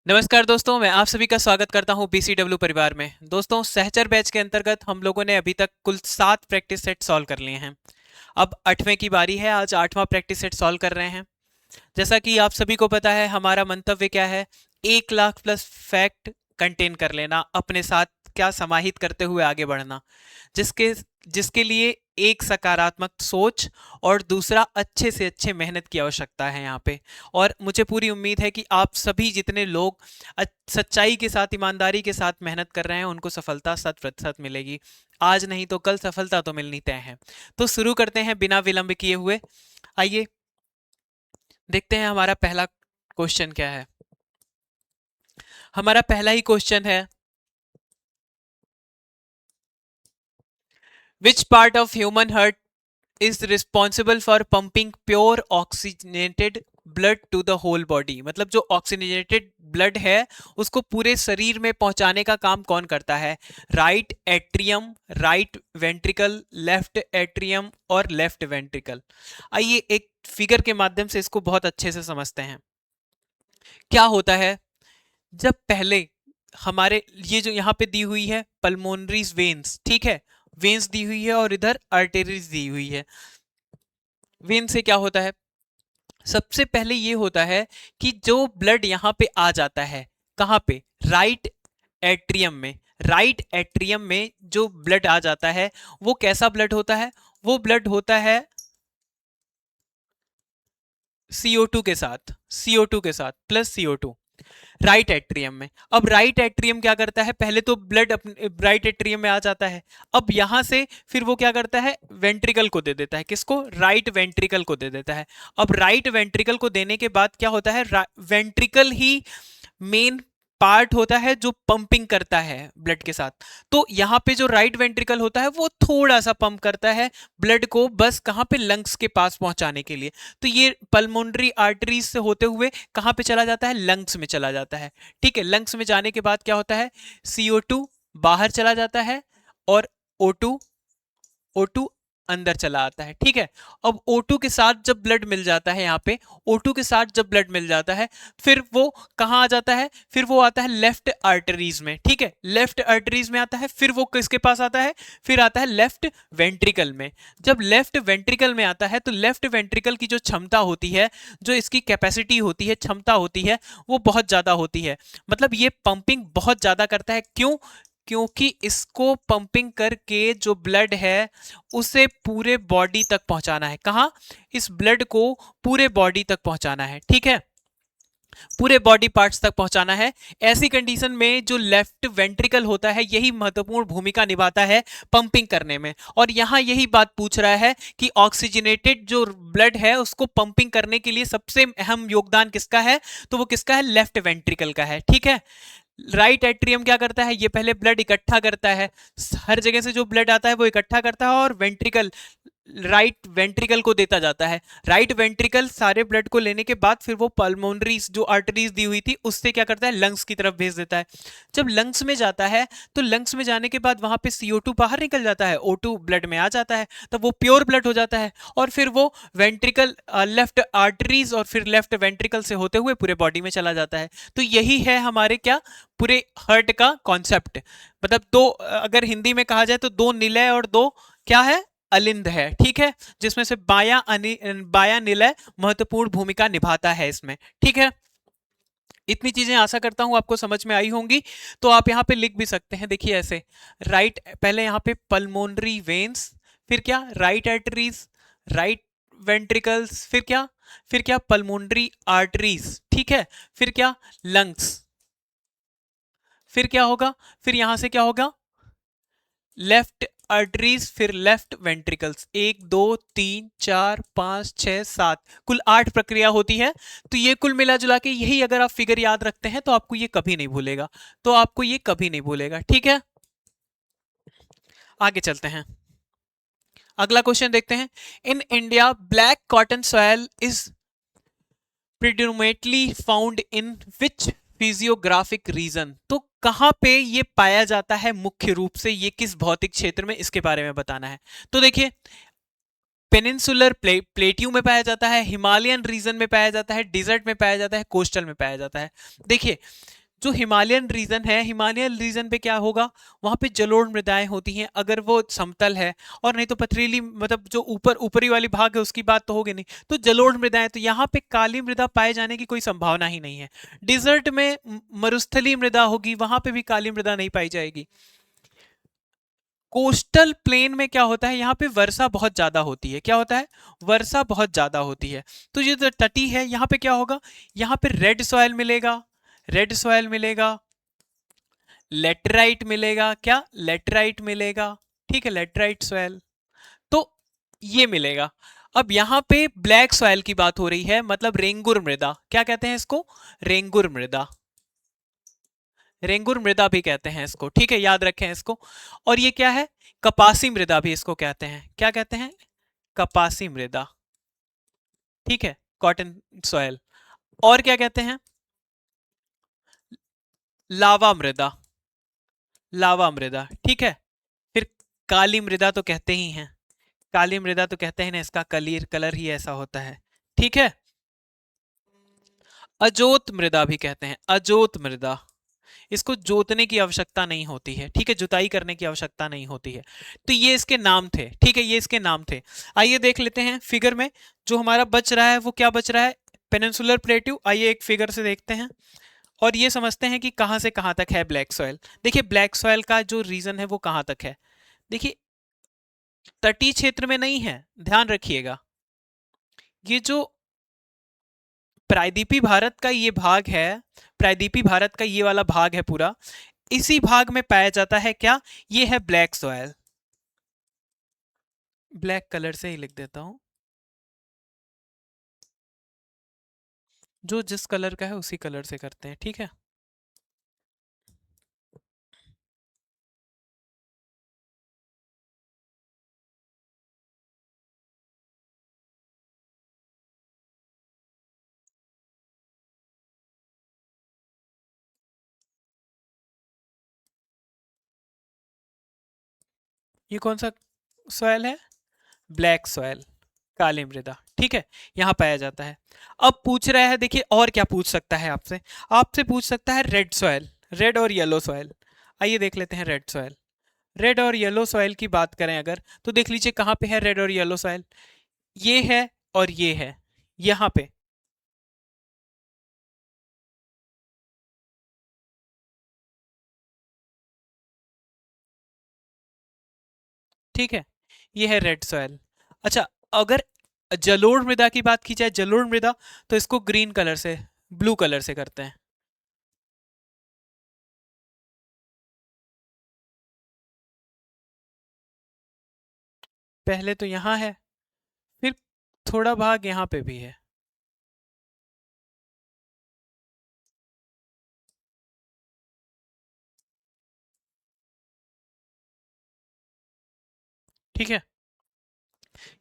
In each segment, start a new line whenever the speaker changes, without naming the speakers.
नमस्कार दोस्तों, मैं आप सभी का स्वागत करता हूं बीसीडब्ल्यू परिवार में। दोस्तों, सहचर बैच के अंतर्गत हम लोगों ने अभी तक कुल 7 प्रैक्टिस सेट सॉल्व कर लिए हैं। अब 8वें की बारी है। आज 8वां प्रैक्टिस सेट सॉल्व कर रहे हैं। जैसा कि आप सभी को पता है, हमारा मंतव्य क्या है? 1 लाख प्लस फैक्ट कंटेन कर लेना, अपने साथ क्या समाहित करते हुए आगे बढ़ना, जिसके जिसके लिए एक सकारात्मक सोच और दूसरा अच्छे से अच्छे मेहनत की आवश्यकता है यहाँ पे। और मुझे पूरी उम्मीद है कि आप सभी जितने लोग सच्चाई के साथ, ईमानदारी के साथ मेहनत कर रहे हैं, उनको सफलता 100% मिलेगी। आज नहीं तो कल सफलता तो मिलनी तय है। तो शुरू करते हैं बिना विलंब किए हुए। आइए देखते हैं हमारा पहला क्वेश्चन क्या है। हमारा पहला ही क्वेश्चन है, which part of human heart is responsible for pumping pure oxygenated blood to the whole body. मतलब जो ऑक्सीजनेटेड ब्लड है उसको पूरे शरीर में पहुंचाने का काम कौन करता है? Right atrium, right ventricle, left atrium और लेफ्ट वेंट्रिकल। आइए एक फिगर के माध्यम से इसको बहुत अच्छे से समझते हैं। क्या होता है जब पहले हमारे ये जो यहाँ पे दी हुई है पल्मोनरीज वेन्स, ठीक है, वेन्स दी हुई है और इधर आर्टेरीज दी हुई है। वेन से क्या होता है? सबसे पहले ये होता है कि जो ब्लड यहाँ पे आ जाता है, कहाँ पे? राइट एट्रियम में। राइट एट्रियम में जो ब्लड आ जाता है वो कैसा ब्लड होता है? वो ब्लड होता है CO2 के साथ, CO2 के साथ प्लस CO2। राइट एट्रियम में। अब राइट एट्रियम क्या करता है? पहले तो ब्लड अपने राइट एट्रियम में आ जाता है। अब यहां से फिर वो क्या करता है? वेंट्रिकल को दे देता है। किसको? राइट वेंट्रिकल को दे देता है। अब राइट वेंट्रिकल को देने के बाद क्या होता है? वेंट्रिकल ही मेन पार्ट होता है जो पंपिंग करता है ब्लड के साथ। तो यहाँ पे जो राइट वेंट्रिकल होता है वो थोड़ा सा पंप करता है ब्लड को, बस कहाँ पे? लंग्स के पास पहुंचाने के लिए। तो ये पल्मोनरी आर्टरीज से होते हुए कहाँ पे चला जाता है? लंग्स में चला जाता है। ठीक है, लंग्स में जाने के बाद क्या होता है? CO2 बाहर चला जाता है और O2 O2 अंदर चला आता है। ठीक है, अब O2 के साथ जब ब्लड मिल जाता है, यहाँ पे O2 के साथ जब ब्लड मिल जाता है, फिर वो कहाँ आ जाता है? फिर वो आता है लेफ्ट आर्टरीज में। ठीक है, लेफ्ट आर्टरीज में आता है। फिर वो किसके पास आता है? फिर आता है लेफ्ट वेंट्रिकल में। जब लेफ्ट वेंट्रिकल में आता है तो लेफ्ट वेंट्रिकल की जो क्षमता होती है, जो इसकी कैपेसिटी होती है, क्षमता होती है, वो बहुत ज्यादा होती है। मतलब ये पंपिंग बहुत ज्यादा करता है। क्यों? क्योंकि इसको पंपिंग करके जो ब्लड है उसे पूरे बॉडी तक पहुंचाना है। कहां? इस ब्लड को पूरे बॉडी तक पहुंचाना है। ठीक है, पूरे बॉडी पार्ट्स तक पहुंचाना है। ऐसी कंडीशन में जो लेफ्ट वेंट्रिकल होता है यही महत्वपूर्ण भूमिका निभाता है पंपिंग करने में। और यहां यही बात पूछ रहा है कि ऑक्सीजनेटेड जो ब्लड है उसको पंपिंग करने के लिए सबसे अहम योगदान किसका है? तो वो किसका है? लेफ्ट वेंट्रिकल का है। ठीक है, राइट एट्रियम क्या करता है? ये पहले ब्लड इकट्ठा करता है, हर जगह से जो ब्लड आता है वो इकट्ठा करता है और वेंट्रिकल, राइट वेंट्रिकल को देता जाता है। राइट वेंट्रिकल सारे ब्लड को लेने के बाद फिर वो पल्मोनरीज जो आर्टरीज दी हुई थी उससे क्या करता है? लंग्स की तरफ भेज देता है। जब लंग्स में जाता है तो लंग्स में जाने के बाद वहां पे CO2 बाहर निकल जाता है, O2 ब्लड में आ जाता है, तब वो प्योर ब्लड हो जाता है। और फिर वो वेंट्रिकल, लेफ्ट आर्टरीज और फिर लेफ्ट वेंट्रिकल से होते हुए पूरे बॉडी में चला जाता है। तो यही है हमारे क्या, पूरे हार्ट का कॉन्सेप्ट। मतलब दो, अगर हिंदी में कहा जाए तो दो निलय और दो क्या है? अलिंद है। ठीक है, जिसमें से बाया निलय महत्वपूर्ण भूमिका निभाता है इसमें। ठीक है, इतनी चीजें आशा करता हूं आपको समझ में आई होंगी। तो आप यहाँ पे लिख भी सकते हैं, देखिए ऐसे। राइट, पहले यहाँ पे पल्मोनरी वेन्स, फिर क्या? राइट आर्टरीज, राइट वेंट्रिकल्स, फिर क्या? फिर क्या? Pulmonary arteries. ठीक है, फिर क्या? लंग्स। फिर क्या होगा? फिर यहां से क्या होगा? लेफ्ट आर्टरीज, फिर लेफ्ट वेंट्रिकल्स। 1 2 3 4 5 6 7, कुल 8 प्रक्रिया होती है। तो ये कुल मिला जुला के यही अगर आप फिगर याद रखते हैं तो आपको ये कभी नहीं भूलेगा। तो आपको ये कभी नहीं भूलेगा। ठीक है, आगे चलते हैं। अगला क्वेश्चन देखते हैं। In India black cotton soil is predominantly found in which physiographic region. तो कहां पे ये पाया जाता है मुख्य रूप से? ये किस भौतिक क्षेत्र में? इसके बारे में बताना है। तो देखिए, पेनिनसुलर प्लेट्यू में पाया जाता है, हिमालयन रीजन में पाया जाता है, डिजर्ट में पाया जाता है, कोस्टल में पाया जाता है। देखिए जो हिमालयन रीजन है, हिमालयन रीजन पे क्या होगा, वहां पे जलोढ़ मृदाएं होती हैं अगर वो समतल है, और नहीं तो पथरीली, मतलब जो ऊपरी वाली भाग है उसकी बात तो होगी नहीं, तो जलोढ़ मृदाएं, तो यहाँ पे काली मृदा पाए जाने की कोई संभावना ही नहीं है। डिजर्ट में मरुस्थली मृदा होगी, वहां पे भी काली मृदा नहीं पाई जाएगी। कोस्टल प्लेन में क्या होता है, यहाँ पे वर्षा बहुत ज्यादा होती है। क्या होता है, वर्षा बहुत ज्यादा होती है। तो ये जो तटी है, यहाँ पे क्या होगा, यहाँ पे रेड सॉयल मिलेगा, रेड सॉयल मिलेगा, लेटराइट मिलेगा, क्या लेटराइट मिलेगा, ठीक है, लेटराइट सॉयल, तो ये मिलेगा। अब यहाँ पे ब्लैक सॉयल की बात हो रही है, मतलब रेंगुर मृदा, क्या कहते हैं इसको, रेंगुर मृदा, रेंगुर मृदा भी कहते हैं इसको, ठीक है, याद रखें इसको। और ये क्या है, कपासी मृदा भी इसको कहते हैं, क्या कहते हैं, कपासी मृदा, ठीक है, कॉटन सॉयल। और क्या कहते हैं, लावा मृदा, लावा मृदा, ठीक है। फिर काली मृदा तो कहते ही हैं, काली मृदा तो कहते हैं ना, इसका कलर कलर ही ऐसा होता है, ठीक है। अजोत मृदा भी कहते हैं, अजोत मृदा, इसको जोतने की आवश्यकता नहीं होती है, ठीक है, जुताई करने की आवश्यकता नहीं होती है। तो ये इसके नाम थे, ठीक है, ये इसके नाम थे। आइए देख लेते हैं फिगर में जो हमारा बच रहा है वो क्या बच रहा है, पेनिनसुलर प्लेट्यू। आइए एक फिगर से देखते हैं और ये समझते हैं कि कहां से कहां तक है ब्लैक सॉयल। देखिए ब्लैक सॉयल का जो रीजन है वो कहां तक है, देखिए तटीय क्षेत्र में नहीं है, ध्यान रखिएगा। ये जो प्रायद्वीपीय भारत का ये भाग है, प्रायद्वीपीय भारत का ये वाला भाग है पूरा, इसी भाग में पाया जाता है क्या, ये है ब्लैक सॉयल। ब्लैक कलर से ही लिख देता हूं, जो जिस कलर का है उसी कलर से करते हैं, ठीक है। ये कौन सा सॉयल है, ब्लैक सॉयल, काली मृदा, ठीक है, यहां पाया जाता है। अब पूछ रहा है, देखिए और क्या पूछ सकता है आपसे, आपसे पूछ सकता है रेड सॉयल, रेड और येलो सॉयल। आइए देख लेते हैं रेड सॉयल। रेड और येलो सॉयल की बात करें अगर, तो देख लीजिए कहां पे है रेड और येलो सॉयल, ये है और ये है, यहां पे, ठीक है, ये है रेड सॉयल। अच्छा, अगर जलोढ़ मृदा की बात की जाए, जलोढ़ मृदा, तो इसको ग्रीन कलर से, ब्लू कलर से करते हैं। पहले तो यहां है, फिर थोड़ा भाग यहां पे भी है, ठीक है,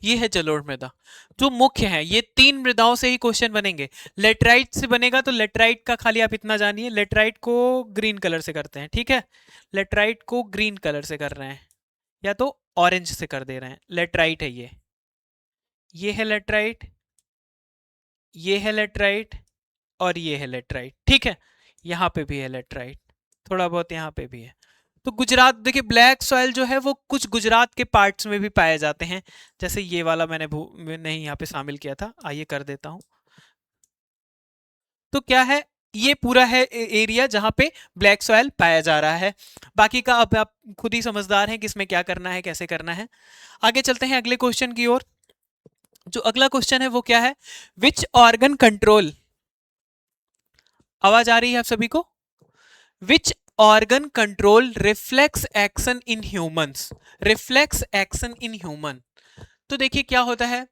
ये है जलोढ़ मृदा। जो मुख्य है, ये तीन मृदाओं से ही क्वेश्चन बनेंगे। लेटराइट से बनेगा तो लेटराइट का खाली आप इतना जानिए, लेटराइट को ग्रीन कलर से करते हैं, ठीक है, लेटराइट को ग्रीन कलर से कर रहे हैं, या तो ऑरेंज से कर दे रहे हैं। लेटराइट है ये है लेटराइट, ये है लेटराइट, और ये है लेटराइट, ठीक है, यहाँ पे भी है लेटराइट, थोड़ा बहुत यहाँ पे भी है। तो गुजरात, देखिए ब्लैक सॉइल जो है वो कुछ गुजरात के पार्ट्स में भी पाए जाते हैं, जैसे ये वाला मैंने यहाँ पे शामिल किया था, आइए कर देता हूँ। तो क्या है, ये पूरा है एरिया जहां पे ब्लैक सॉयल पाया जा रहा है। बाकी का अब आप खुद ही समझदार हैं कि इसमें क्या करना है, कैसे करना है। आगे चलते हैं अगले क्वेश्चन की ओर। जो अगला क्वेश्चन है वो क्या है, विच ऑर्गन कंट्रोल, आवाज आ रही है आप सभी को, which organ control reflex action in humans, reflex action in human. तो देखिए क्या होता है,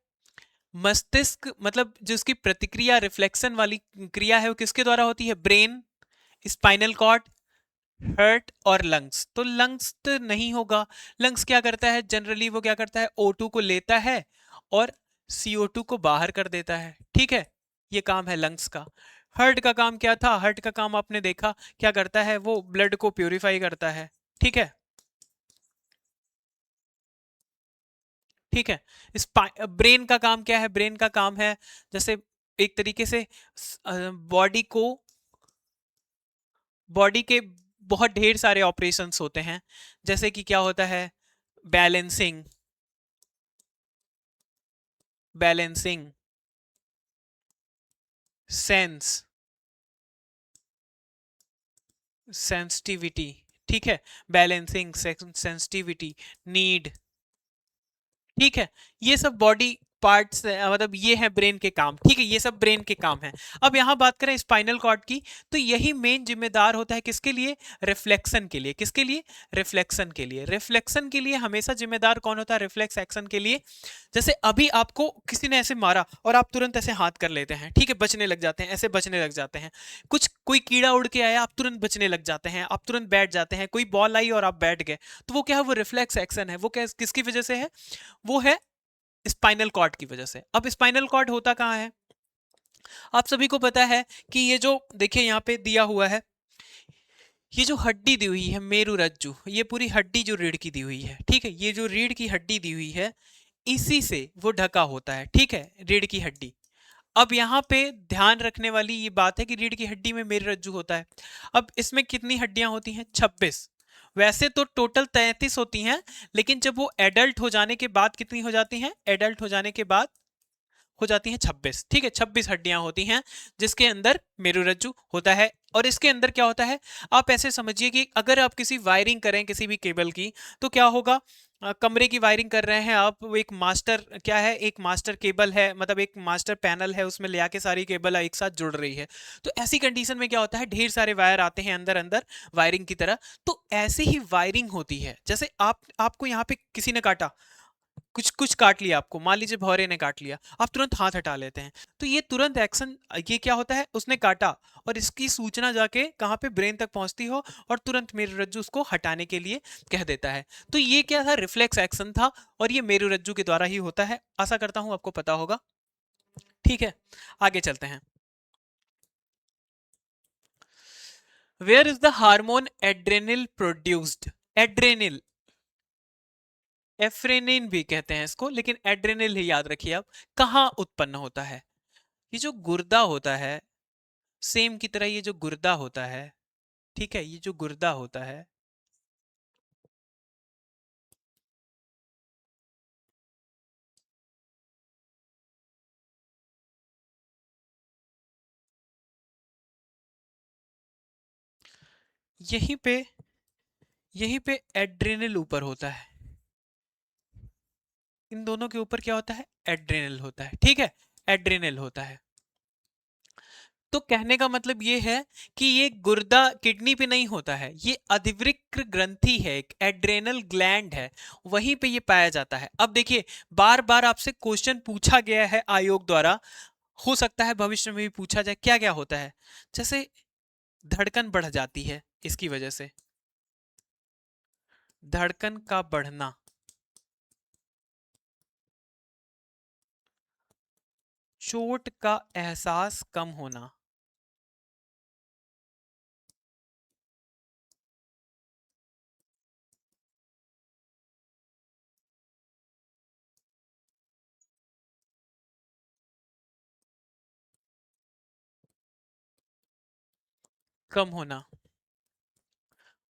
मस्तिष्क, मतलब जिसकी प्रतिक्रिया, रिफ्लेक्शन वाली क्रिया है वो किसके द्वारा होती है, ब्रेन, स्पाइनल कॉर्ड, हर्ट और लंग्स। तो लंग्स तो नहीं होगा, लंग्स क्या करता है जनरली, वो क्या करता है O2 को लेता है और CO2 को बाहर कर देता है, ठीक है, ये काम है लंग्स का। हर्ट का काम क्या था, हर्ट का काम आपने देखा क्या करता है, वो ब्लड को प्यूरिफाई करता है, ठीक है। ठीक है। ब्रेन का काम क्या है? ब्रेन का काम है जैसे एक तरीके से बॉडी को, बॉडी के बहुत ढेर सारे ऑपरेशंस होते हैं, जैसे कि क्या होता है, बैलेंसिंग, बैलेंसिंग, सेंस, सेंसिटिविटी, ठीक है, बैलेंसिंग, सेंसिटिविटी, नीड, ठीक है, ये सब बॉडी पार्ट्स, मतलब ये है ब्रेन के काम, ठीक है, ये सब ब्रेन के काम है। अब यहां बात करें स्पाइनल कॉर्ड की, तो यही मेन जिम्मेदार होता है किसके लिए? रिफ्लेक्शन के लिए। किसके लिए? रिफ्लेक्शन के लिए। रिफ्लेक्शन के लिए हमेशा जिम्मेदार कौन होता है? रिफ्लेक्स एक्शन के लिए। जैसे अभी आपको किसी ने ऐसे मारा और आप तुरंत ऐसे हाथ कर लेते हैं, ठीक है, बचने लग जाते हैं, ऐसे बचने लग जाते हैं। कुछ कोई कीड़ा उड़ के आया, आप तुरंत बचने लग जाते हैं, आप तुरंत बैठ जाते हैं। कोई बॉल आई और आप बैठ गए, तो वो क्या है? वो रिफ्लेक्स एक्शन है। वो क्या, किसकी वजह से है? वो है स्पाइनल कॉर्ड की वजह से। अब स्पाइनल कॉर्ड होता कहाँ है? आप सभी को पता है कि ये जो देखिए यहाँ पे दिया हुआ है, ये जो हड्डी दी हुई है मेरु रज्जु, ये पूरी हड्डी जो रीढ़ की दी हुई है, ठीक है, ये जो रीढ़ की हड्डी दी हुई है, इसी से वो ढका होता है, ठीक है, रीढ़ की हड्डी। अब यहाँ पे ध्यान रखने वाली ये बात है कि रीढ़ की हड्डी में मेरु रज्जु होता है। अब इसमें कितनी हड्डियां होती हैं? 26। वैसे तो टोटल 33 होती हैं, लेकिन जब वो एडल्ट हो जाने के बाद कितनी हो जाती हैं? एडल्ट हो जाने के बाद हो जाती हैं 26, ठीक है, 26 हड्डियां होती हैं, जिसके अंदर मेरुरज्जु होता है। और इसके अंदर क्या होता है? आप ऐसे समझिए कि अगर आप किसी वायरिंग करें किसी भी केबल की, तो क्या होगा? कमरे की वायरिंग कर रहे हैं आप, वो एक मास्टर क्या है, एक मास्टर केबल है, मतलब एक मास्टर पैनल है, उसमें ले आके सारी केबल एक साथ जुड़ रही है। तो ऐसी कंडीशन में क्या होता है? ढेर सारे वायर आते हैं अंदर अंदर वायरिंग की तरह। तो ऐसे ही वायरिंग होती है। जैसे आपको यहाँ पे किसी ने काटा, कुछ कुछ काट लिया आपको, मान लीजिए भौरे ने काट लिया, आप तुरंत हाथ हटा लेते हैं, तो ये तुरंत एक्शन, ये क्या होता है? उसने काटा और इसकी सूचना जाके कहाँ पे? ब्रेन तक पहुंचती हो, और तुरंत मेरुरज्जु उसको हटाने के लिए कह देता है। तो ये क्या था? रिफ्लेक्स एक्शन था, और ये मेरुरज्जु के द्वारा ही होता है। आशा करता हूं आपको पता होगा। ठीक है, आगे चलते हैं। Where is the hormone adrenal produced? Adrenal, एफ्रेनिन भी कहते हैं इसको, लेकिन एड्रेनल ही याद रखिए आप। कहाँ उत्पन्न होता है? ये जो गुर्दा होता है, सेम की तरह ये जो गुर्दा होता है, ठीक है, ये जो गुर्दा होता है, यहीं पे, यहीं पे एड्रेनल ऊपर होता है। इन दोनों के ऊपर क्या होता है? एड्रेनल होता है, ठीक है, एड्रेनल होता है। तो कहने का मतलब ये है कि ये गुर्दा किडनी पे नहीं होता है, ये अधिवृक्क ग्रंथि है, एक एड्रेनल ग्लैंड है, वहीं पे ये पाया जाता है। अब देखिए, बार बार आपसे क्वेश्चन पूछा गया है आयोग द्वारा, हो सकता है भविष्य में भी पूछा जाए, क्या क्या होता है? जैसे धड़कन बढ़ जाती है इसकी वजह से, धड़कन का बढ़ना, चोट का एहसास कम होना, कम होना,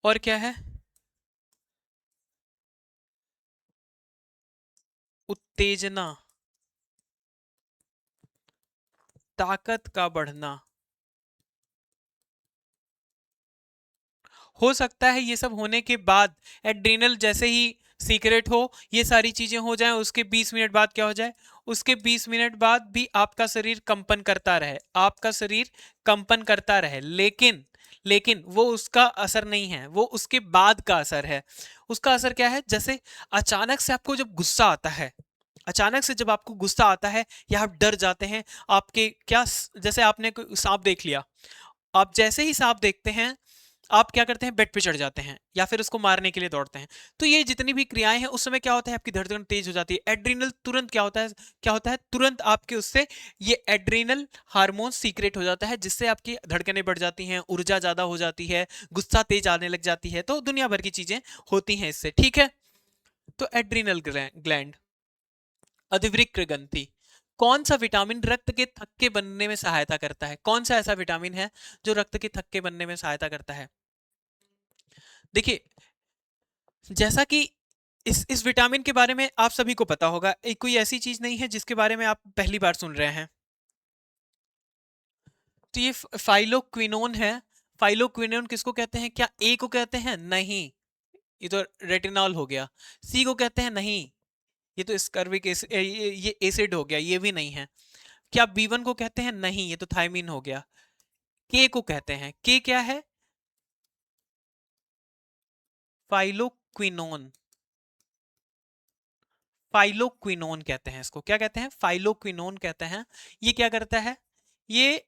और क्या है? उत्तेजना, ताकत का बढ़ना। हो सकता है ये सब होने के बाद एड्रिनल जैसे ही सीक्रेट हो, ये सारी चीजें हो जाएं, उसके 20 मिनट बाद क्या हो जाए? उसके 20 मिनट बाद भी आपका शरीर कंपन करता रहे, आपका शरीर कंपन करता रहे, लेकिन लेकिन वो उसका असर नहीं है, वो उसके बाद का असर है। उसका असर क्या है? जैसे अचानक से आपको जब गुस्सा आता है, अचानक से जब आपको गुस्सा आता है या आप डर जाते हैं, आपके क्या, जैसे आपने कोई सांप देख लिया, आप जैसे ही सांप देखते हैं, आप क्या करते हैं? बेड पे चढ़ जाते हैं या फिर उसको मारने के लिए दौड़ते हैं। तो ये जितनी भी क्रियाएं हैं, उस समय क्या होता है? आपकी धड़कन तेज हो जाती है, एड्रिनल तुरंत क्या होता है? क्या होता है? तुरंत आपके उससे ये एड्रिनल हार्मोन सीक्रेट हो जाता है, जिससे आपकी धड़कनें बढ़ जाती हैं, ऊर्जा ज्यादा हो जाती है, गुस्सा तेज आने लग जाती है, तो दुनिया भर की चीजें होती हैं इससे, ठीक है। तो एड्रिनल ग्लैंड, अधिवृक्क ग्रंथि। कौन सा विटामिन रक्त के थक्के बनने में सहायता करता है? कौन सा ऐसा विटामिन है जो रक्त के थक्के बनने में सहायता करता है? देखिए, जैसा कि इस विटामिन के बारे में आप सभी को पता होगा, कोई ऐसी चीज नहीं है जिसके बारे में आप पहली बार सुन रहे हैं। तो ये फाइलोक्विनोन है। फाइलोक्विनोन किसको कहते हैं? क्या ए को कहते हैं? नहीं, ये तो रेटिनॉल हो गया। सी को कहते हैं? नहीं, ये तो स्कर्विक ये एसिड हो गया, ये भी नहीं है। क्या B1 को कहते हैं? नहीं, ये तो थायमीन हो गया। के को कहते हैं? के क्या है? फाइलोक्विनोन। फाइलोक्विनोन कहते हैं इसको। क्या कहते हैं? फाइलोक्विनोन कहते हैं। ये क्या करता है? ये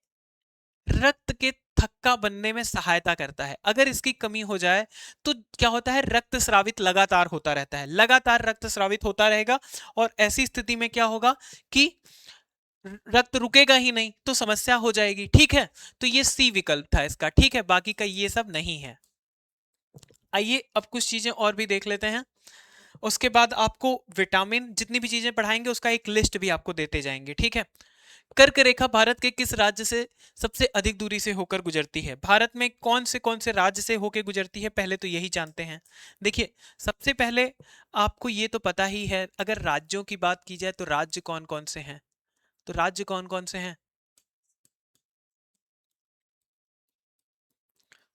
रक्त के थक्का बनने में सहायता करता है। अगर इसकी कमी हो जाए तो क्या होता है? रक्त स्रावित लगातार होता रहता है, लगातार रक्त स्रावित होता रहेगा, और ऐसी स्थिति में क्या होगा कि रक्त रुकेगा ही नहीं, तो समस्या हो जाएगी। ठीक है, तो ये सी विकल्प था इसका। ठीक है, बाकी का ये सब नहीं है। आइए अब कुछ चीजें और भी देख लेते हैं, उसके बाद आपको विटामिन जितनी भी चीजें पढ़ाएंगे उसका एक लिस्ट भी आपको देते जाएंगे। ठीक है, कर्क रेखा भारत के किस राज्य से सबसे अधिक दूरी से होकर गुजरती है? भारत में कौन से राज्य से होकर गुजरती है, पहले तो यही जानते हैं। देखिए, सबसे पहले आपको ये तो पता ही है, अगर राज्यों की बात की जाए तो राज्य कौन कौन से हैं? तो राज्य कौन कौन से हैं?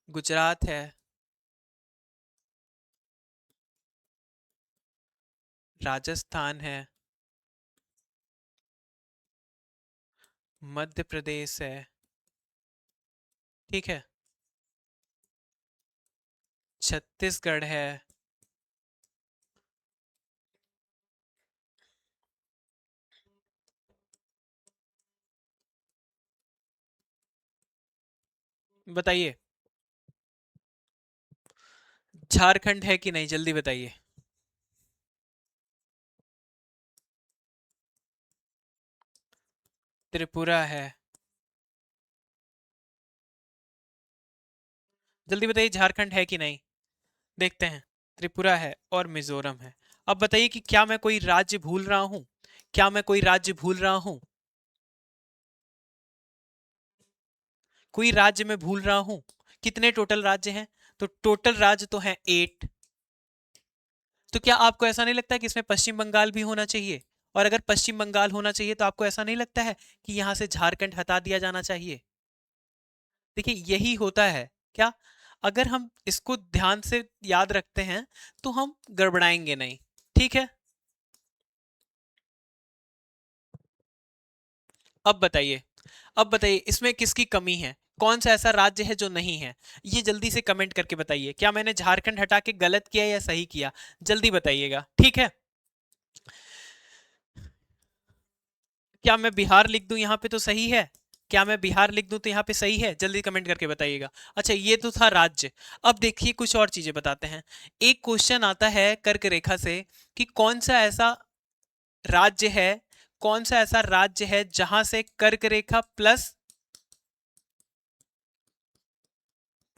गुजरात है, राजस्थान है, मध्य प्रदेश है, ठीक है, छत्तीसगढ़ है, बताइए झारखंड है कि नहीं, जल्दी बताइए। त्रिपुरा है, जल्दी बताइए झारखंड है कि नहीं, देखते हैं। त्रिपुरा है और मिजोरम है। अब बताइए कि क्या मैं कोई राज्य भूल रहा हूं? क्या मैं कोई राज्य भूल रहा हूं? कोई राज्य में भूल रहा हूं? कितने टोटल राज्य हैं? तो टोटल राज्य तो हैं 8। तो क्या आपको ऐसा नहीं लगता है कि इसमें पश्चिम बंगाल भी होना चाहिए? और अगर पश्चिम बंगाल होना चाहिए तो आपको ऐसा नहीं लगता है कि यहां से झारखंड हटा दिया जाना चाहिए? देखिए, यही होता है क्या, अगर हम इसको ध्यान से याद रखते हैं तो हम गड़बड़ाएंगे नहीं। ठीक है, अब बताइए, अब बताइए इसमें किसकी कमी है? कौन सा ऐसा राज्य है जो नहीं है? ये जल्दी से कमेंट करके बताइए, क्या मैंने झारखंड हटा के गलत किया या सही किया? जल्दी बताइएगा। ठीक है, क्या मैं बिहार लिख दूं यहाँ पे तो सही है? क्या मैं बिहार लिख दूं तो यहाँ पे सही है? जल्दी कमेंट करके बताइएगा। अच्छा, ये तो था राज्य। अब देखिए कुछ और चीजें बताते हैं। एक क्वेश्चन आता है कर्क रेखा से कि कौन सा ऐसा राज्य है, कौन सा ऐसा राज्य है जहां से कर्क रेखा प्लस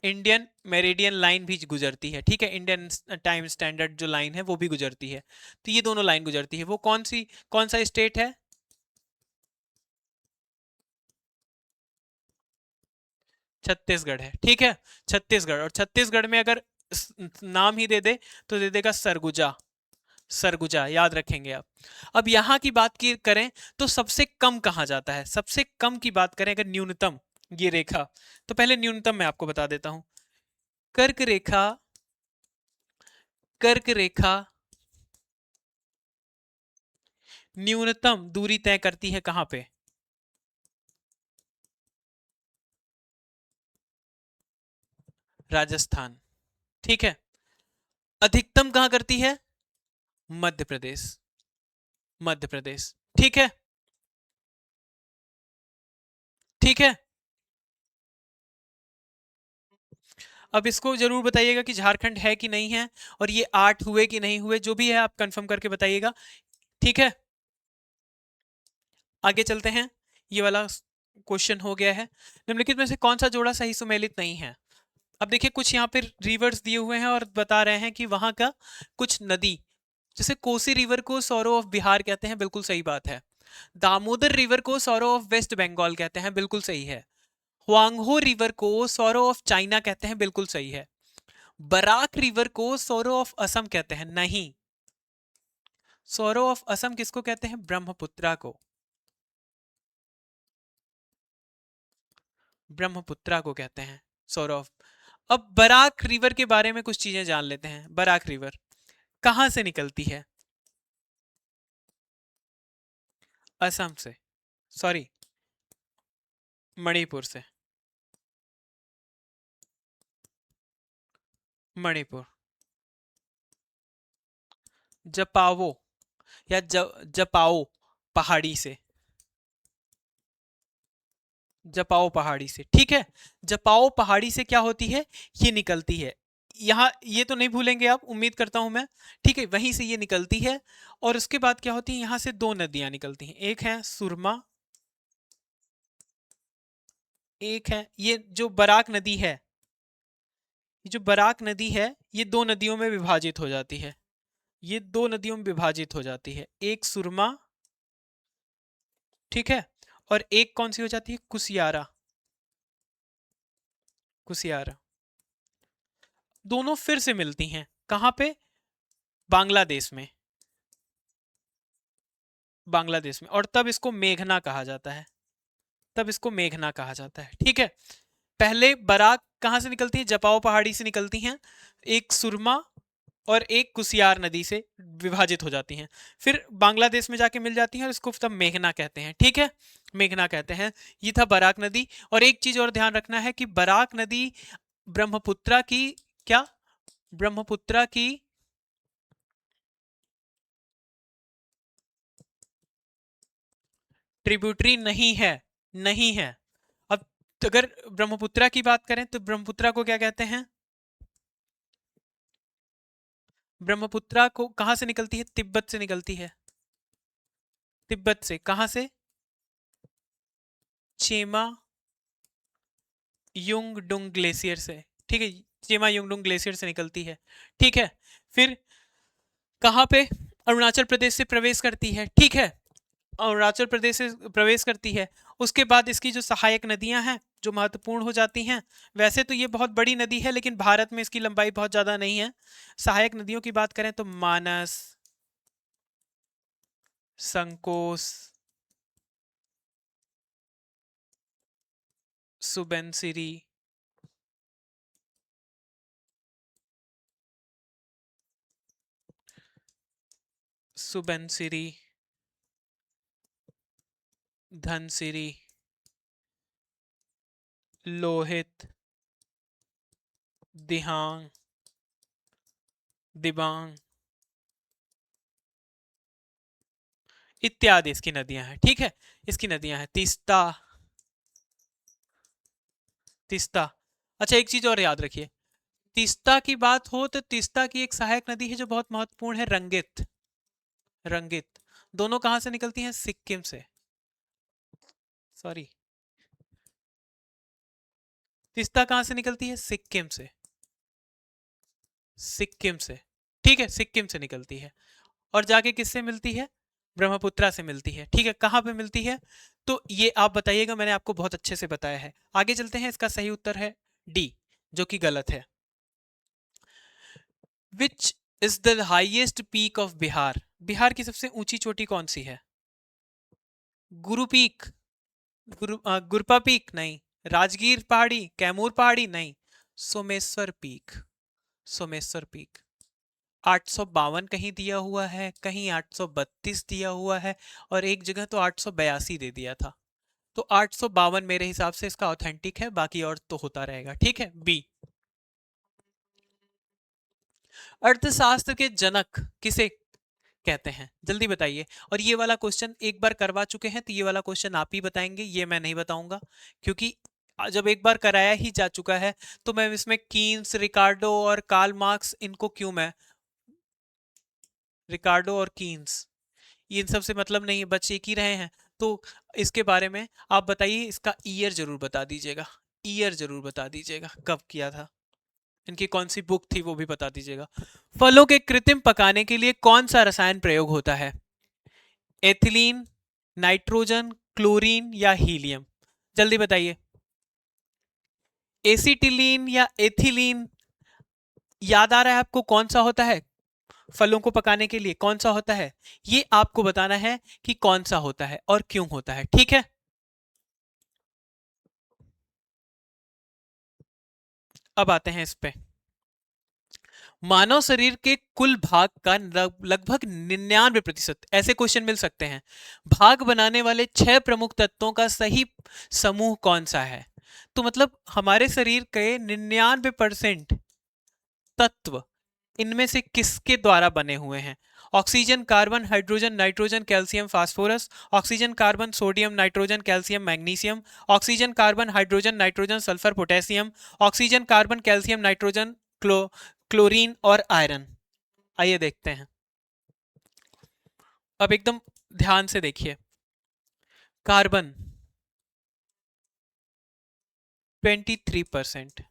इंडियन मेरिडियन लाइन भी गुजरती है। ठीक है, इंडियन टाइम स्टैंडर्ड जो लाइन है वो भी गुजरती है। तो ये दोनों लाइन गुजरती है, वो कौन सा स्टेट है? छत्तीसगढ़ है। ठीक है, छत्तीसगढ़, और छत्तीसगढ़ में अगर नाम ही दे दे तो दे देगा सरगुजा। सरगुजा याद रखेंगे आप। अब यहाँ की बात की करें तो सबसे कम कहाँ जाता है? सबसे कम की बात करें अगर न्यूनतम, ये रेखा, तो पहले न्यूनतम मैं आपको बता देता हूं। कर्क रेखा, कर्क रेखा न्यूनतम दूरी तय करती है कहां पे? राजस्थान। ठीक है, अधिकतम कहां करती है? मध्य प्रदेश। मध्य प्रदेश। ठीक है, ठीक है। अब इसको जरूर बताइएगा कि झारखंड है कि नहीं है, और ये 8 हुए कि नहीं हुए, जो भी है आप कंफर्म करके बताइएगा। ठीक है, आगे चलते हैं। ये वाला क्वेश्चन हो गया है। निम्नलिखित में से कौन सा जोड़ा सही सुमेलित नहीं है? अब देखिए, कुछ यहाँ पे रिवर्स दिए हुए हैं और बता रहे हैं कि वहां का कुछ नदी जैसे कोसी रिवर को सॉरो ऑफ बिहार कहते हैं, बिल्कुल सही बात है। दामोदर रिवर को सॉरो ऑफ वेस्ट बंगाल कहते हैं, बिल्कुल सही है। हुआंगहो रिवर को सॉरो ऑफ चाइना कहते हैं, बिल्कुल सही है। बराक रिवर को सॉरो ऑफ असम कहते हैं, नहीं। सॉरो ऑफ असम किसको कहते हैं? ब्रह्मपुत्रा को। ब्रह्मपुत्रा को कहते हैं सॉरो ऑफ। अब बराक रिवर के बारे में कुछ चीजें जान लेते हैं। बराक रिवर कहां से निकलती है? असम से, सॉरी, मणिपुर से। मणिपुर। जपावो या जपाओ पहाड़ी से। जपाओ पहाड़ी से, ठीक है। जपाओ पहाड़ी से क्या होती है? ये निकलती है। यहाँ ये तो नहीं भूलेंगे आप, उम्मीद करता हूं मैं। ठीक है, वहीं से ये निकलती है। और उसके बाद क्या होती है? यहां से दो नदियां निकलती हैं, एक है सुरमा, एक है ये जो बराक नदी है। ये जो बराक नदी है, ये दो नदियों में विभाजित हो जाती है। ये दो नदियों में विभाजित हो जाती है, एक सुरमा, ठीक है, और एक कौन सी हो जाती है? कुसियारा। कुसियारा। दोनों फिर से मिलती हैं कहां पे? बांग्लादेश में। बांग्लादेश में। और तब इसको मेघना कहा जाता है। तब इसको मेघना कहा जाता है, ठीक है। पहले बराक कहां से निकलती है? जपाओ पहाड़ी से निकलती हैं। एक सुरमा और एक कुसियार नदी से विभाजित हो जाती हैं। फिर बांग्लादेश में जाके मिल जाती हैं और इसको तब मेघना कहते हैं, ठीक है। मेघना कहते हैं। ये था बराक नदी। और एक चीज और ध्यान रखना है कि बराक नदी ब्रह्मपुत्रा की, क्या? ब्रह्मपुत्रा की ट्रिब्यूटरी नहीं है। नहीं है। अब अगर ब्रह्मपुत्रा की बात करें तो ब्रह्मपुत्रा को क्या कहते हैं? ब्रह्मपुत्रा को कहां से निकलती है? तिब्बत से निकलती है। तिब्बत से। कहां से? चेमा युंगडुंग ग्लेशियर से, ठीक है। चेमा युंगडुंग ग्लेशियर से निकलती है, ठीक है। फिर कहां पे? अरुणाचल प्रदेश से प्रवेश करती है, ठीक है। अरुणाचल प्रदेश से प्रवेश करती है। उसके बाद इसकी जो सहायक नदियां हैं जो महत्वपूर्ण हो जाती हैं। वैसे तो ये बहुत बड़ी नदी है, लेकिन भारत में इसकी लंबाई बहुत ज्यादा नहीं है। सहायक नदियों की बात करें तो मानस, संकोस, सुबनसिरी, सुबनसिरी, धनसिरी, लोहित, दिहांग, दिबांग इत्यादि इसकी नदियां हैं, ठीक है। इसकी नदियां हैं तीस्ता। तीस्ता। अच्छा, एक चीज और याद रखिए। तीस्ता की बात हो तो तीस्ता की एक सहायक नदी है जो बहुत महत्वपूर्ण है, रंगित। रंगित। दोनों कहां से निकलती हैं? सिक्किम से। सॉरी, तीस्ता कहां से निकलती है? सिक्किम से। सिक्किम से, ठीक है, सिक्किम से निकलती है। और जाके किससे मिलती है? ब्रह्मपुत्रा से मिलती है, ठीक है। कहां पे मिलती है? तो ये आप बताइएगा, मैंने आपको बहुत अच्छे से बताया है। आगे चलते हैं। इसका सही उत्तर है डी, जो कि गलत है। Which is the highest peak of Bihar? Bihar की सबसे ऊंची चोटी कौन सी है? गुरु पीक? गुरपा पीक? नहीं। राजगीर पहाड़ी? कैमूर पहाड़ी? नहीं। सोमेश्वर पीक। सोमेश्वर पीक। 852 कहीं दिया हुआ है, कहीं 832 दिया हुआ है, और एक जगह तो 882 दे दिया था। तो 852 मेरे हिसाब से इसका ऑथेंटिक है, बाकी और तो होता रहेगा, ठीक है। बी। अर्थशास्त्र के जनक किसे कहते हैं? जल्दी बताइए। और ये वाला क्वेश्चन एक बार करवा चुके हैं, तो ये वाला क्वेश्चन आप ही बताएंगे, ये मैं नहीं बताऊंगा। क्योंकि जब एक बार कराया ही जा चुका है, तो मैं इसमें कीन्स, रिकार्डो और कार्ल मार्क्स, इनको क्यों मैं, रिकार्डो और कीन्स, इन सब से मतलब नहीं है, बच्चे एक ही रहे हैं। तो इसके बारे में आप बताइए, इसका ईयर जरूर बता दीजिएगा। ईयर जरूर बता दीजिएगा, कब किया था। इनकी कौन सी बुक थी वो भी बता दीजिएगा। फलों के कृत्रिम पकाने के लिए कौन सा रसायन प्रयोग होता है? एथिलीन, नाइट्रोजन, क्लोरीन या हीलियम? जल्दी बताइए। एसिटिलीन या एथिलीन? याद आ रहा है आपको कौन सा होता है फलों को पकाने के लिए? कौन सा होता है ये आपको बताना है कि कौन सा होता है और क्यों होता है, ठीक है? अब आते हैं इस पे। मानव शरीर के कुल भाग का लगभग 99% ऐसे क्वेश्चन मिल सकते हैं। भाग बनाने वाले 6 प्रमुख तत्वों का सही समूह कौन सा है? तो मतलब हमारे शरीर के 99% तत्व इनमें से किसके द्वारा बने हुए हैं? Oxygen, carbon, hydrogen, nitrogen, calcium, phosphorus. Oxygen, carbon, sodium, nitrogen, calcium, magnesium. Oxygen, carbon, hydrogen, nitrogen, sulphur, potassium. Oxygen, carbon, calcium, nitrogen, chlorine और आयरन। आइए देखते हैं। अब एकदम ध्यान से देखिए। कार्बन 23%,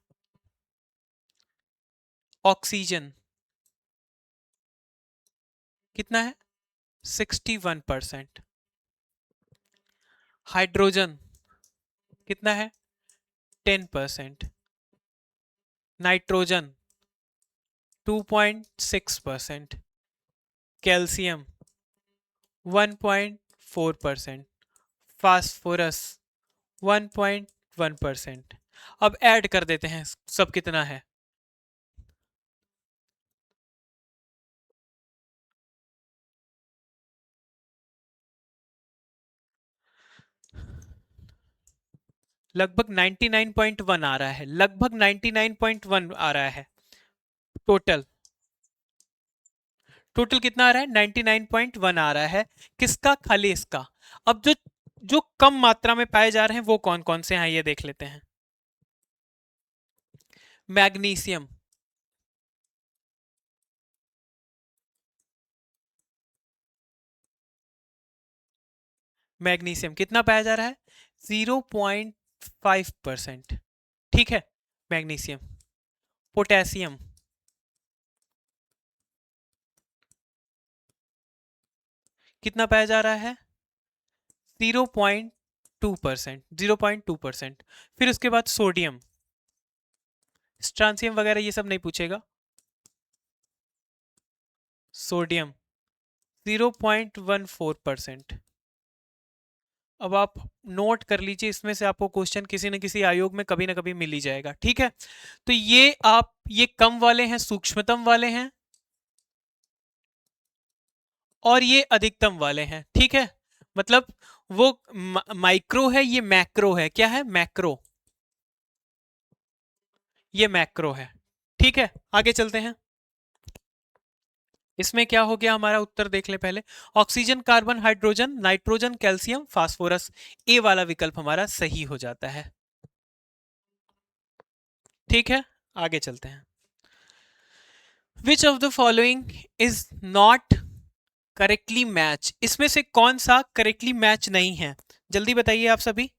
ऑक्सीजन कितना है? 61%, हाइड्रोजन कितना है? 10%, नाइट्रोजन 2.6%, कैल्शियम 1.4%, फास्फोरस 1.1%। अब ऐड कर देते हैं सब कितना है। लगभग 99.1 आ रहा है, लगभग 99.1 आ रहा है टोटल। टोटल कितना आ रहा है? 99.1 आ रहा है। किसका? खाली इसका। अब जो जो कम मात्रा में पाए जा रहे हैं वो कौन कौन से हैं ये देख लेते हैं। मैग्नीशियम मैग्नीशियम कितना पाया जा रहा है? 0.5%, ठीक है। मैग्नीशियम। पोटेशियम कितना पाया जा रहा है? 0.2%, 0.2%। फिर उसके बाद सोडियम, स्ट्रांसियम वगैरह ये सब नहीं पूछेगा। सोडियम 0.14%। अब आप नोट कर लीजिए, इसमें से आपको क्वेश्चन किसी न किसी आयोग में कभी ना कभी मिल ही जाएगा, ठीक है। तो ये कम वाले हैं, सूक्ष्मतम वाले हैं, और ये अधिकतम वाले हैं, ठीक है। मतलब वो माइक्रो है, ये मैक्रो है। क्या है? मैक्रो। ये मैक्रो है, ठीक है। आगे चलते हैं। इसमें क्या हो गया हमारा उत्तर देख ले पहले। Oxygen, carbon, hydrogen, nitrogen, calcium, phosphorus. A वाला विकल्प हमारा सही हो जाता है, ठीक है। आगे चलते हैं। विच of the following is not correctly match? इसमें से कौन सा करेक्टली मैच नहीं है? जल्दी बताइए आप सभी।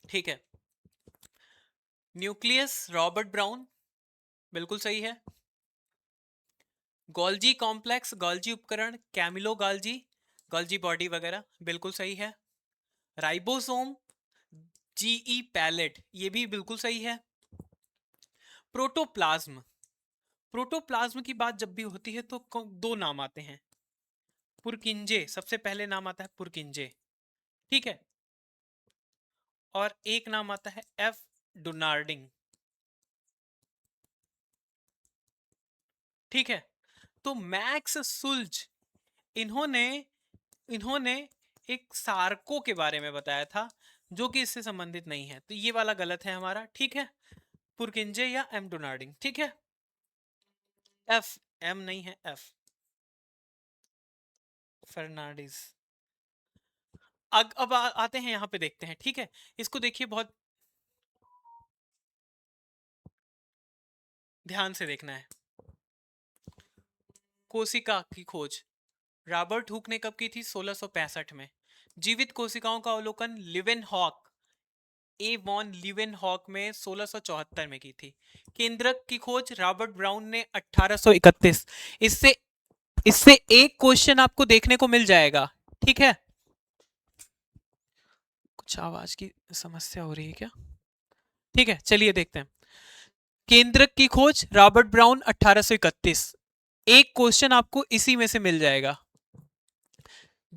ठीक है। न्यूक्लियस रॉबर्ट ब्राउन बिल्कुल सही है। गोल्जी कॉम्प्लेक्स, गोल्जी उपकरण, कैमिलो गाल्जी, गोल्जी बॉडी वगैरह बिल्कुल सही है। राइबोसोम, जीई पैलेट ये भी बिल्कुल सही है। प्रोटोप्लाज्म, प्रोटोप्लाज्म की बात जब भी होती है तो दो नाम आते हैं। पुरकिंजे सबसे पहले नाम आता है, पुरकिंजे, ठीक है। और एक नाम आता है एफ डोनार्डिंग, ठीक है। तो मैक्स सुल्ज इन्होंने इन्होंने एक सार्को के बारे में बताया था जो कि इससे संबंधित नहीं है, तो ये वाला गलत है हमारा, ठीक है। पुरकिंजे या एम डोनार्डिंग, ठीक है। एफ, एम नहीं है, एफ फर्नांडिस। अब आते हैं यहाँ पे देखते हैं, ठीक है। इसको देखिए, बहुत ध्यान से देखना है। कोशिका की खोज रॉबर्ट हुक ने कब की थी? 1665 में। जीवित कोशिकाओं का अवलोकन लिवेनहॉक, ए वॉन लिवेनहॉक में 1674 में की थी। केंद्रक की खोज रॉबर्ट ब्राउन ने 1831। इससे इससे एक क्वेश्चन आपको देखने को मिल जाएगा, ठीक है। कुछ आवाज की समस्या हो रही है क्या? ठीक है, चलिए देखते हैं। केंद्रक की खोज रॉबर्ट ब्राउन 1831। एक क्वेश्चन आपको इसी में से मिल जाएगा।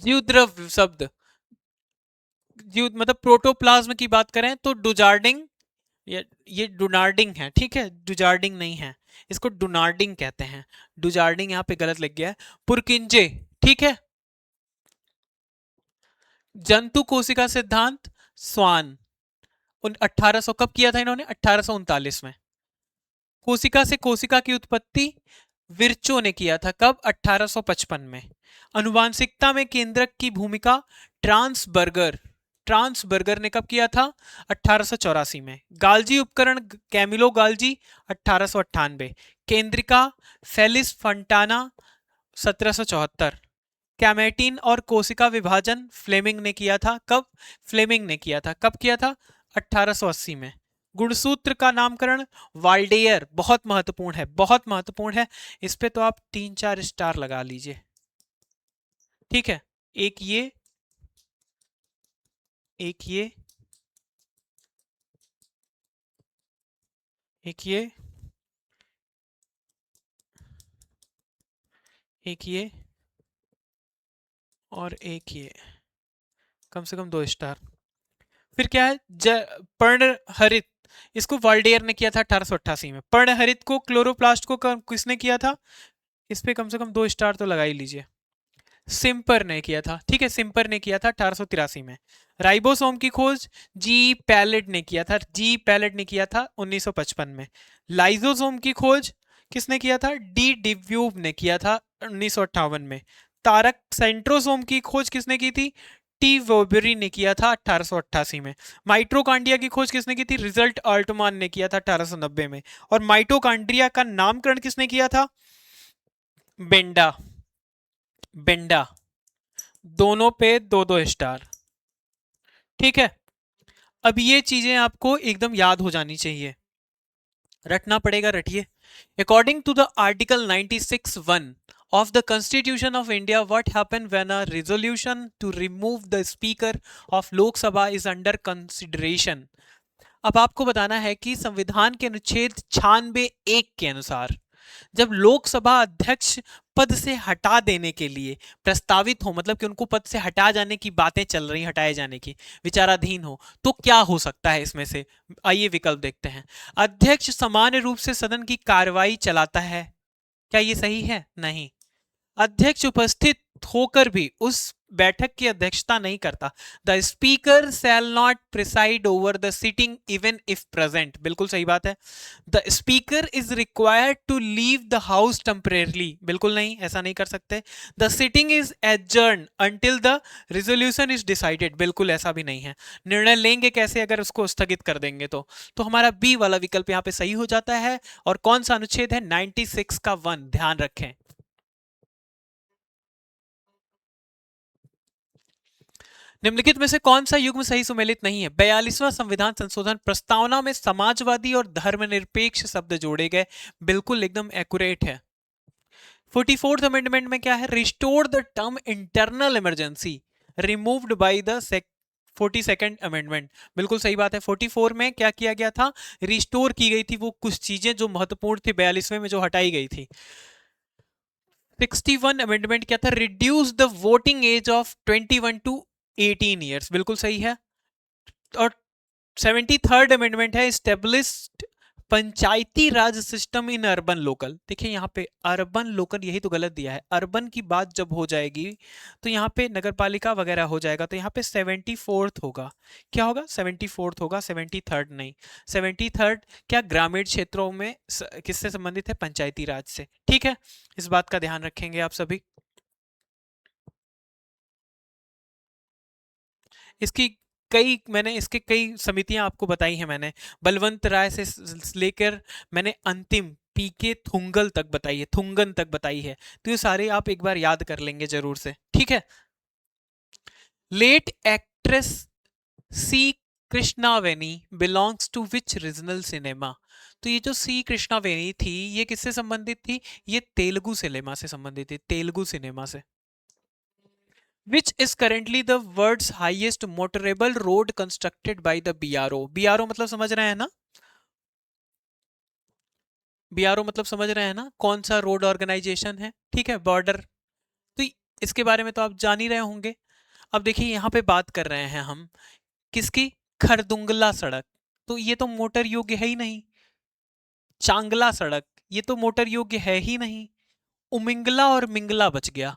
जीवद्रव्य शब्द, जीव मतलब प्रोटोप्लाज्म की बात करें तो डुजार्डिंग, ये डुनार्डिंग है, ठीक है, डुजार्डिंग नहीं है, इसको डुनार्डिंग कहते हैं। डुजार्डिंग यहाँ पे गलत लग गया है। पुरकिंजे, ठीक है। जंतु कोशिका सिद्धांत स्वान, 1800 कब किया था इन्होंने? 1839 में। कोशिका से कोशिका की उत्पत्ति विर्चो ने किया था, कब? 1855 में। अनुवांशिकता में केंद्रक की भूमिका ट्रांसबर्गर, ट्रांसबर्गर ने कब किया था? 1884 में। गाल्जी उपकरण कैमिलो गाल्जी 1898। केंद्रिका फेलिस फंटाना 1774। कैमेटीन और कोशिका विभाजन फ्लेमिंग ने किया था, कब? फ्लेमिंग ने किया था, कब किया था? 1880 में। गुणसूत्र का नामकरण वाल्डेयर, बहुत महत्वपूर्ण है, बहुत महत्वपूर्ण है, इस पे तो आप 3-4 स्टार लगा लीजिए, ठीक है। एक ये, एक ये, एक ये, एक ये और एक ये, कम से कम 2 स्टार। फिर क्या है? पर्णहरित, इसको वाल्डेयर ने किया था 1888 में। पर्णहरित को, क्लोरोप्लास्ट को किसने किया था? इस पे कम से कम 2 स्टार तो लगा ही लीजिए। सिम्पर ने किया था, ठीक है, सिम्पर ने किया था 1883 में। राइबोसोम की खोज जी पैलेट ने किया था, जी पैलेट ने किया था 1955 में। लाइजोसोम की खोज किसने किया था? डी डिव्यूव ने किया था 1958 में। तारक सेंट्रोसोम की खोज किसने की थी? टी वोबरी ने किया था 1888 में। माइट्रोकांड्रिया की खोज किसने की थी? रिजल्ट अल्टमान ने किया था 1890 में। और माइटोकांड्रिया का नामकरण किसने किया था? Benda, Benda. दोनों पे 2-2 स्टार, ठीक है। अब ये चीजें आपको एकदम याद हो जानी चाहिए, रटना पड़ेगा, रटिए। According to the article 96(1) of the Constitution of India, what happened when a resolution to remove the speaker of Lok Sabha is under consideration? अब आपको बताना है कि संविधान के अनुच्छेद 96(1) के अनुसार जब लोकसभा अध्यक्ष पद से हटा देने के लिए प्रस्तावित हो, मतलब कि उनको पद से हटा जाने की बातें चल रही, हटाए जाने की विचाराधीन हो, तो क्या हो सकता है इसमें से? आइए विकल्प देखते हैं। अध्यक्ष सामान्य रूप से सदन की कार्रवाई चलाता है, क्या ये सही है? नहीं। अध्यक्ष उपस्थित होकर भी उस बैठक की अध्यक्षता नहीं करता। The speaker shall not preside over the sitting even if present, बिल्कुल सही बात है। The speaker is required to leave the house temporarily, बिल्कुल नहीं, ऐसा नहीं कर सकते। The sitting is adjourn until the resolution is decided, बिल्कुल ऐसा भी नहीं है। निर्णय लेंगे कैसे अगर उसको स्थगित कर देंगे तो हमारा बी वाला विकल्प यहाँ पे सही हो जाता है। और कौन सा अनुच्छेद है? 96 का 1, ध्यान रखें। निम्नलिखित में से कौन सा युग्म सही सुमेलित नहीं है? 42वां संविधान संशोधन प्रस्तावना में समाजवादी और धर्मनिरपेक्ष शब्द जोड़े गए, बिल्कुल एकदम एक्यूरेट है। 44th अमेंडमेंट में क्या है? Restore the term internal emergency removed by the 42nd amendment, बिल्कुल सही बात है। 44 में क्या किया गया था? रिस्टोर की गई थी वो कुछ चीजें जो महत्वपूर्ण थी, 42वें में जो हटाई गई थी। 61 अमेंडमेंट क्या था? Reduce the voting age of 21 to 18 years, बिल्कुल सही है। और 73rd अमेंडमेंट है established panchayati raj system in urban local. देखिए यहाँ पे अर्बन लोकल, यही तो गलत दिया है। अर्बन की बात जब हो जाएगी तो यहाँ पे नगरपालिका वगैरह हो जाएगा, तो यहाँ पे 74th होगा। क्या होगा? 74th होगा, 73rd नहीं। 73rd क्या ग्रामीण क्षेत्रों में किससे संबंधित है? पंचायती राज से, ठीक है। इस बात का ध्यान रखेंगे आप सभी। इसकी मैंने इसके कई समितियां आपको बताई हैं मैंने, बलवंत राय से लेकर मैंने अंतिम पीके थुंगल तक बताई है, थुंगन तक बताई है। तो ये सारे आप एक बार याद कर लेंगे जरूर से, ठीक है। Late actress C Krishnaveni belongs to which regional cinema. तो ये जो सी कृष्णावेनी थी ये किससे संबंधित थी? ये तेलुगु सिनेमा से संबंधित थी, तेलुगु सिनेमा से। Which is currently the world's highest motorable road constructed by the BRO? BRO मतलब समझ रहे हैं ना? BRO मतलब समझ रहे हैं ना? कौन सा रोड ऑर्गेनाइजेशन है, ठीक है, बॉर्डर। तो इसके बारे में तो आप जान ही रहे होंगे। अब देखिए यहाँ पे बात कर रहे हैं हम किसकी? खरदुंगला सड़क। तो ये तो मोटर योग्य है ही नहीं। चांगला सड़क, ये तो मोटर योग्य है ही नहीं। उमिंगला और मिंगला बच गया।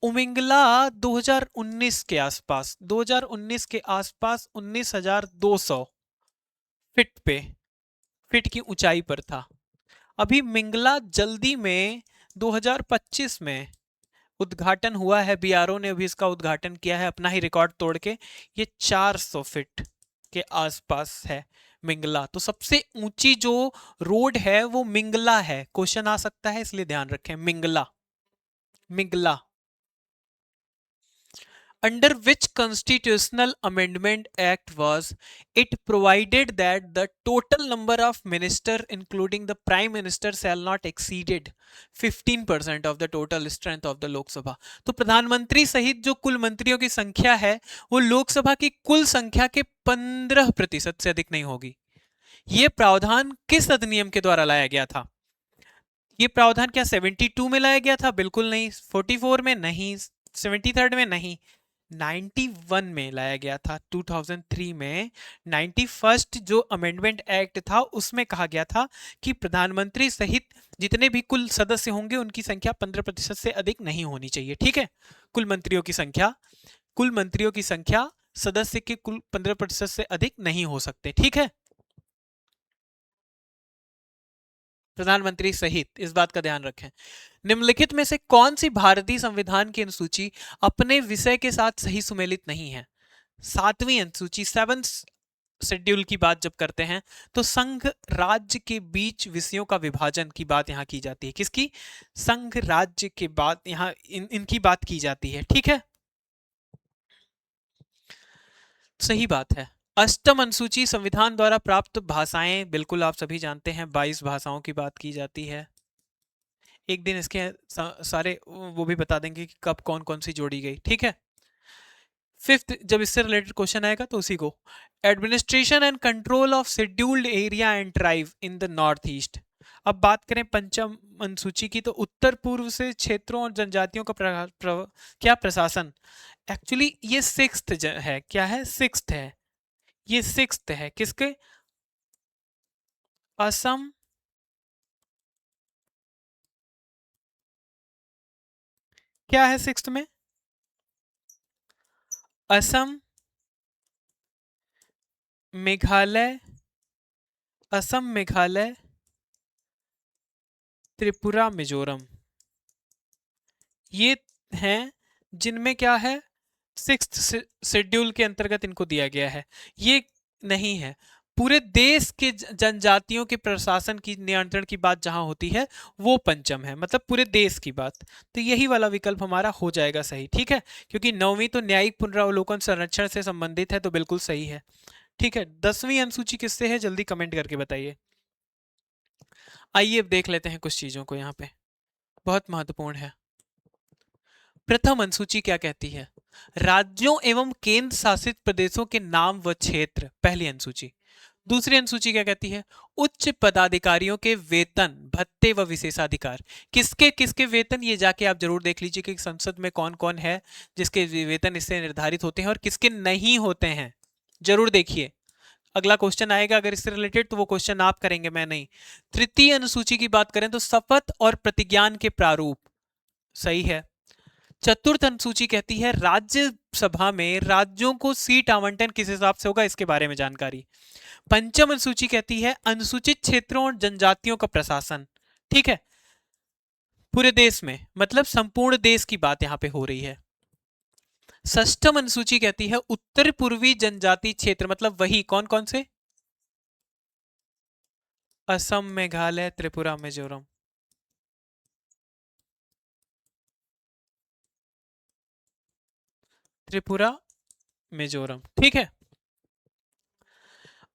उमिंगला 2019 के आसपास, 2019 के आसपास 19,200 फीट पे, फीट की ऊंचाई पर था। अभी मिंगला जल्दी में 2025 में उद्घाटन हुआ है, बीआरओ ने अभी इसका उद्घाटन किया है अपना ही रिकॉर्ड तोड़ के। ये 400 फीट के आसपास है मिंगला। तो सबसे ऊंची जो रोड है वो मिंगला है। क्वेश्चन आ सकता है इसलिए ध्यान रखें, मिंगला, मिंगला। Under which constitutional amendment act was it provided that the total number of ministers including the prime minister shall not exceeded 15% of the total strength of the Lok Sabha? तो प्रधानमंत्री सहित जो कुल मंत्रियों की संख्या है वो लोकसभा की कुल संख्या के 15% से अधिक नहीं होगी। ये प्रावधान किस अधिनियम के द्वारा लाया गया था? ये प्रावधान क्या 72 में लाया गया था? बिल्कुल नहीं। 44 में नहीं, 73 में नहीं, 91 में लाया गया था, 2003 में। 91st जो अमेंडमेंट एक्ट था उसमें कहा गया था कि प्रधानमंत्री सहित जितने भी कुल सदस्य होंगे उनकी संख्या 15% से अधिक नहीं होनी चाहिए, ठीक है। कुल मंत्रियों की संख्या, कुल मंत्रियों की संख्या सदस्य के कुल 15% से अधिक नहीं हो सकते, ठीक है। प्रधानमंत्री सहित, इस बात का ध्यान रखें। निम्नलिखित में से कौन सी भारतीय संविधान की अनुसूची अपने विषय के साथ सही सुमेलित नहीं है? 7वीं अनुसूची, 7th शेड्यूल की बात जब करते हैं तो संघ राज्य के बीच विषयों का विभाजन की बात यहां की जाती है। किसकी? संघ राज्य के बाद यहां इनकी बात की जाती है, ठीक है। सही बात है। अष्टम अनुसूची संविधान द्वारा प्राप्त भाषाएं, बिल्कुल आप सभी जानते हैं 22 भाषाओं की बात की जाती है। एक दिन इसके सारे वो भी बता देंगे कि कब कौन कौन सी जोड़ी गई, ठीक है। फिफ्थ, जब इससे रिलेटेड क्वेश्चन आएगा तो उसी को। Administration and control of scheduled area and tribe in the north east. अब बात करें पंचम अनुसूची की तो उत्तर पूर्व से क्षेत्रों और जनजातियों का क्या प्रशासन। एक्चुअली ये सिक्स्थ है, क्या है? सिक्स्थ है, ये सिक्स्थ है। किसके? असम, क्या है सिक्स्थ में? असम, मेघालय, असम, मेघालय, त्रिपुरा, मिजोरम, ये हैं जिनमें क्या है, सिक्स्थ शेड्यूल के अंतर्गत इनको दिया गया है। ये नहीं है। पूरे देश के जनजातियों के प्रशासन की नियंत्रण की बात जहां होती है वो पंचम है, मतलब पूरे देश की बात। तो यही वाला विकल्प हमारा हो जाएगा सही, ठीक है, क्योंकि 9वीं तो न्यायिक पुनरावलोकन संरक्षण से संबंधित है, तो बिल्कुल सही है, ठीक है। 10वीं अनुसूची किससे है? जल्दी कमेंट करके बताइए। आइए अब देख लेते हैं कुछ चीजों को, यहाँ पे बहुत महत्वपूर्ण है। प्रथम अनुसूची क्या कहती है? राज्यों एवं केंद्र शासित प्रदेशों के नाम व क्षेत्र, पहली अनुसूची। दूसरी अनुसूची क्या कहती है? उच्च पदाधिकारियों के वेतन, भत्ते व विशेषाधिकार। किसके किसके वेतन, ये जाके आप जरूर देख लीजिए कि संसद में कौन कौन है जिसके वेतन इससे निर्धारित होते हैं और किसके नहीं होते हैं, जरूर देखिए। अगला क्वेश्चन आएगा अगर इससे रिलेटेड तो वो क्वेश्चन आप करेंगे, मैं नहीं। तृतीय अनुसूची की बात करें तो शपथ और प्रतिज्ञान के प्रारूप, सही है। चतुर्थ अनुसूची कहती है राज्यसभा में राज्यों को सीट आवंटन किस हिसाब से होगा, इसके बारे में जानकारी। पंचम अनुसूची कहती है अनुसूचित क्षेत्रों और जनजातियों का प्रशासन, ठीक है, पूरे देश में, मतलब संपूर्ण देश की बात यहां पे हो रही है। षष्ठम अनुसूची कहती है उत्तर पूर्वी जनजाति क्षेत्र, मतलब वही कौन कौन से? असम, मेघालय, त्रिपुरा, मिजोरम। त्रिपुरा, मिजोरम, ठीक है।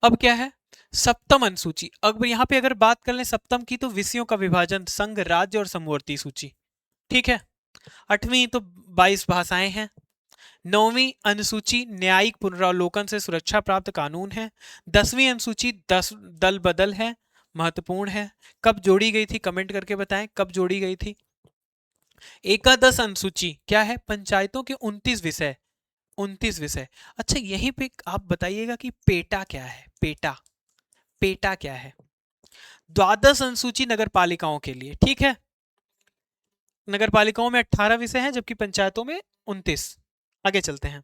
अब क्या है, सप्तम अनुसूची। अब यहाँ पे अगर बात कर लें सप्तम की, तो विषयों का विभाजन, संघ, राज्य और समवर्ती सूची, ठीक है। आठवीं तो 22 भाषाएं हैं। नौवीं अनुसूची न्यायिक पुनरावलोकन से सुरक्षा प्राप्त कानून है। 10वीं अनुसूची 10 दल बदल है, महत्वपूर्ण है। कब जोड़ी गई थी, कमेंट करके बताएं कब जोड़ी गई थी। एकादश अनुसूची क्या है, पंचायतों के 29 विषय, 29 विषय। अच्छा यहीं पे आप बताइएगा कि पेटा क्या है, पेटा, पेटा क्या है। द्वादश अनुसूची नगर पालिकाओं के लिए, ठीक है। नगर पालिकाओं में 18 विषय हैं, जबकि पंचायतों में 29। आगे चलते हैं।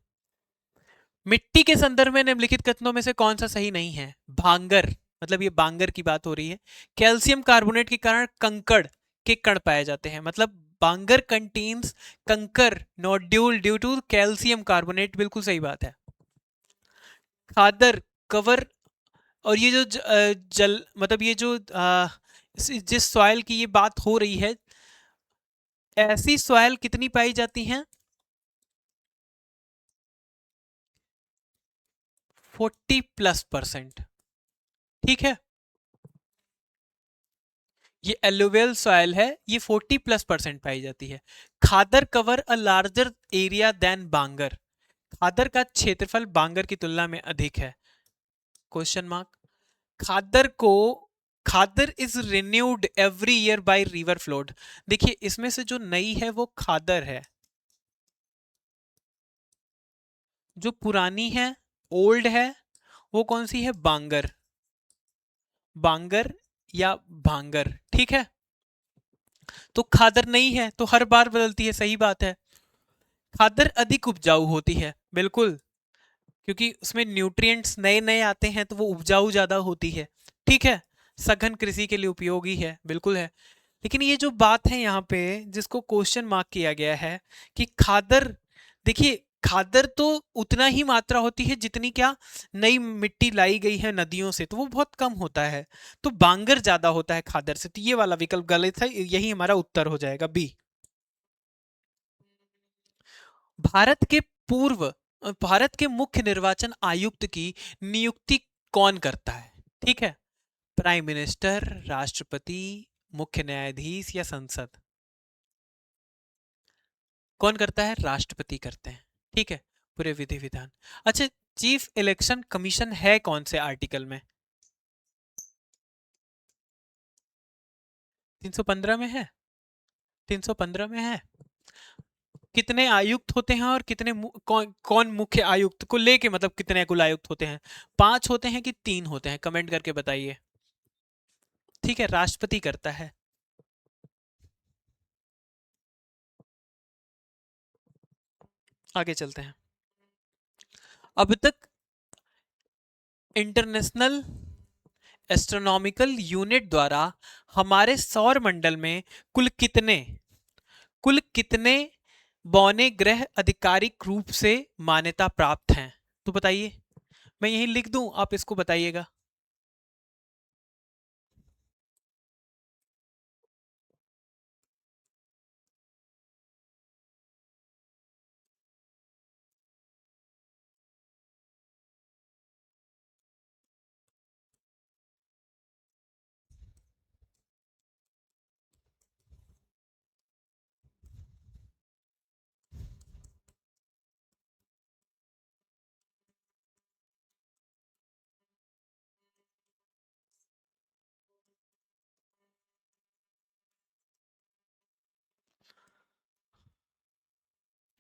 मिट्टी के संदर्भ में निम्नलिखित कथनों में से कौन सा सही नहीं है। भांगर, मतलब ये बांगर की बात हो रही है। कैल्शियम कार्बोनेट के कारण कंकड़ के कण पाए जाते हैं, मतलब bangar contains kankar nodule due to calcium carbonate, बिल्कुल सही बात है। खादर कवर, और ये जो जल मतलब ये जो जिस सॉइल की ये बात हो रही है, ऐसी सॉइल कितनी पाई जाती हैं, 40+%, ठीक है। ये एलुवियल सॉइल है, ये 40+% पाई जाती है। Khadar cover a larger area than bangar, khadar का क्षेत्रफल बांगर की तुलना में अधिक है, क्वेश्चन मार्क। खादर को, khadar is renewed every year by river floods. देखिए इसमें से जो नई है वो खादर है, जो पुरानी है, ओल्ड है, वो कौन सी है, बांगर, बांगर या भांगर, ठीक है। तो खादर नहीं है तो हर बार बदलती है, सही बात है। खादर अधिक उपजाऊ होती है, बिल्कुल, क्योंकि उसमें न्यूट्रिएंट्स नए नए आते हैं तो वो उपजाऊ ज्यादा होती है, ठीक है। सघन कृषि के लिए उपयोगी है, बिल्कुल है। लेकिन ये जो बात है यहाँ पे जिसको क्वेश्चन मार्क किया गया है कि खादर, देखिए खादर तो उतना ही मात्रा होती है जितनी क्या नई मिट्टी लाई गई है नदियों से, तो वो बहुत कम होता है। तो बांगर ज्यादा होता है खादर से, तो ये वाला विकल्प गलत है, यही हमारा उत्तर हो जाएगा बी। भारत के पूर्व भारत के मुख्य निर्वाचन आयुक्त की नियुक्ति कौन करता है, ठीक है। प्राइम मिनिस्टर, राष्ट्रपति, मुख्य न्यायाधीश या संसद। कौन करता है, राष्ट्रपति करते हैं, ठीक है। पूरे विधि विधान। अच्छा, चीफ इलेक्शन कमीशन है कौन से आर्टिकल में, 315 में है, 315 में है। कितने आयुक्त होते हैं और कितने कौन मुख्य आयुक्त को लेके, मतलब कितने कुल आयुक्त होते हैं, 5 होते हैं कि 3 होते हैं, कमेंट करके बताइए, ठीक है। राष्ट्रपति करता है। आगे चलते हैं। अब तक इंटरनेशनल एस्ट्रोनॉमिकल यूनिट द्वारा हमारे सौर मंडल में कुल कितने बौने ग्रह आधिकारिक रूप से मान्यता प्राप्त हैं, तो बताइए। मैं यही लिख दूं, आप इसको बताइएगा।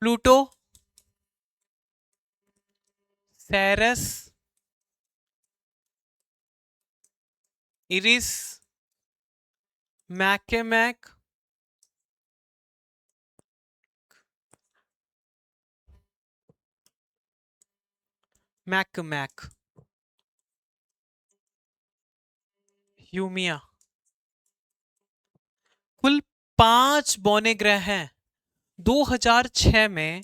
Pluto, Ceres, Eris, Makemake, Makemake, Haumea. कुल 5 बौने ग्रह हैं। 2006 में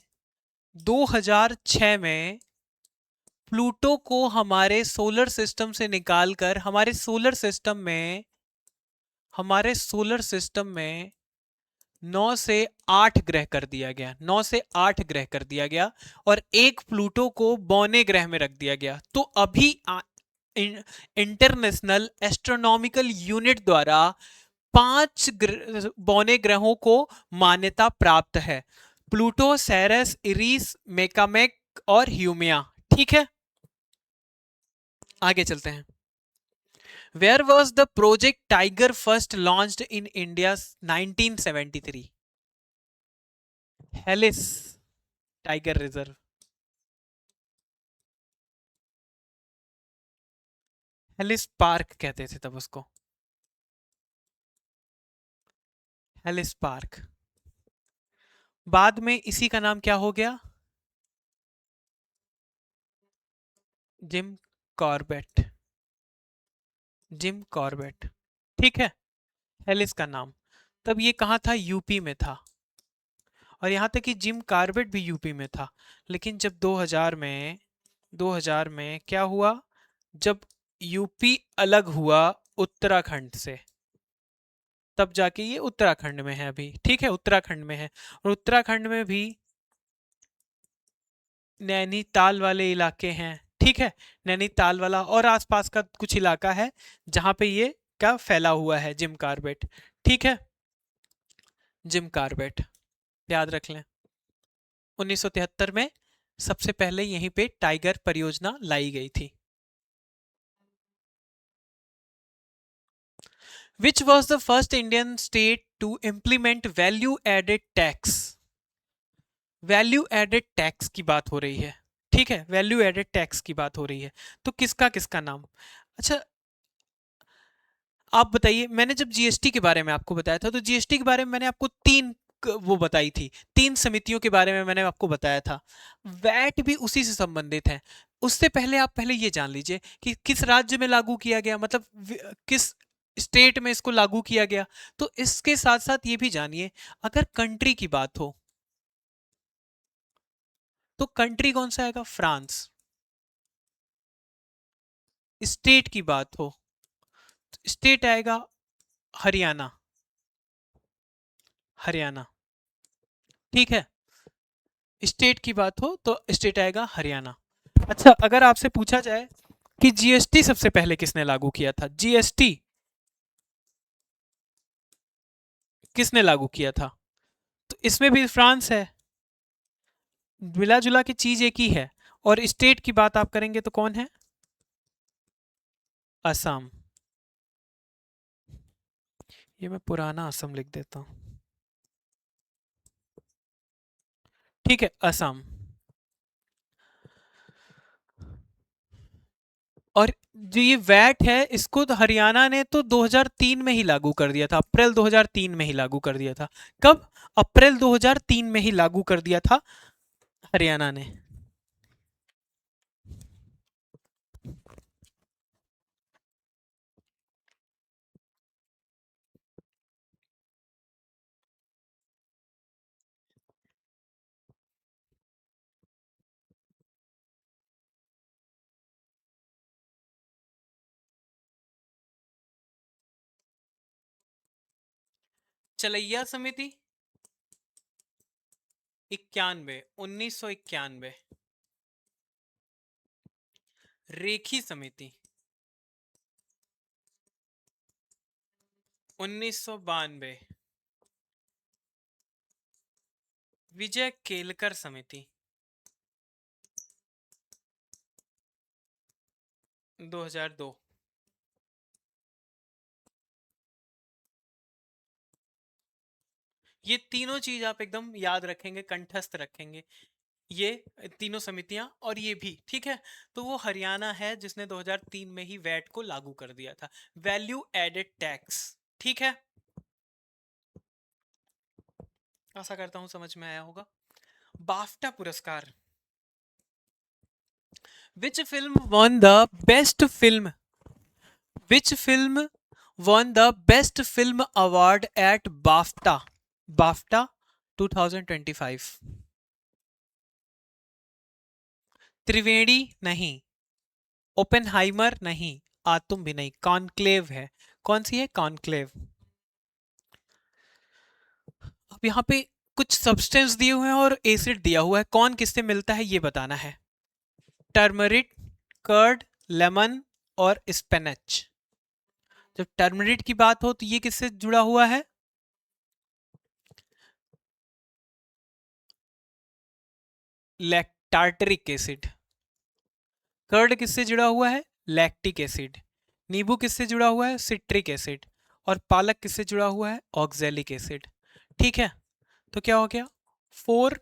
2006 में प्लूटो को हमारे सोलर सिस्टम से निकालकर हमारे सोलर सिस्टम में 9 से 8 ग्रह कर दिया गया, 9 से 8 ग्रह कर दिया गया, और एक प्लूटो को बौने ग्रह में रख दिया गया। तो अभी इंटरनेशनल एस्ट्रोनॉमिकल यूनिट द्वारा 5 बौने ग्रहों को मान्यता प्राप्त है: प्लूटो, सेरेस, इरिस, मेकामेक और ह्यूमिया। ठीक है, आगे चलते हैं। Where was the project tiger first launched in India 1973? Hailey's tiger reserve. Hailey's park कहते थे तब उसको, हेलिस पार्क। बाद में इसी का नाम क्या हो गया? Jim Corbett, Jim Corbett. ठीक है, हेलिस का नाम। तब ये कहाँ था? यूपी में था, और यहाँ तक कि जिम कॉर्बेट भी यूपी में था। लेकिन जब 2000 में क्या हुआ? जब यूपी अलग हुआ उत्तराखंड से, तब जाके ये उत्तराखंड में है अभी। ठीक है, उत्तराखंड में है, और उत्तराखंड में भी नैनीताल वाले इलाके हैं। ठीक है, नैनीताल वाला और आसपास का कुछ इलाका है जहां पे ये क्या फैला हुआ है, जिम कार्बेट। ठीक है, जिम कार्बेट याद रख लें। 1973 में सबसे पहले यहीं पे टाइगर परियोजना लाई गई थी। Which was the first Indian state to implement value added tax? Value added tax की बात हो रही है। ठीक है, वैल्यू एडेड टैक्स की बात हो रही है, तो किसका किसका नाम? अच्छा, आप बताइए। मैंने जब जीएसटी के बारे में आपको बताया था, तो जीएसटी के बारे में मैंने आपको वो बताई थी, 3 समितियों के बारे में मैंने आपको बताया था। वैट भी उसी से संबंधित है। उससे पहले आप पहले ये जान लीजिए कि किस राज्य में लागू किया गया, मतलब किस स्टेट में इसको लागू किया गया। तो इसके साथ साथ ये भी जानिए, अगर कंट्री की बात हो तो कंट्री कौन सा आएगा? फ्रांस। स्टेट की बात हो तो स्टेट आएगा हरियाणा, हरियाणा। ठीक है, स्टेट की बात हो तो स्टेट आएगा हरियाणा। अच्छा, अगर आपसे पूछा जाए कि जीएसटी सबसे पहले किसने लागू किया था, जीएसटी किसने लागू किया था? तो इसमें भी फ्रांस है। मिला जुला की चीज एक ही है। और स्टेट की बात आप करेंगे तो कौन है? असम। ये मैं पुराना असम लिख देता हूं। ठीक है, असम। और जो ये वैट है, इसको तो हरियाणा ने तो 2003 में ही लागू कर दिया था, अप्रैल 2003 में ही लागू कर दिया था। कब? अप्रैल 2003 में ही लागू कर दिया था हरियाणा ने। चलैया समिति 91, 1991। रेखी समिति 1992। विजय केलकर समिति 2002। ये तीनों चीज आप एकदम याद रखेंगे, कंठस्थ रखेंगे, ये तीनों समितियां और ये भी। ठीक है, तो वो हरियाणा है जिसने 2003 में ही वैट को लागू कर दिया था, वैल्यू एडेड टैक्स। ठीक है, आशा करता हूं समझ में आया होगा। बाफ्टा पुरस्कार, which film won the best film, which film won the best film award at BAFTA, BAFTA 2025? त्रिवेणी नहीं, ओपेनहाइमर नहीं, आतुम भी नहीं, कॉन्क्लेव है। कौन सी है? कॉन्क्लेव। अब यहाँ पे कुछ सब्सटेंस दिए हुए हैं और एसिड दिया हुआ है, कौन किससे मिलता है ये बताना है। टर्मरिक, कर्ड, लेमन और स्पिनच। जब टर्मरिक की बात हो तो ये किससे जुड़ा हुआ है? लैक्टार्टरिक एसिड। कर्ड किससे जुड़ा हुआ है? Lactic acid. नींबू किससे जुड़ा हुआ है? Citric acid. और पालक किससे जुड़ा हुआ है? Oxalic acid. ठीक है, तो क्या हो गया? 4,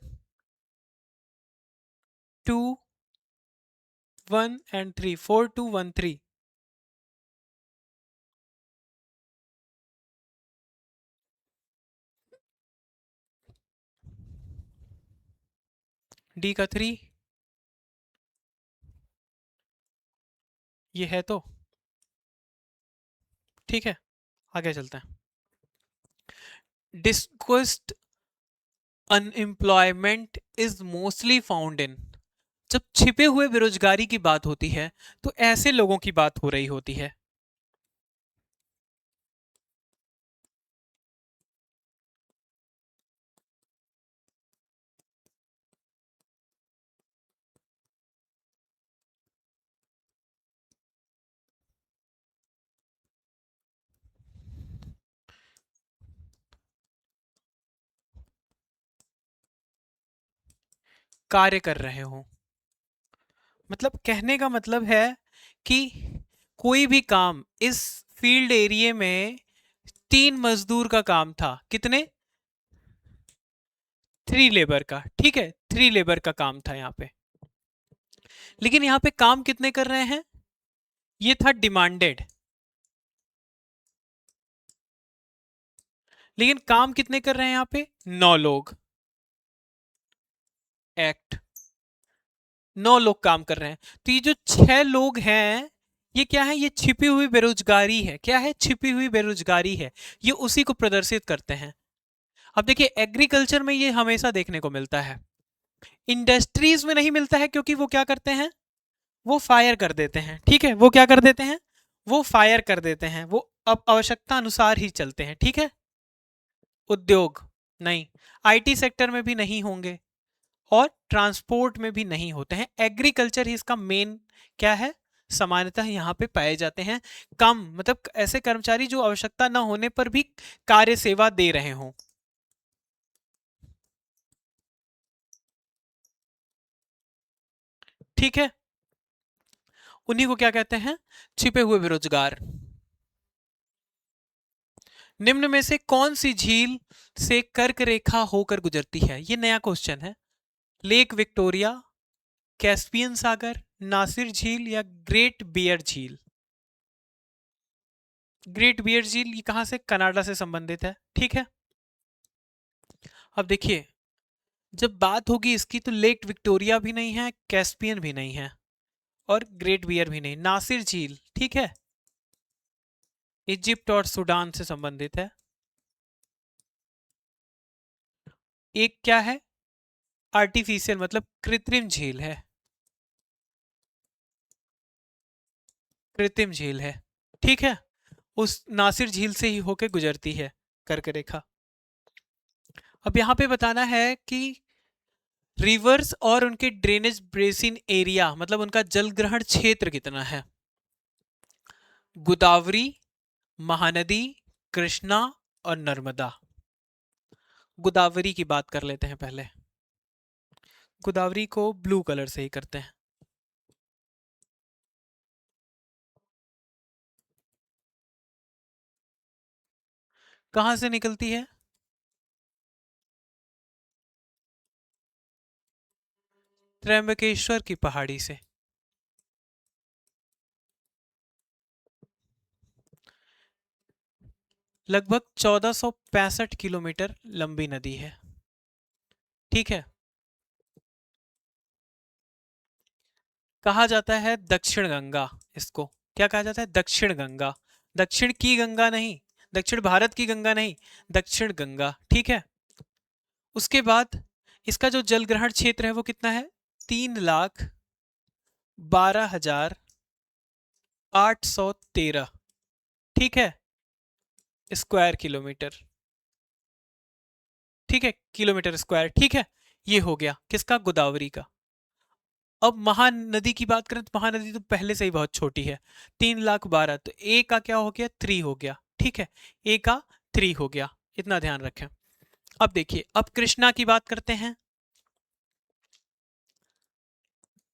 2, 1 एंड 3, 4, 2, 1, 3। डी का 3 ये है तो ठीक है, आगे चलते हैं। Disguised unemployment is mostly found in. जब छिपे हुए बेरोजगारी की बात होती है तो ऐसे लोगों की बात हो रही होती है। कार्य कर रहे हो, मतलब कहने का मतलब है कि कोई भी काम इस फील्ड एरिया में 3 मजदूर का काम था। कितने? 3 लेबर का। ठीक है, 3 लेबर का काम था यहाँ पे, लेकिन यहाँ पे काम कितने कर रहे हैं? ये था डिमांडेड, लेकिन काम कितने कर रहे हैं यहाँ पे? 9 लोग। एक्ट 9 लोग काम कर रहे हैं, तो ये जो 6 लोग हैं ये क्या है? ये छिपी हुई बेरोजगारी है। क्या है? छिपी हुई बेरोजगारी है। ये उसी को प्रदर्शित करते हैं। अब देखिए, एग्रीकल्चर में ये हमेशा देखने को मिलता है, इंडस्ट्रीज में नहीं मिलता है, क्योंकि वो क्या करते हैं? वो फायर कर देते हैं। ठीक है, वो क्या कर देते हैं? वो फायर कर देते हैं, वो अब आवश्यकता अनुसार ही चलते हैं। ठीक है, उद्योग नहीं, आईटी सेक्टर में भी नहीं होंगे और ट्रांसपोर्ट में भी नहीं होते हैं। एग्रीकल्चर ही इसका मेन क्या है? सामान्यतः यहाँ पे पाए जाते हैं। कम मतलब ऐसे कर्मचारी जो आवश्यकता न होने पर भी कार्य सेवा दे रहे हों। ठीक है, उन्हीं को क्या कहते हैं? छिपे हुए बेरोजगार। निम्न में से कौन सी झील से कर्क रेखा होकर गुजरती है? ये नया क्वेश्चन है। लेक विक्टोरिया, कैस्पियन सागर, नासिर झील या ग्रेट बियर झील। ग्रेट बियर झील ये कहां से? कनाडा से संबंधित है। ठीक है, अब देखिए, जब बात होगी इसकी तो लेक विक्टोरिया भी नहीं है, कैस्पियन भी नहीं है और ग्रेट बियर भी नहीं। नासिर झील, ठीक है, इजिप्ट और सूडान से संबंधित है। एक क्या है? आर्टिफिशियल मतलब कृत्रिम झील है, कृत्रिम झील है। ठीक है, उस नासिर झील से ही होके गुजरती है कर्क रेखा। अब यहां पे बताना है कि रिवर्स और उनके ड्रेनेज बेसिन एरिया मतलब उनका जल ग्रहण क्षेत्र कितना है? गोदावरी, महानदी, कृष्णा और नर्मदा। गोदावरी की बात कर लेते हैं पहले। गोदावरी को ब्लू कलर से ही करते हैं। कहां से निकलती है? त्र्यंबकेश्वर की पहाड़ी से। लगभग 1465 किलोमीटर लंबी नदी है। ठीक है, कहा जाता है दक्षिण गंगा इसको। क्या कहा जाता है? दक्षिण गंगा। दक्षिण की गंगा नहीं, दक्षिण भारत की गंगा नहीं, दक्षिण गंगा। ठीक है, उसके बाद इसका जो जल ग्रहण क्षेत्र है वो कितना है? 3 लाख 12,813, ठीक है, स्क्वायर किलोमीटर, ठीक है, किलोमीटर स्क्वायर, ठीक है। ये हो गया किसका, गोदावरी का। अब महानदी की बात करें तो महानदी तो पहले से ही बहुत छोटी है, 3,12,000, तो ए का क्या हो गया, 3 हो गया, ठीक है, ए का 3 हो गया, इतना ध्यान रखें। अब देखिए, अब कृष्णा की बात करते हैं।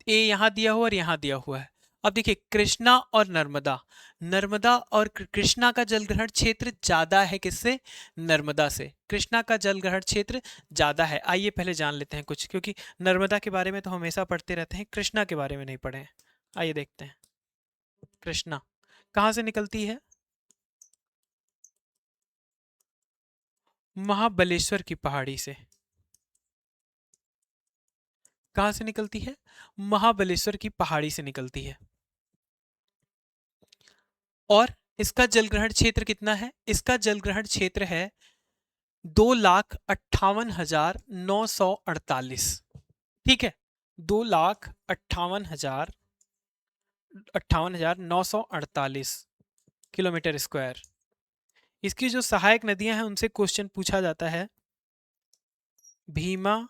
ए यहां दिया हुआ और यहां दिया हुआ है। अब देखिए कृष्णा और नर्मदा, नर्मदा और कृष्णा का जलग्रहण क्षेत्र ज्यादा है किससे, नर्मदा से। कृष्णा का जलग्रहण क्षेत्र ज्यादा है। आइए पहले जान लेते हैं कुछ, क्योंकि नर्मदा के बारे में तो हमेशा पढ़ते रहते हैं, कृष्णा के बारे में नहीं पढ़े हैं। आइए देखते हैं। कृष्णा कहां से निकलती है, महाबलेश्वर की पहाड़ी से। कहां से निकलती है, महाबलेश्वर की पहाड़ी से निकलती है। और इसका जलग्रहण क्षेत्र कितना है, इसका जलग्रहण क्षेत्र है 2,58,948, ठीक है, 2,58,948 किलोमीटर स्क्वायर। इसकी जो सहायक नदियां हैं उनसे क्वेश्चन पूछा जाता है, भीमा,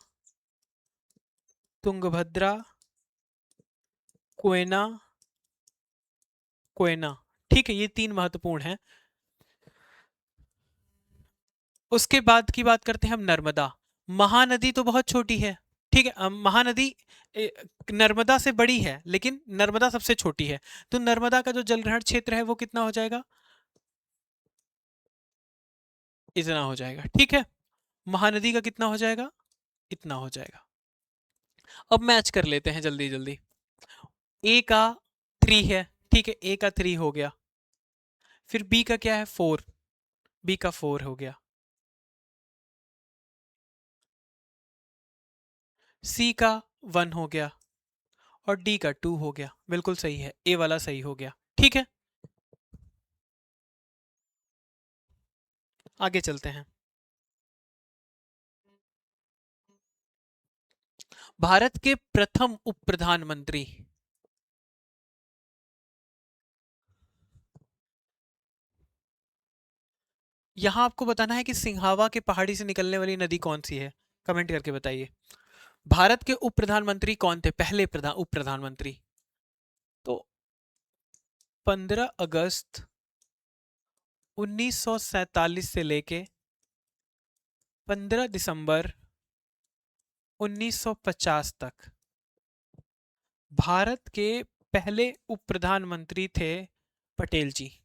तुंगभद्रा, कोयना, कोयना, ठीक है, ये 3 महत्वपूर्ण हैं। उसके बाद की बात करते हैं हम नर्मदा। महानदी तो बहुत छोटी है, ठीक है, महानदी ए, नर्मदा से बड़ी है लेकिन नर्मदा सबसे छोटी है, तो नर्मदा का जो जलग्रहण क्षेत्र है वो कितना हो जाएगा, इतना हो जाएगा, ठीक है। महानदी का कितना हो जाएगा, इतना हो जाएगा। अब मैच कर लेते हैं जल्दी जल्दी। ए का 3 है, ठीक है, ए का 3 हो गया। फिर बी का क्या है, 4, बी का 4 हो गया। सी का 1 हो गया और डी का 2 हो गया, बिल्कुल सही है, ए वाला सही हो गया, ठीक है। आगे चलते हैं। भारत के प्रथम उप प्रधानमंत्री, यहां आपको बताना है कि सिंघावा के पहाड़ी से निकलने वाली नदी कौन सी है, कमेंट करके बताइए। भारत के उप प्रधानमंत्री कौन थे, पहले उप प्रधानमंत्री, तो 15 अगस्त 1947 से लेके 15 दिसंबर 1950 तक भारत के पहले उप प्रधानमंत्री थे पटेल जी।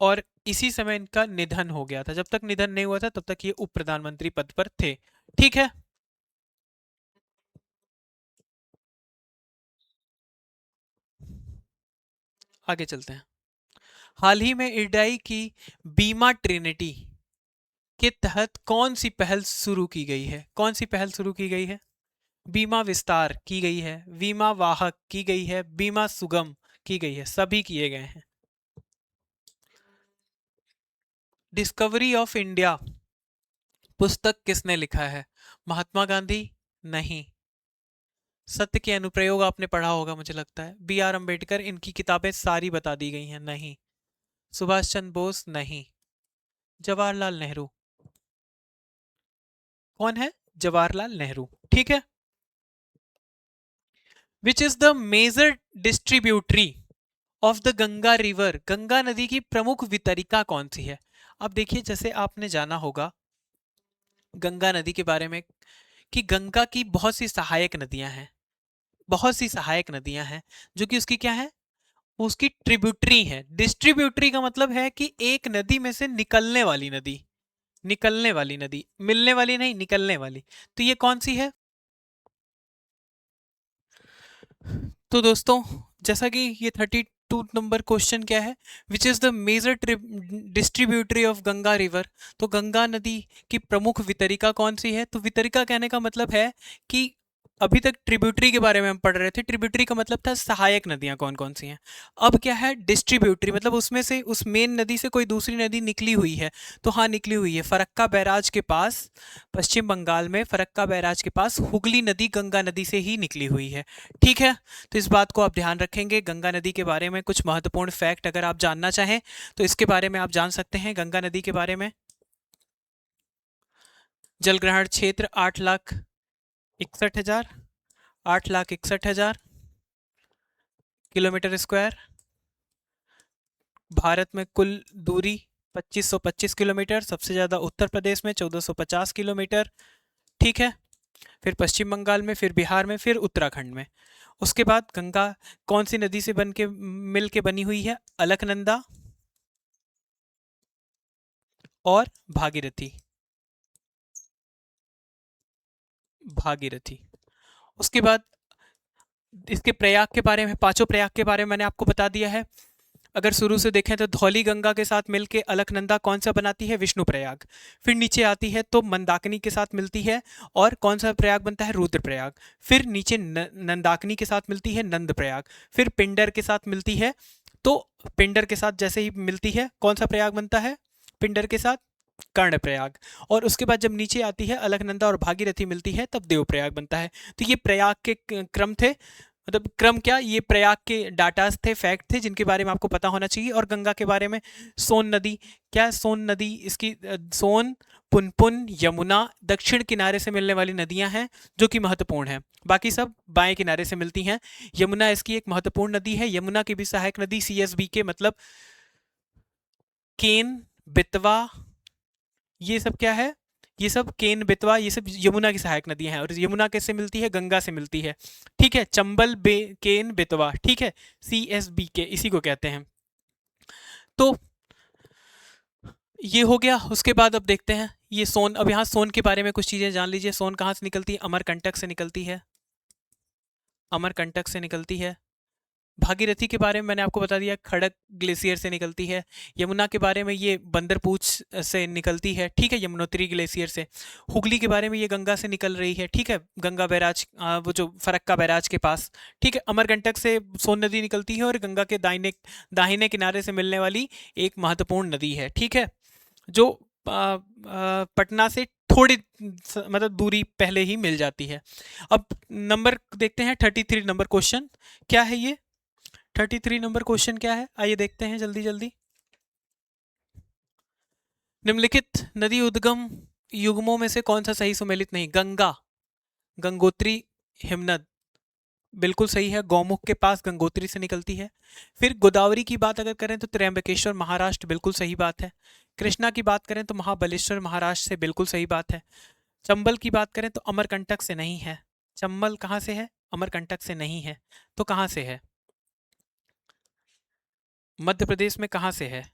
और इसी समय इनका निधन हो गया था, जब तक निधन नहीं हुआ था तब तक ये उप प्रधानमंत्री पद पर थे, ठीक है। आगे चलते हैं। हाल ही में इरडाई की बीमा ट्रिनिटी के तहत कौन सी पहल शुरू की गई है, कौन सी पहल शुरू की गई है, बीमा विस्तार की गई है, बीमा वाहक की गई है, बीमा सुगम की गई है, सभी किए गए हैं। डिस्कवरी ऑफ इंडिया पुस्तक किसने लिखा है, महात्मा गांधी, नहीं। सत्य के अनुप्रयोग आपने पढ़ा होगा मुझे लगता है, बी आर अम्बेडकर, इनकी किताबें सारी बता दी गई हैं, नहीं। सुभाष चंद्र बोस, नहीं। जवाहरलाल नेहरू, कौन है, जवाहरलाल नेहरू, ठीक है। Which is the major distributary of the Ganga river, Ganga नदी की प्रमुख वितरिका कौन सी है। अब देखिए जैसे आपने जाना होगा गंगा नदी के बारे में कि गंगा की बहुत सी सहायक नदियां हैं, बहुत सी सहायक नदियां हैं जो कि उसकी क्या है, उसकी ट्रिब्यूटरी है। डिस्ट्रीब्यूटरी का मतलब है कि एक नदी में से निकलने वाली नदी, निकलने वाली नदी, मिलने वाली नहीं, निकलने वाली, तो ये कौन सी है। तो दोस्तों जैसा कि ये 32 नंबर क्वेश्चन क्या है, which is the major distributary of Ganga river, तो गंगा नदी की प्रमुख वितरिका कौन सी है। तो वितरिका कहने का मतलब है कि अभी तक ट्रिब्यूटरी के बारे में हम पढ़ रहे थे। ट्रिब्यूटरी का मतलब था सहायक नदियां कौन कौन सी हैं। अब क्या है डिस्ट्रीब्यूटरी, मतलब उसमें से उस मेन नदी से कोई दूसरी नदी निकली हुई है। तो हाँ निकली हुई है, फरक्का बैराज के पास, पश्चिम बंगाल में फरक्का बैराज के पास हुगली नदी गंगा नदी से ही निकली हुई है। ठीक है, तो इस बात को आप ध्यान रखेंगे। गंगा नदी के बारे में कुछ महत्वपूर्ण फैक्ट अगर आप जानना चाहें तो इसके बारे में आप जान सकते हैं। गंगा नदी के बारे में, जलग्रहण क्षेत्र 8,61,000, 8,61,000 किलोमीटर स्क्वायर। भारत में कुल दूरी 2525 किलोमीटर, सबसे ज़्यादा उत्तर प्रदेश में 1450 किलोमीटर। ठीक है, फिर पश्चिम बंगाल में, फिर बिहार में, फिर उत्तराखंड में। उसके बाद गंगा कौन सी नदी से बन के मिल के बनी हुई है? अलकनंदा और भागीरथी। भागीरथी। उसके बाद इसके प्रयाग के बारे में, पांचों प्रयाग के बारे में मैंने आपको बता दिया है। अगर शुरू से देखें तो धौली गंगा के साथ मिलके अलकनंदा कौन सा बनाती है? विष्णु प्रयाग। फिर नीचे आती है तो मंदाकिनी के साथ मिलती है और कौन सा प्रयाग बनता है? रुद्र प्रयाग। फिर नीचे नंदाकिनी के साथ मिलती है नंद प्रयाग। फिर पिंडर के साथ मिलती है, तो पिंडर के साथ जैसे ही मिलती है कौन सा प्रयाग बनता है पिंडर के साथ? कर्ण प्रयाग। और उसके बाद जब नीचे आती है अलकनंदा और भागीरथी मिलती है तब देव प्रयाग बनता है। तो ये प्रयाग के क्रम थे, मतलब क्रम क्या, ये प्रयाग के डाटास थे, फैक्ट थे जिनके बारे में आपको पता होना चाहिए। और गंगा के बारे में, सोन नदी, क्या है सोन नदी? इसकी सोन, पुनपुन, यमुना दक्षिण किनारे से मिलने वाली नदियां हैं जो कि महत्वपूर्ण हैं। बाकी सब बाएं किनारे से मिलती हैं। यमुना इसकी एक महत्वपूर्ण नदी है। यमुना की भी सहायक नदी CSB के मतलब केन, बेतवा, ये सब क्या है? ये सब केन, बेतवा, ये सब यमुना की सहायक नदियां हैं। और यमुना कैसे मिलती है? गंगा से मिलती है। ठीक है, चंबल, केन, बेतवा। ठीक है, CSB के इसी को कहते हैं। तो ये हो गया। उसके बाद अब देखते हैं ये सोन। अब यहाँ सोन के बारे में कुछ चीजें जान लीजिए। सोन कहाँ से निकलती है? अमरकंटक से निकलती है। अमरकंटक से निकलती है। भागीरथी के बारे में मैंने आपको बता दिया, खड़क ग्लेशियर से निकलती है। यमुना के बारे में ये बंदरपूछ से निकलती है। ठीक है, यमुनोत्री ग्लेशियर से। हुगली के बारे में ये गंगा से निकल रही है। ठीक है, गंगा बैराज, वो जो फरक्का बैराज के पास। ठीक है, अमरकंटक से सोन नदी निकलती है और गंगा के दाहिने दाहिने किनारे से मिलने वाली एक महत्वपूर्ण नदी है। ठीक है, जो पटना से थोड़ी मतलब दूरी पहले ही मिल जाती है। अब नंबर देखते हैं, 33 नंबर क्वेश्चन क्या है ये? 33 नंबर क्वेश्चन क्या है, आइए देखते हैं जल्दी जल्दी। निम्नलिखित नदी उद्गम युग्मों में से कौन सा सही सुमेलित नहीं? गंगा, गंगोत्री, हिमनद बिल्कुल सही है। गौमुख के पास गंगोत्री से निकलती है। फिर गोदावरी की बात अगर करें तो त्र्यंबकेश्वर महाराष्ट्र, बिल्कुल सही बात है। कृष्णा की बात करें तो महाबलेश्वर महाराष्ट्र से, बिल्कुल सही बात है। चंबल की बात करें तो अमरकंटक से नहीं है। चंबल कहाँ से है? अमरकंटक से नहीं है। तो कहाँ से है? मध्य प्रदेश में कहाँ से है?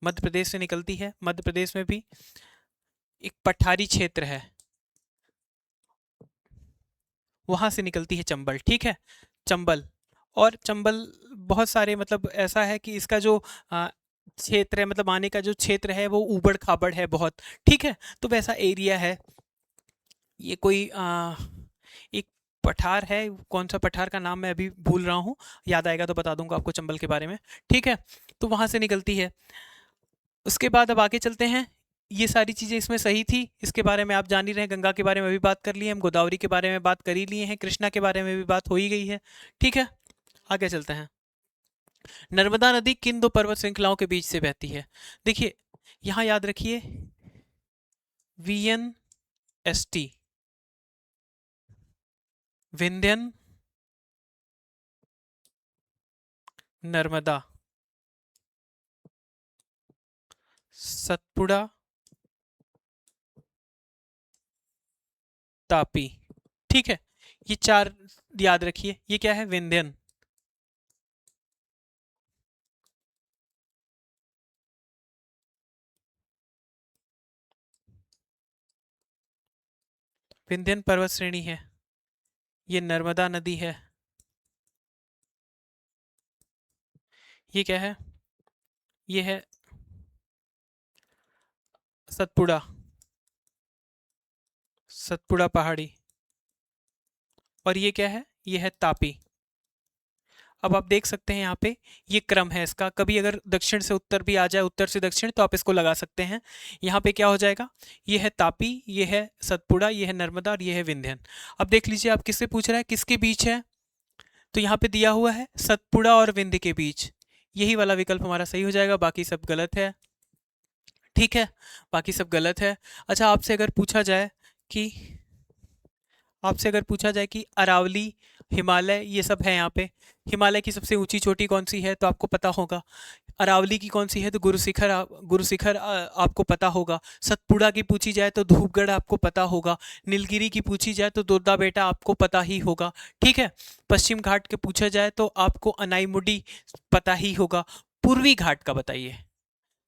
मध्य प्रदेश से निकलती है। मध्य प्रदेश में भी एक पठारी क्षेत्र है, वहां से निकलती है चंबल। ठीक है, चंबल। और चंबल बहुत सारे मतलब ऐसा है कि इसका जो क्षेत्र है, मतलब आने का जो क्षेत्र है वो ऊबड़ खाबड़ है बहुत। ठीक है, तो वैसा एरिया है ये। कोई एक पठार है, कौन सा पठार का नाम मैं अभी भूल रहा हूँ, याद आएगा तो बता दूंगा आपको चंबल के बारे में। ठीक है, तो वहां से निकलती है। उसके बाद अब आगे चलते हैं। ये सारी चीज़ें इसमें सही थी, इसके बारे में आप जान ही रहे हैं। गंगा के बारे में भी बात कर लिए हम, गोदावरी के बारे में बात कर ही लिए हैं, कृष्णा के बारे में भी बात हो ही गई है। ठीक है, आगे चलते हैं। नर्मदा नदी किन दो पर्वत श्रृंखलाओं के बीच से बहती है? देखिए, यहाँ याद रखिए VNST, विंध्यन, नर्मदा, सतपुड़ा, तापी। ठीक है, ये चार याद रखिए। ये क्या है? विंध्यन। विंध्यन पर्वत श्रेणी है। ये नर्मदा नदी है। ये क्या है? ये है सतपुड़ा, सतपुड़ा पहाड़ी। और ये क्या है, ये है तापी। अब आप देख सकते हैं यहाँ पे ये क्रम है इसका, कभी अगर दक्षिण से उत्तर भी आ जाए, उत्तर से दक्षिण, तो आप इसको लगा सकते हैं। यहाँ पे क्या हो जाएगा, ये है तापी, ये है सतपुड़ा, ये है नर्मदा और ये है विंध्यन। अब देख लीजिए आप किससे पूछ रहा है, किसके बीच है, तो यहाँ पे दिया हुआ है सतपुड़ा और विंध्य के बीच, यही वाला विकल्प हमारा सही हो जाएगा, बाकी सब गलत है। ठीक है, बाकी सब गलत है। अच्छा, आपसे अगर पूछा जाए कि अरावली, हिमालय, ये सब है यहाँ पे, हिमालय की सबसे ऊंची चोटी कौन सी है, तो आपको पता होगा। अरावली की कौन सी है, तो गुरु शिखर आपको पता होगा। सतपुड़ा की पूछी जाए तो धूपगढ़ आपको पता होगा। नीलगिरी की पूछी जाए तो दोद्दा बेटा आपको पता ही होगा। ठीक है, पश्चिम घाट के पूछा जाए तो आपको अनाईमुडी पता ही होगा। पूर्वी घाट का बताइए।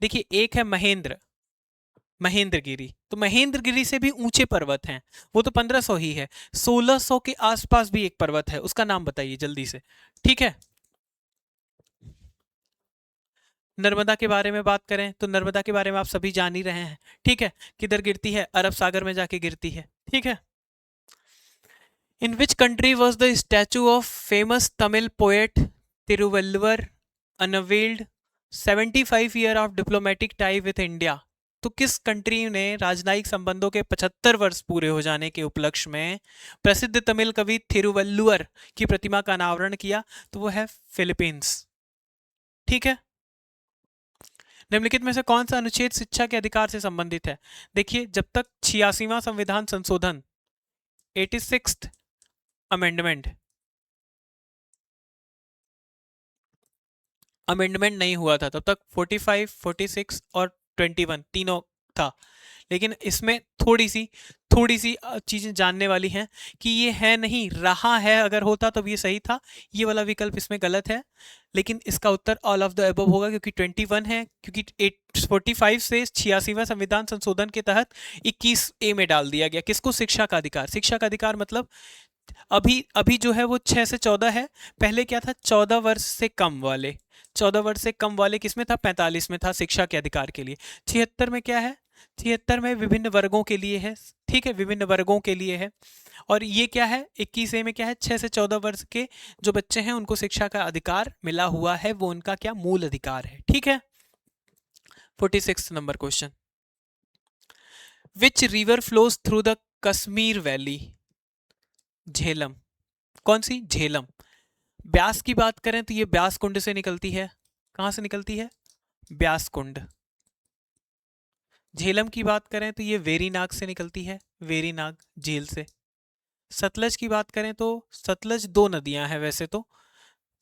देखिए, एक है महेंद्रगिरी, तो महेंद्रगिरी से भी ऊंचे पर्वत हैं, वो तो 1500 ही है। 1600 के आसपास भी एक पर्वत है, उसका नाम बताइए जल्दी से। ठीक है, नर्मदा के बारे में बात करें तो नर्मदा के बारे में आप सभी जान ही रहे हैं। ठीक है, किधर गिरती है, अरब सागर में जाके गिरती है। ठीक है, in which country was the statue of famous Tamil poet Thiruvalluvar unveiled 75 year of diplomatic tie with India? तो किस कंट्री ने राजनयिक संबंधों के 75 वर्ष पूरे हो जाने के उपलक्ष्य में प्रसिद्ध तमिल कवि थिरुवल्लुवर की प्रतिमा का अनावरण किया? तो वो है फिलीपींस। ठीक है, निम्नलिखित में से कौन सा अनुच्छेद शिक्षा के अधिकार से संबंधित है? देखिए, जब तक 86वां संविधान संशोधन 86th अमेंडमेंट नहीं हुआ था, तब तक 45, 46 और 21 तीनों था। लेकिन इसमें थोड़ी सी चीजें जानने वाली हैं कि ये है नहीं, रहा है, अगर होता तब ये सही था। ये वाला विकल्प इसमें गलत है, लेकिन इसका उत्तर ऑल ऑफ द अबव होगा, क्योंकि 21 है, क्योंकि 45 से 86वां संविधान संशोधन के तहत 21A में डाल दिया गया। किसको? शिक्षा का अधिकार। शिक्षा का अधिकार मतलब अभी अभी जो है वो 6 से 14 है, पहले क्या था, 14 वर्ष से कम वाले। 14 वर्ष से कम वाले किसमें था? 45 में था, शिक्षा के अधिकार के लिए। 76 में क्या है? 76 में विभिन्न वर्गों के लिए है। ठीक है, विभिन्न वर्गों के लिए है। और ये क्या है, 21A में क्या है, 6 से 14 वर्ष के जो बच्चे हैं उनको शिक्षा का अधिकार मिला हुआ है, वो उनका क्या, मूल अधिकार है। ठीक है, 46 number question, which river flows through the Kashmir valley? Jhelum. कौन सी? झेलम। ब्यास की बात करें तो ये ब्यास कुंड से निकलती है। कहां से निकलती है? ब्यास कुंड। झेलम की बात करें तो ये वेरीनाग से निकलती है, वेरीनाग झील से। सतलज की बात करें तो सतलज 2 नदियां हैं वैसे तो।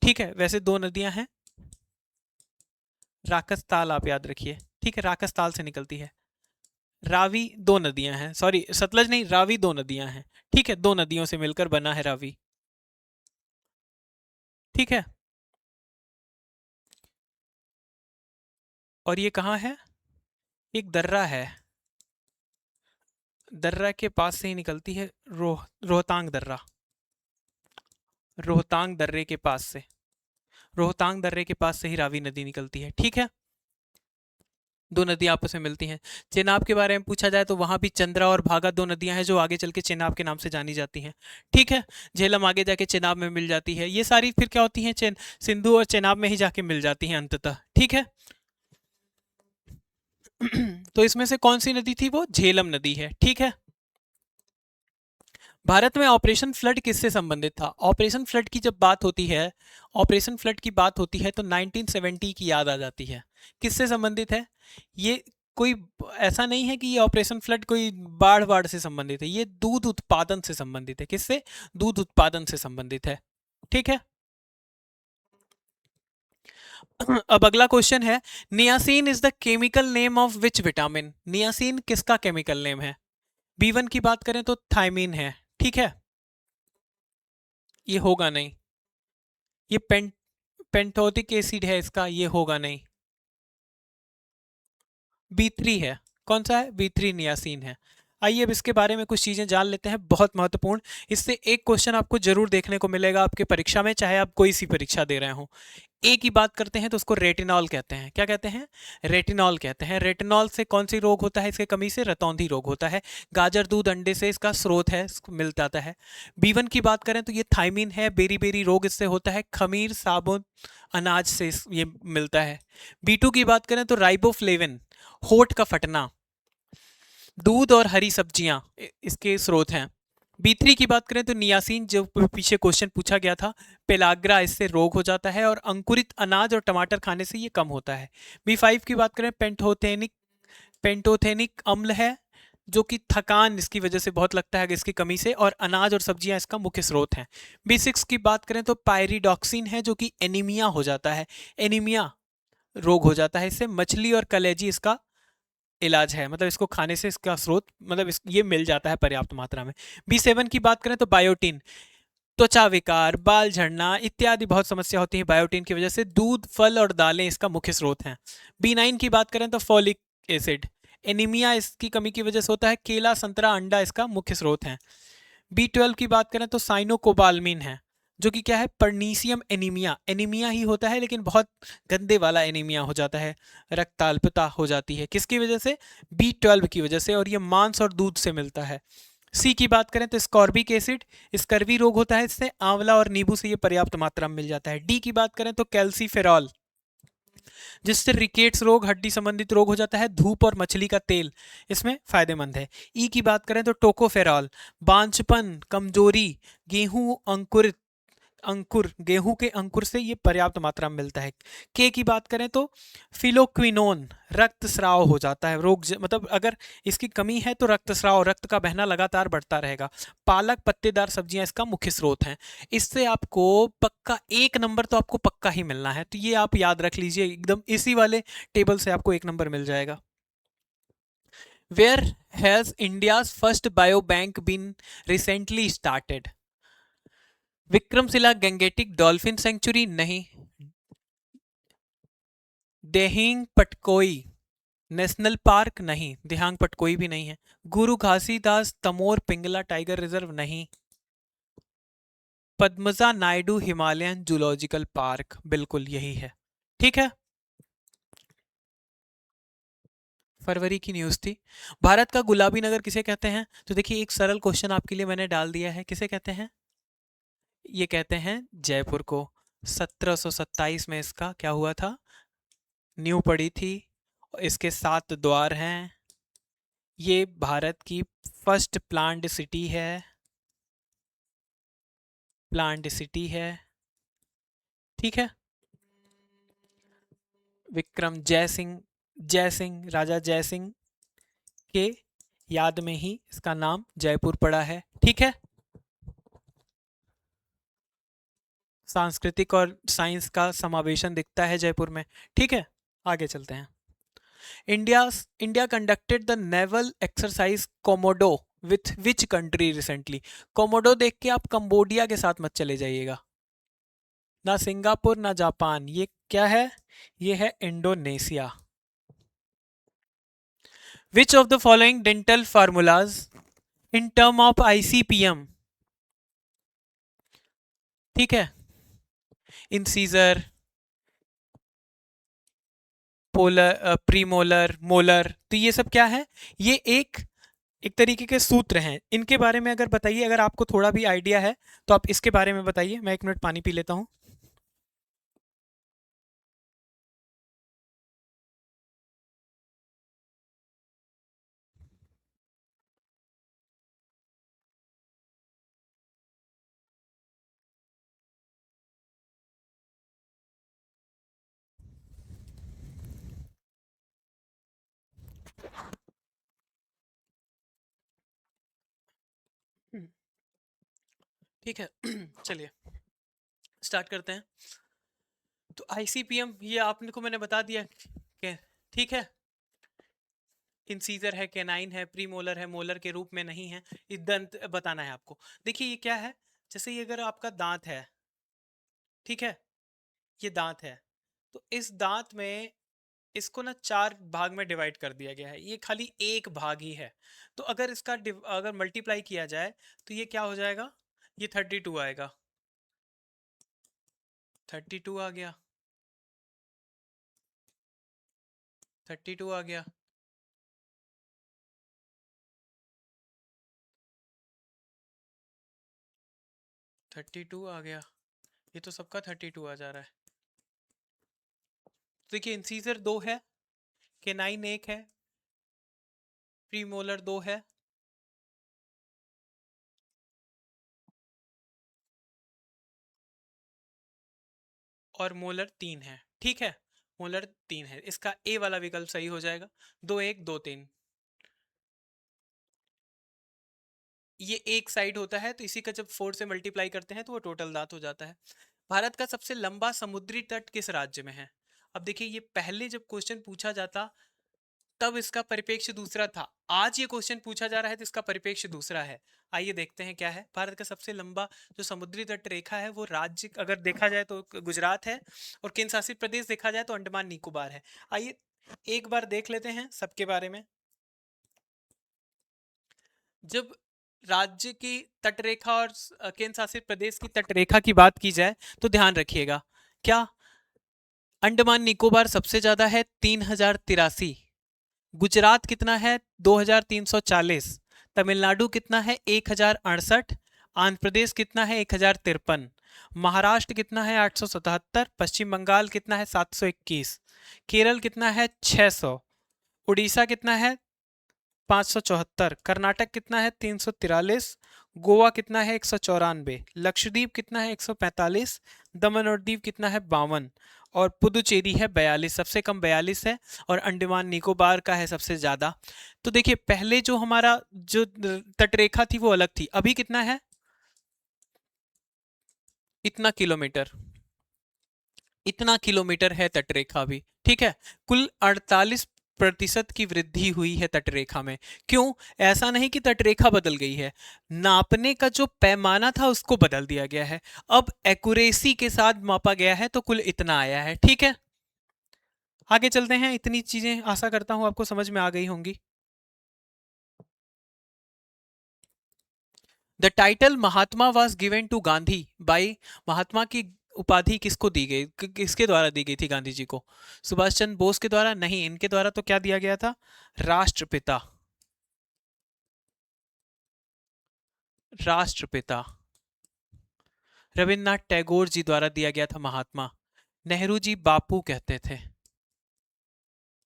ठीक है, वैसे 2 नदियां हैं, राकसताल आप याद रखिए। ठीक है, राकसताल से निकलती है। रावी 2 नदियां हैं, सॉरी सतलज नहीं, रावी 2 नदियां हैं। ठीक है, 2 नदियों से मिलकर बना है रावी। ठीक है, और ये कहाँ है? एक दर्रा है, दर्रा के पास से ही निकलती है, रोहतांग दर्रा। रोहतांग दर्रे के पास से, रोहतांग दर्रे के पास से ही रावी नदी निकलती है। ठीक है, 2 नदियां आपस में मिलती हैं। चेनाब के बारे में पूछा जाए तो वहां भी चंद्रा और भागा 2 नदियां हैं जो आगे चल के चेनाब के नाम से जानी जाती हैं। ठीक है, झेलम आगे जाके चेनाब में मिल जाती है। ये सारी फिर क्या होती हैं, सिंधु और चेनाब में ही जाके मिल जाती हैं अंततः। ठीक है, तो इसमें से कौन सी नदी थी? वो झेलम नदी है। ठीक है, भारत में ऑपरेशन फ्लड किससे संबंधित था? ऑपरेशन फ्लड की जब बात होती है, ऑपरेशन फ्लड की बात होती है तो 1970 की याद आ जाती है। किससे संबंधित है? ये कोई ऐसा नहीं है कि ये ऑपरेशन फ्लड कोई बाढ़ बाढ़ से संबंधित है, ये दूध उत्पादन से संबंधित है। किससे? दूध उत्पादन से संबंधित है। ठीक है, अब अगला क्वेश्चन है, niacin is the chemical name of which vitamin? Niacin किसका केमिकल नेम है? B1 की बात करें तो थायमीन है। ठीक है, ये होगा नहीं। ये पेंटोथिक एसिड है इसका, ये होगा नहीं। B3 है। कौन सा है? B3 नियासिन है। आइए अब इसके बारे में कुछ चीजें जान लेते हैं, बहुत महत्वपूर्ण। इससे एक क्वेश्चन आपको जरूर देखने को मिलेगा आपके परीक्षा में, चाहे आप कोई सी परीक्षा दे रहे हो। ए की बात करते हैं तो उसको रेटिनॉल कहते हैं। क्या कहते हैं? रेटिनॉल कहते हैं। रेटिनॉल से कौन सी रोग होता है? इसके कमी से रतौंधी रोग होता है। गाजर दूध अंडे से इसका स्रोत है, मिल जाता है। बी वन की बात करें तो ये थायमिन है, बेरी बेरी रोग इससे होता है। खमीर साबुन अनाज से ये मिलता है। बी टू की बात करें तो राइबोफ्लेविन, होठ का फटना। दूध और हरी सब्जियां इसके स्रोत हैं। बी थ्री की बात करें तो नियासिन, जो पीछे क्वेश्चन पूछा गया था, पेलाग्रा, इससे रोग हो जाता है। और अंकुरित अनाज और टमाटर खाने से ये कम होता है। बी फाइव की बात करें, पेंटोथेनिक, पेंटोथेनिक अम्ल है, जो कि थकान इसकी वजह से बहुत लगता है इसकी कमी से। और अनाज और सब्जियां इसका मुख्य स्रोत हैं। बी सिक्स की बात करें तो पायरिडॉक्सिन है, जो कि एनीमिया हो जाता है। एनीमिया रोग हो जाता है इससे। मछली और कलेजी इसका इलाज है, मतलब इसको खाने से इसका स्रोत, मतलब ये मिल जाता है पर्याप्त मात्रा में। बी सेवन की बात करें तो बायोटीन, त्वचा विकार, बाल झड़ना इत्यादि बहुत समस्या होती है बायोटीन की वजह से। दूध, फल और दालें इसका मुख्य स्रोत हैं। बी नाइन की बात करें तो फॉलिक एसिड, एनीमिया इसकी कमी की वजह से होता है। केला, संतरा, अंडा इसका मुख्य स्रोत हैं। बी ट्वेल्व की बात करें तो साइनोकोबालमिन है, जो कि क्या है? पर्नीसियम एनीमिया, एनीमिया ही होता है लेकिन बहुत गंदे वाला एनीमिया हो जाता है। रक्ताल्पता हो जाती है, किसकी वजह से? बी ट्वेल्व की वजह से। और ये मांस और दूध से मिलता है। सी की बात करें तो स्कॉर्बिक एसिड, स्कर्वी रोग होता है इससे। आंवला और नींबू से ये पर्याप्त मात्रा में मिल जाता है। डी की बात करें तो कैल्सीफेरॉल, जिससे रिकेट्स रोग, हड्डी संबंधित रोग हो जाता है। धूप और मछली का तेल इसमें फायदेमंद है। ई की बात करें तो टोकोफेरॉल, बांझपन, कमजोरी, गेहूं अंकुरित, अंकुर, गेहूं के अंकुर से ये पर्याप्त मात्रा में मिलता है। के की बात करें तो फिलोक्विनोन, रक्तस्राव हो जाता है रोग, मतलब अगर इसकी कमी है तो रक्तस्राव, रक्त का बहना लगातार बढ़ता रहेगा। पालक, पत्तेदार सब्जियां इसका मुख्य स्रोत हैं। इससे आपको पक्का एक नंबर तो आपको पक्का ही मिलना है, तो ये आप याद रख लीजिए, एकदम इसी वाले टेबल से आपको एक नंबर मिल जाएगा। Where has India's first bio bank been recently started? Vikramshila gangetic dolphin sanctuary नहीं। देहिंग पटकोई नेशनल पार्क नहीं, देहांग पटकोई भी नहीं है। गुरु घासीदास तमोर पिंगला टाइगर रिजर्व नहीं। Padmaja Naidu Himalayan zoological park, बिल्कुल यही है। ठीक है, फरवरी की न्यूज थी। भारत का गुलाबी नगर किसे कहते हैं? तो देखिए, एक सरल क्वेश्चन आपके लिए मैंने डाल दिया है, किसे कहते हैं? ये कहते हैं जयपुर को। 1727 में इसका क्या हुआ था? न्यू पड़ी थी। इसके 7 द्वार हैं। ये भारत की फर्स्ट प्लान्ड सिटी है, प्लान्ड सिटी है। ठीक है। विक्रम जय सिंह, जय सिंह, राजा जय सिंह के याद में ही इसका नाम जयपुर पड़ा है। ठीक है। सांस्कृतिक और साइंस का समावेशन दिखता है जयपुर में। ठीक है, आगे चलते हैं। India India conducted the naval exercise Komodo with which country recently? Komodo देख के आप कंबोडिया के साथ मत चले जाइएगा, ना सिंगापुर ना जापान, ये क्या है? ये है Indonesia. Which of the following dental formulas in term of ICPM? ठीक है, इंसीजर, पोलर, प्रीमोलर, मोलर, तो ये सब क्या है? ये एक तरीके के सूत्र हैं। इनके बारे में अगर बताइए, अगर आपको थोड़ा भी आइडिया है तो आप इसके बारे में बताइए। मैं एक मिनट पानी पी लेता हूँ। ठीक है, चलिए स्टार्ट करते हैं। तो आईसीपीएम ये आपने को मैंने बता दिया कि ठीक है, इंसीजर है, कैनाइन है, प्रीमोलर है, मोलर के रूप में नहीं है। ये दंत बताना है आपको। देखिए ये क्या है, जैसे ये अगर आपका दांत है, ठीक है, ये दांत है, तो इस दांत में इसको ना 4 भाग में डिवाइड कर दिया गया है। ये खाली एक भाग ही है। तो अगर इसका अगर मल्टीप्लाई किया जाए तो ये क्या हो जाएगा? ये 32 आएगा। 32 आ गया। 32 आ गया, 32 आ गया, ये तो सबका 32 आ जा रहा है। तो देखिए इंसीजर 2 है, केनाइन 1 है, प्रीमोलर 2 है, और मोलर 3 है। ठीक है, मोलर 3 है, इसका ए वाला विकल्प सही हो जाएगा। 2 1 2 3, ये एक साइड होता है, तो इसी का जब 4 से मल्टीप्लाई करते हैं तो वो टोटल दांत हो जाता है। भारत का सबसे लंबा समुद्री तट किस राज्य में है? अब देखिए ये पहले जब क्वेश्चन पूछा जाता तब इसका परिप्रेक्ष्य दूसरा था, आज ये क्वेश्चन पूछा जा रहा है तो इसका परिप्रेक्ष्य दूसरा है। आइए देखते हैं क्या है। भारत का सबसे लंबा जो समुद्री तट रेखा है वो राज्य अगर देखा जाए तो गुजरात है, और केंद्र शासित प्रदेश देखा जाए तो अंडमान निकोबार है। आइए एक बार देख लेते हैं सबके बारे में। जब राज्य की तटरेखा और केंद्र शासित प्रदेश की तटरेखा की बात की जाए तो ध्यान रखिएगा, क्या अंडमान निकोबार सबसे ज्यादा है 3083, गुजरात कितना है 2340, तमिलनाडु कितना है 1068, आंध्र प्रदेश कितना है 1053, महाराष्ट्र कितना है 877, पश्चिम बंगाल कितना है 721, केरल कितना है 600, उड़ीसा कितना है 574, कर्नाटक कितना है 343, गोवा कितना है 194, लक्षद्वीप कितना है 145, दमन और दीव कितना है 52, और पुदुचेरी है 42, सबसे कम 42 है, और अंडमान निकोबार का है सबसे ज्यादा। तो देखिए पहले जो हमारा जो तटरेखा थी वो अलग थी, अभी कितना है, इतना किलोमीटर, इतना किलोमीटर है तटरेखा भी। ठीक है, कुल 48% की वृद्धि हुई है तटरेखा में। क्यों? ऐसा नहीं कि तटरेखा बदल गई है, नापने का जो पैमाना था उसको बदल दिया गया है, अब एक्यूरेसी के साथ मापा गया है तो कुल इतना आया है। ठीक है, आगे चलते हैं। इतनी चीजें आशा करता हूं आपको समझ में आ गई होंगी। The title Mahatma was given to Gandhi by, Mahatma की उपाधि किसको दी गई, किसके द्वारा दी गई थी गांधी जी को? सुभाष चंद्र बोस के द्वारा? नहीं, इनके द्वारा। तो क्या दिया गया था? राष्ट्रपिता, राष्ट्रपिता रविन्द्रनाथ टैगोर जी द्वारा दिया गया था महात्मा। नेहरू जी बापू कहते थे,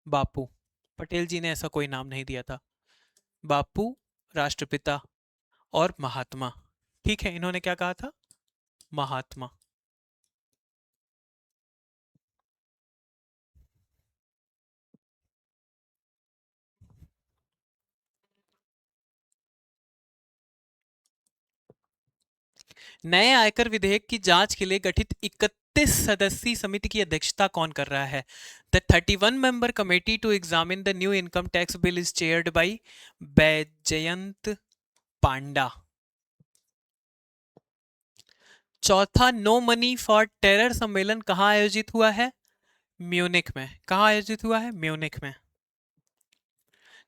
बापू। पटेल जी ने ऐसा कोई नाम नहीं दिया था। बापू, राष्ट्रपिता और महात्मा। ठीक है, इन्होंने क्या कहा था? महात्मा। नए आयकर विधेयक की जांच के लिए गठित 31 सदस्यीय समिति की अध्यक्षता कौन कर रहा है? The 31 member committee to examine the new income tax bill is chaired by Baijayant Panda. चौथा नो मनी फॉर टेरर सम्मेलन कहां आयोजित हुआ है? म्यूनिख में। कहां आयोजित हुआ है? म्यूनिख में।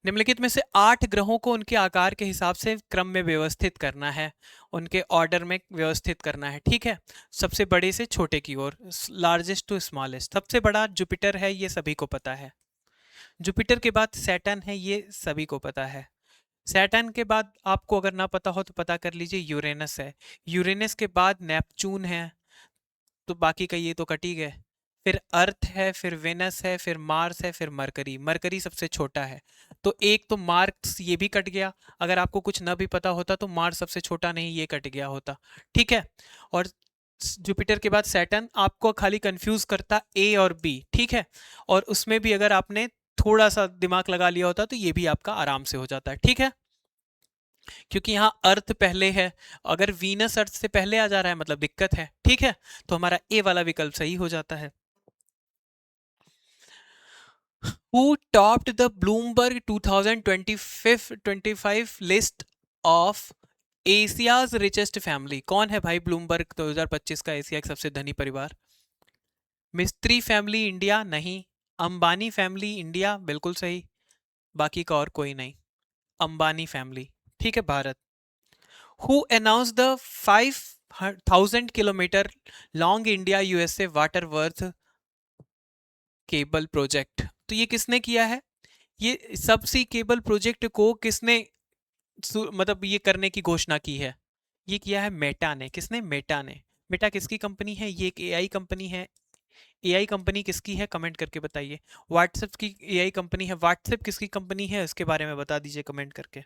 निम्नलिखित में से 8 ग्रहों को उनके आकार के हिसाब से क्रम में व्यवस्थित करना है, उनके ऑर्डर में व्यवस्थित करना है। ठीक है, सबसे बड़े से छोटे की ओर, लार्जेस्ट टू स्मॉलेस्ट। सबसे बड़ा जुपिटर है, ये सभी को पता है। जुपिटर के बाद सैटर्न है, ये सभी को पता है। सैटर्न के बाद आपको अगर ना पता हो तो पता कर लीजिए, यूरेनस है। यूरेनस के बाद नेपच्यून है, तो बाकी का ये तो कट ही गए। फिर अर्थ है, फिर वेनस है, फिर मार्स है, फिर मरकरी। मरकरी सबसे छोटा है, तो एक तो मार्स ये भी कट गया। अगर आपको कुछ ना भी पता होता तो मार्स सबसे छोटा नहीं, ये कट गया होता। ठीक है, और जुपिटर के बाद सैटर्न आपको खाली कंफ्यूज करता ए और बी। ठीक है, और उसमें भी अगर आपने थोड़ा सा दिमाग लगा लिया होता तो ये भी आपका आराम से हो जाता है। ठीक है, क्योंकि यहाँ अर्थ पहले है, अगर वीनस अर्थ से पहले आ जा रहा है मतलब दिक्कत है। ठीक है, तो हमारा ए वाला विकल्प सही हो जाता है। Who topped the Bloomberg 2025 list of Asia's richest family? कौन है भाई ब्लूमबर्ग 2025 का एशिया का सबसे धनी परिवार? मिस्त्री फैमिली इंडिया? नहीं। Ambani family India? बिल्कुल सही। बाकी का और कोई नहीं, अंबानी फैमिली। ठीक है, Bharat. Who announced the 5,000 kilometre long India USA water worth cable project? तो ये किसने किया है? ये सबसी केबल प्रोजेक्ट को किसने मतलब ये करने की घोषणा की है? ये किया है मेटा ने। किसने? मेटा ने। मेटा किसकी कंपनी है? ये एक एआई कंपनी है। एआई कंपनी किसकी है? कमेंट करके बताइए। व्हाट्सएप की एआई कंपनी है। व्हाट्सएप किसकी कंपनी है इसके बारे में बता दीजिए कमेंट करके।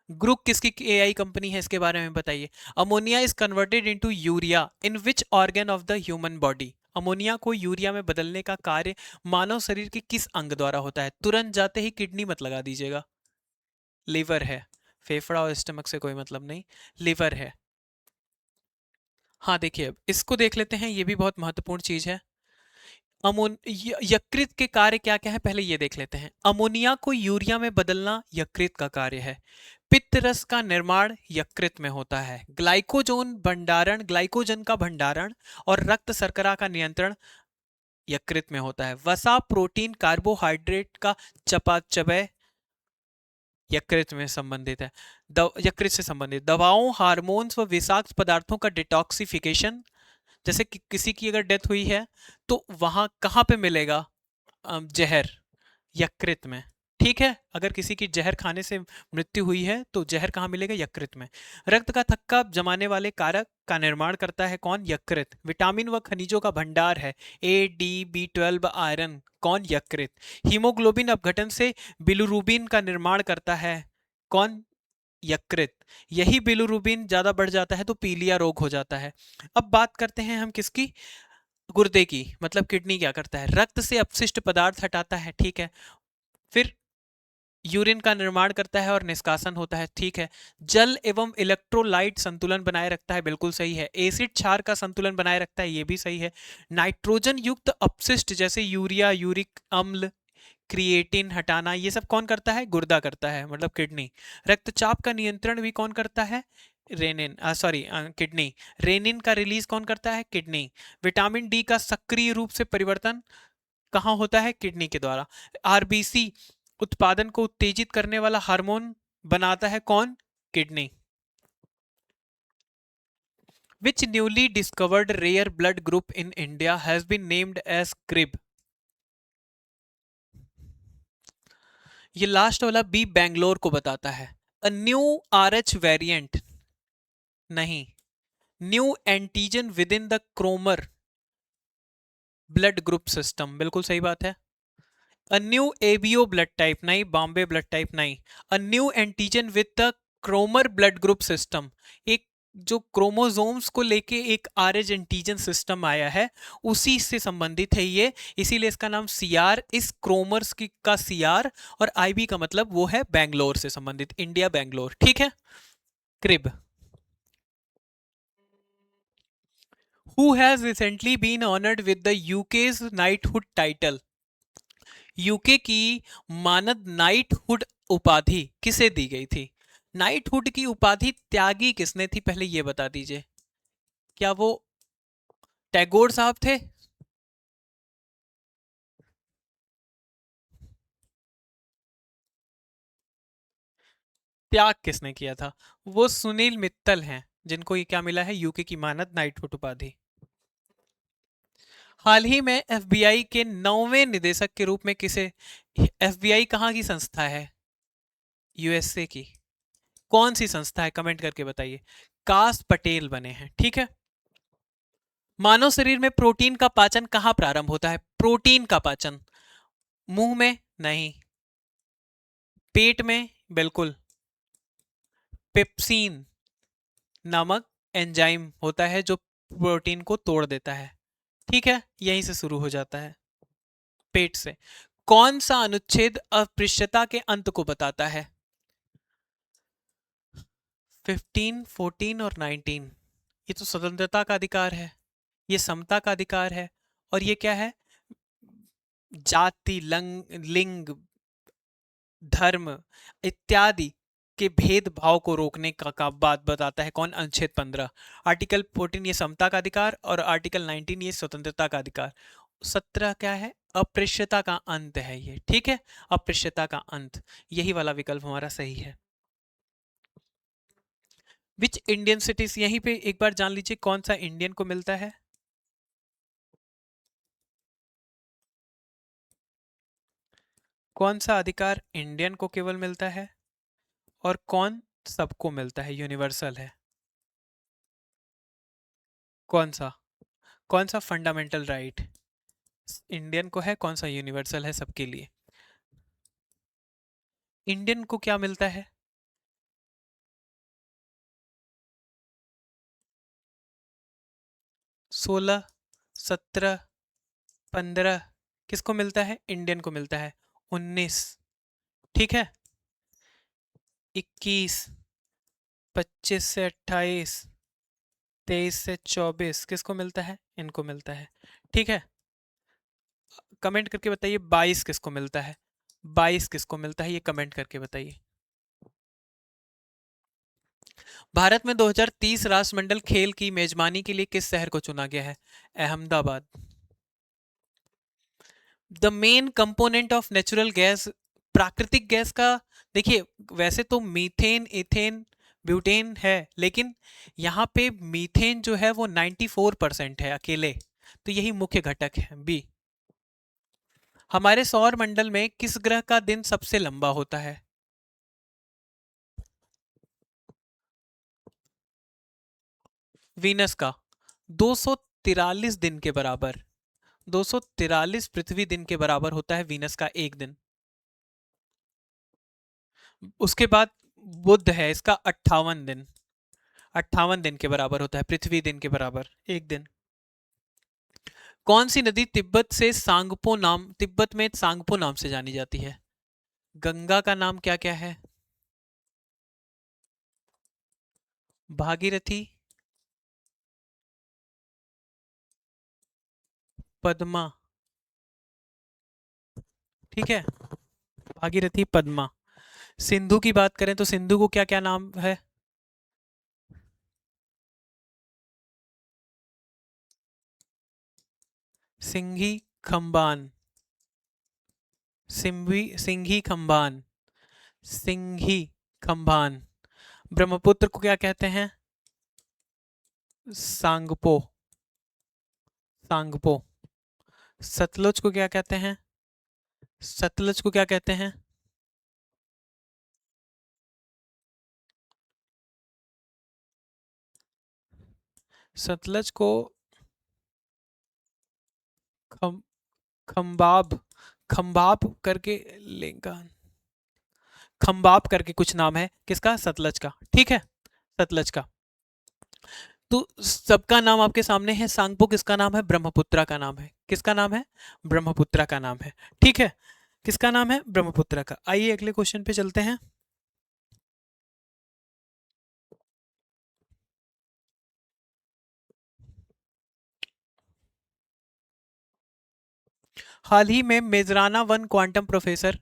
ग्रुप किसकी एआई कंपनी है इसके बारे में बताइए। Ammonia is converted into urea in which organ of the human body? Ammonia को यूरिया में बदलने का कार्य मानव शरीर के किस अंग द्वारा होता है? तुरंत जाते ही किडनी मत लगा दीजिएगा। लिवर है। फेफड़ा और स्टमक से कोई मतलब नहीं, लिवर है। हाँ देखिए, अब इसको देख लेते हैं, ये भी बहुत महत्वपूर्ण चीज है। यकृत के कार्य क्या क्या है पहले ये देख लेते हैं। अमोनिया को यूरिया में बदलना यकृत का कार्य है। पित्त रस का निर्माण यकृत में होता है। ग्लाइकोजन का भंडारण और रक्त शर्करा का नियंत्रण यकृत में होता है। वसा, प्रोटीन, कार्बोहाइड्रेट का चयापचय यकृत में संबंधित है। यकृत से संबंधित दवाओं, हार्मोन्स व विषाक्त पदार्थों का डिटॉक्सिफिकेशन, जैसे कि किसी की अगर डेथ हुई है तो वहां कहां पे मिलेगा? जहर, यकृत में। ठीक है, अगर किसी की जहर खाने से मृत्यु हुई है तो जहर कहाँ मिलेगा? यकृत में। रक्त का थक्का जमाने वाले कारक का निर्माण करता है कौन? यकृत। विटामिन व खनिजों का भंडार है A, D, B12, आयरन, कौन? यकृत। हीमोग्लोबिन अपघटन से बिलुरुबिन का निर्माण करता है कौन? यकृत। यही बिलुरुबिन ज्यादा बढ़ जाता है तो पीलिया रोग हो जाता है। अब बात करते हैं हम किसकी? गुर्दे की, मतलब किडनी क्या करता है? रक्त से अपशिष्ट पदार्थ हटाता है, ठीक है। फिर यूरिन का निर्माण करता है और निष्कासन होता है, ठीक है। जल एवं इलेक्ट्रोलाइट संतुलन बनाए रखता है, बिल्कुल सही है। एसिड क्षार का संतुलन बनाए रखता है, ये भी सही है। नाइट्रोजन युक्त अपशिष्ट जैसे यूरिया, यूरिक अम्ल, क्रिएटिन हटाना, ये सब कौन करता है? गुर्दा करता है, मतलब किडनी। रक्तचाप का नियंत्रण भी कौन करता है? Renin, sorry, kidney. रेनिन का रिलीज कौन करता है? किडनी। विटामिन डी का सक्रिय रूप से परिवर्तन कहाँ होता है? किडनी के द्वारा। आरबीसी उत्पादन को उत्तेजित करने वाला हार्मोन बनाता है कौन? Kidney. Which newly discovered rare blood group in India has been named as CRIB? ये लास्ट वाला बी बैंगलोर को बताता है। अ न्यू आरएच वेरिएंट, नहीं, new antigen within the Cromer blood group system, बिल्कुल सही बात है। A new ABO blood type, नहीं, बॉम्बे ब्लड टाइप नहीं। A new antigen with the Cromer blood group system, एक जो क्रोमोसोम्स को लेके एक आरएच एंटीजन सिस्टम आया है उसी से संबंधित है ये, इसीलिए इसका नाम सीआर, इस क्रोमर्स की का सीआर, और आईबी का मतलब वो है बैंगलोर से संबंधित, इंडिया बैंगलोर, ठीक है। CRIB. Who has recently been honoured with the UK's knighthood title? UK की मानद नाइटहुड उपाधि किसे दी गई थी? नाइटहुड की उपाधि त्यागी किसने थी पहले ये बता दीजिए। क्या वो टैगोर साहब थे? त्याग किसने किया था? वो सुनील मित्तल हैं, जिनको ये क्या मिला है? यूके की मानद नाइटहुड उपाधि। हाल ही में एफबीआई के 9वें निदेशक के रूप में किसे? एफबीआई कहाँ की संस्था है? यूएसए की। कौन सी संस्था है? कमेंट करके बताइए। कास पटेल बने हैं, ठीक है। मानव शरीर में प्रोटीन का पाचन कहाँ प्रारंभ होता है? प्रोटीन का पाचन मुंह में? नहीं। पेट में? बिल्कुल। पेप्सिन नामक एंजाइम होता है जो प्रोटीन को तोड़ देता है, ठीक है, यहीं से शुरू हो जाता है, पेट से। कौन सा अनुच्छेद अस्पृश्यता के अंत को बताता है? 15, 14 और 19। ये तो स्वतंत्रता का अधिकार है, ये समता का अधिकार है, और ये क्या है? जाति, लिंग, धर्म इत्यादि के भेदभाव को रोकने का बात बताता है कौन? अनुच्छेद 15। आर्टिकल 14 ये समता का अधिकार, और आर्टिकल 19 ये स्वतंत्रता का अधिकार। 17 क्या है? अस्पृश्यता का अंत है ये, ठीक है, अस्पृश्यता का अंत, यही वाला विकल्प हमारा सही है। विच इंडियन सिटीज, यहीं पे एक बार जान लीजिए कौन सा इंडियन को मिलता है। कौन सा अधिकार इंडियन को केवल मिलता है और कौन सबको मिलता है, यूनिवर्सल है? कौन सा? कौन सा फंडामेंटल राइट इंडियन को है, कौन सा यूनिवर्सल है सबके लिए? इंडियन को क्या मिलता है? 16, 17, 15, किसको मिलता है? इंडियन को मिलता है। 19, ठीक है। 21, 25 से 28, 23 से 24 किसको मिलता है? इनको मिलता है, ठीक है। कमेंट करके बताइए 22 किसको मिलता है? 22 किसको मिलता है, ये कमेंट करके बताइए। भारत में 2030 राष्ट्रमंडल खेल की मेजबानी के लिए किस शहर को चुना गया है? Ahmedabad. The main component of natural gas, प्राकृतिक गैस का, देखिए वैसे तो मीथेन, इथेन, ब्यूटेन है, लेकिन यहाँ पे मीथेन जो है वो 94% है अकेले, तो यही मुख्य घटक है। बी। हमारे सौर मंडल में किस ग्रह का दिन सबसे लंबा होता है? वीनस का। 243 दिन के बराबर, 243 पृथ्वी दिन के बराबर होता है वीनस का एक दिन। उसके बाद बुध है, इसका 58 दिन, 58 दिन के बराबर होता है, पृथ्वी दिन के बराबर एक दिन। कौन सी नदी तिब्बत से सांगपो नाम, तिब्बत में सांगपो नाम से जानी जाती है? गंगा का नाम क्या क्या है? भागीरथी, पद्मा, ठीक है। भागीरथी, पद्मा। सिंधु की बात करें तो सिंधु को क्या क्या नाम है? सिंघी, खंबान, सिंघी खंबान, सिंघी खंबान। ब्रह्मपुत्र को क्या कहते हैं? सांगपो, सांगपो। सतलुज को क्या कहते हैं? सतलुज को क्या कहते हैं? सतलज को खम खंबाब, खंबाब करके लेगा, खंबाब करके कुछ नाम है किसका? सतलज का, ठीक है, सतलज का। तो सबका नाम आपके सामने है। सांगपो किसका नाम है? ब्रह्मपुत्रा का नाम है। किसका नाम है? ब्रह्मपुत्रा का नाम है, ठीक है। किसका नाम है? ब्रह्मपुत्रा का। आइए अगले क्वेश्चन पे चलते हैं। हाल ही में मेजराना वन क्वांटम प्रोसेसर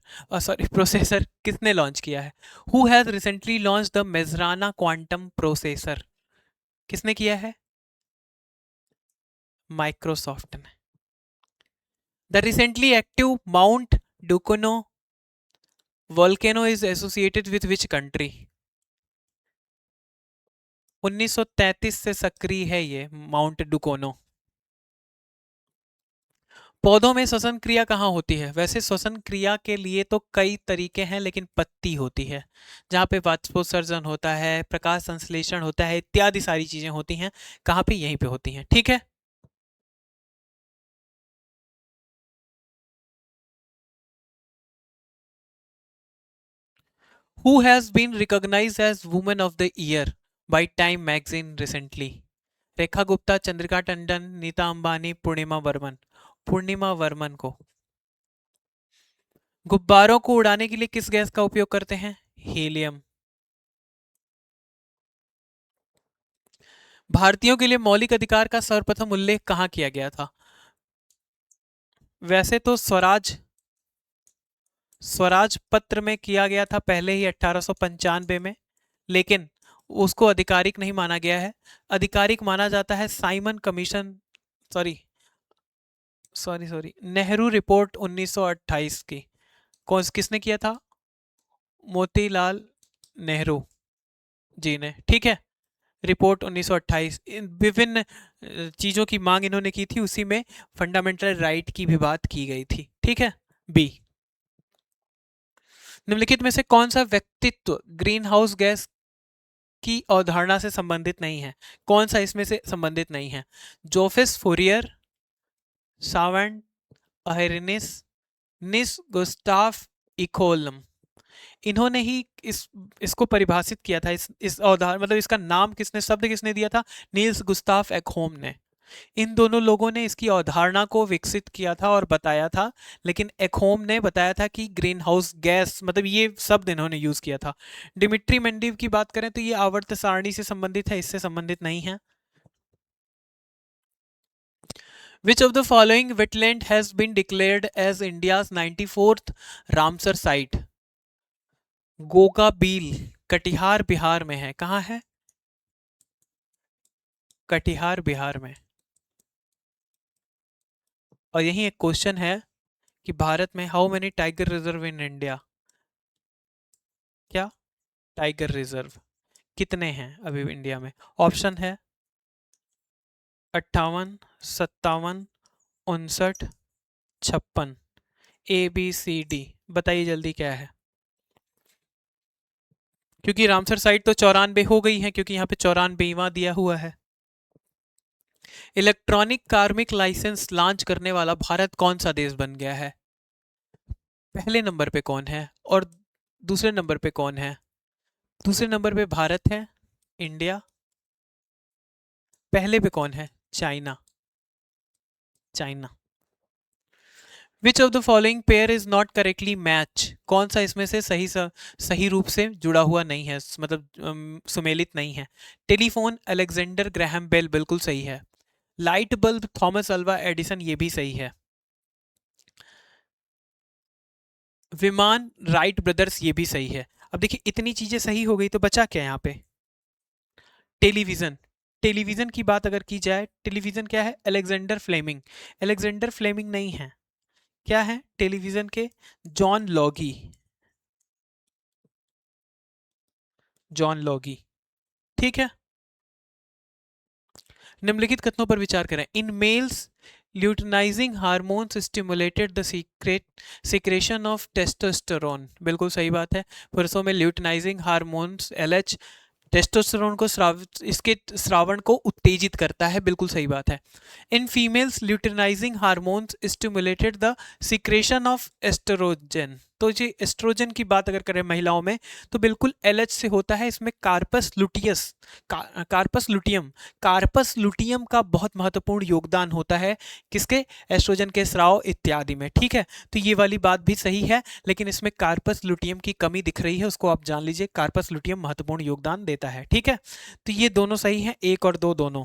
किसने लॉन्च किया है? Who has recently launched the Majorana quantum processor? किसने किया है? माइक्रोसॉफ्ट ने। The recently active Mount Dukono volcano is associated with which country? 1933 से सक्रिय है ये माउंट डुकोनो। पौधों में श्वसन क्रिया कहाँ होती है? वैसे श्वसन क्रिया के लिए तो कई तरीके हैं, लेकिन पत्ती होती है जहाँ पे वाष्पोत्सर्जन होता है, प्रकाश संश्लेषण होता है, इत्यादि सारी चीजें होती हैं। कहाँ पे? यहीं पे होती हैं, ठीक है। Who has been recognized as women of the year by Time magazine recently? Rekha Gupta, Chandrika Tandon, Nita Ambani, Purnima Varman. Purnima Varman को। गुब्बारों को उड़ाने के लिए किस गैस का उपयोग करते हैं? हीलियम। भारतीयों के लिए मौलिक अधिकार का सर्वप्रथम उल्लेख कहाँ किया गया था? वैसे तो स्वराज, स्वराज पत्र में किया गया था पहले ही 1895 में, लेकिन उसको आधिकारिक नहीं माना गया है। आधिकारिक माना जाता है Simon commission, sorry sorry sorry Nehru report 1928 की। कौन किसने किया था? मोतीलाल नेहरू जी ने, ठीक है। रिपोर्ट 1928, विभिन्न चीजों की मांग इन्होंने की थी, उसी में फंडामेंटल राइट की भी बात की गई थी, ठीक है। बी। निम्नलिखित में से कौन सा व्यक्तित्व ग्रीन हाउस गैस की अवधारणा से संबंधित नहीं है? कौन सा इसमें से संबंधित नहीं है? जोफिस फोरियर, सावेंट, अहेरनिस, निस गुस्ताफ इकोलम। इन्होंने ही इसको परिभाषित किया था। इस अवधारणा मतलब इसका नाम किसने, शब्द किसने दिया था? नील्स गुस्ताफ एकहोम ने। इन दोनों लोगों ने इसकी अवधारणा को विकसित किया था और बताया था, लेकिन एकहोम ने बताया था कि ग्रीन हाउस गैस मतलब ये शब्द इन्होंने यूज किया था। डिमिट्री मेंडेव की बात करें तो ये आवर्त सारणी से संबंधित है, इससे संबंधित नहीं है। Which of the following wetland has been declared as India's 94th Ramsar site? Goga बील कटिहार बिहार में है। कहाँ है? कटिहार बिहार में। और यही एक क्वेश्चन है कि भारत में how many tiger reserve in India? क्या टाइगर रिजर्व कितने हैं अभी इंडिया में? ऑप्शन है 58, 57, 59, 56। ए बी सी डी, बताइए जल्दी क्या है? क्योंकि रामसर साइट तो 94 हो गई है, क्योंकि यहाँ पे 94वां दिया हुआ है। इलेक्ट्रॉनिक कार्मिक लाइसेंस लॉन्च करने वाला भारत कौन सा देश बन गया है? पहले नंबर पे कौन है और दूसरे नंबर पे कौन है? दूसरे नंबर पे भारत है, इंडिया। पहले पे कौन है? China. China. Which of the following pair is not correctly match? कौन सा इसमें से सही रूप से जुड़ा हुआ नहीं है, मतलब सुमेलित नहीं है? टेलीफोन अलेक्जेंडर ग्राहम बेल, बिल्कुल सही है। Light bulb Thomas Alva Edison, ये भी सही है। विमान राइट ब्रदर्स, ये भी सही है। अब देखिए इतनी चीजें सही हो गई तो बचा क्या यहाँ पे? टेलीविजन। टेलीविजन की बात अगर की जाए, टेलीविजन क्या है? Alexander Fleming. अलेक्जेंडर फ्लेमिंग नहीं है। क्या है टेलीविजन के? जॉन लॉगी। जॉन लॉगी। ठीक है। निम्नलिखित कथनों पर विचार करें। In males luteinising hormones stimulated the secretion of testosterone, बिल्कुल सही बात है। पुरुषों में ल्यूटिनाइजिंग हार्मोन्स एलएच टेस्टोस्टेरोन को इसके श्रावण को उत्तेजित करता है, बिल्कुल सही बात है। In females luteinising hormones stimulated the secretion of oestrogen, तो ये एस्ट्रोजन की बात अगर करें महिलाओं में तो बिल्कुल एलएच से होता है। इसमें corpus luteus corpus luteum corpus luteum का बहुत महत्वपूर्ण योगदान होता है। किसके? एस्ट्रोजन के स्राव इत्यादि में। ठीक है, तो ये वाली बात भी सही है, लेकिन इसमें कार्पस लुटियम की कमी दिख रही है, उसको आप जान लीजिए। कार्पस लुटियम महत्वपूर्ण योगदान देता है। ठीक है, तो ये दोनों सही है, 1 और 2 दोनों।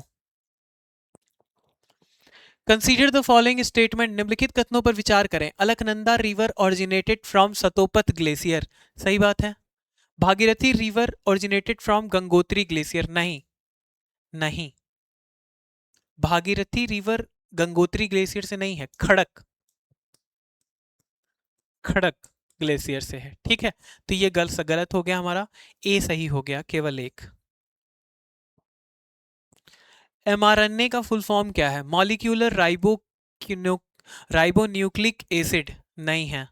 कंसीडर द फॉलोइंग स्टेटमेंट, निम्नलिखित कथनों पर विचार करें। Alaknanda river originated from Satopanth glacier, सही बात है। Bhagirathi river originated from Gangotri glacier, नहीं। नहीं, भागीरथी रिवर गंगोत्री ग्लेशियर से नहीं है, खड़क खड़क ग्लेशियर से है। ठीक है, तो ये गलत हो गया हमारा। ए सही हो गया, केवल एक। एमआरएनए का फुल फॉर्म क्या है? मॉलिक्यूलर राइबो न्यूक्लिक एसिड, नहीं है।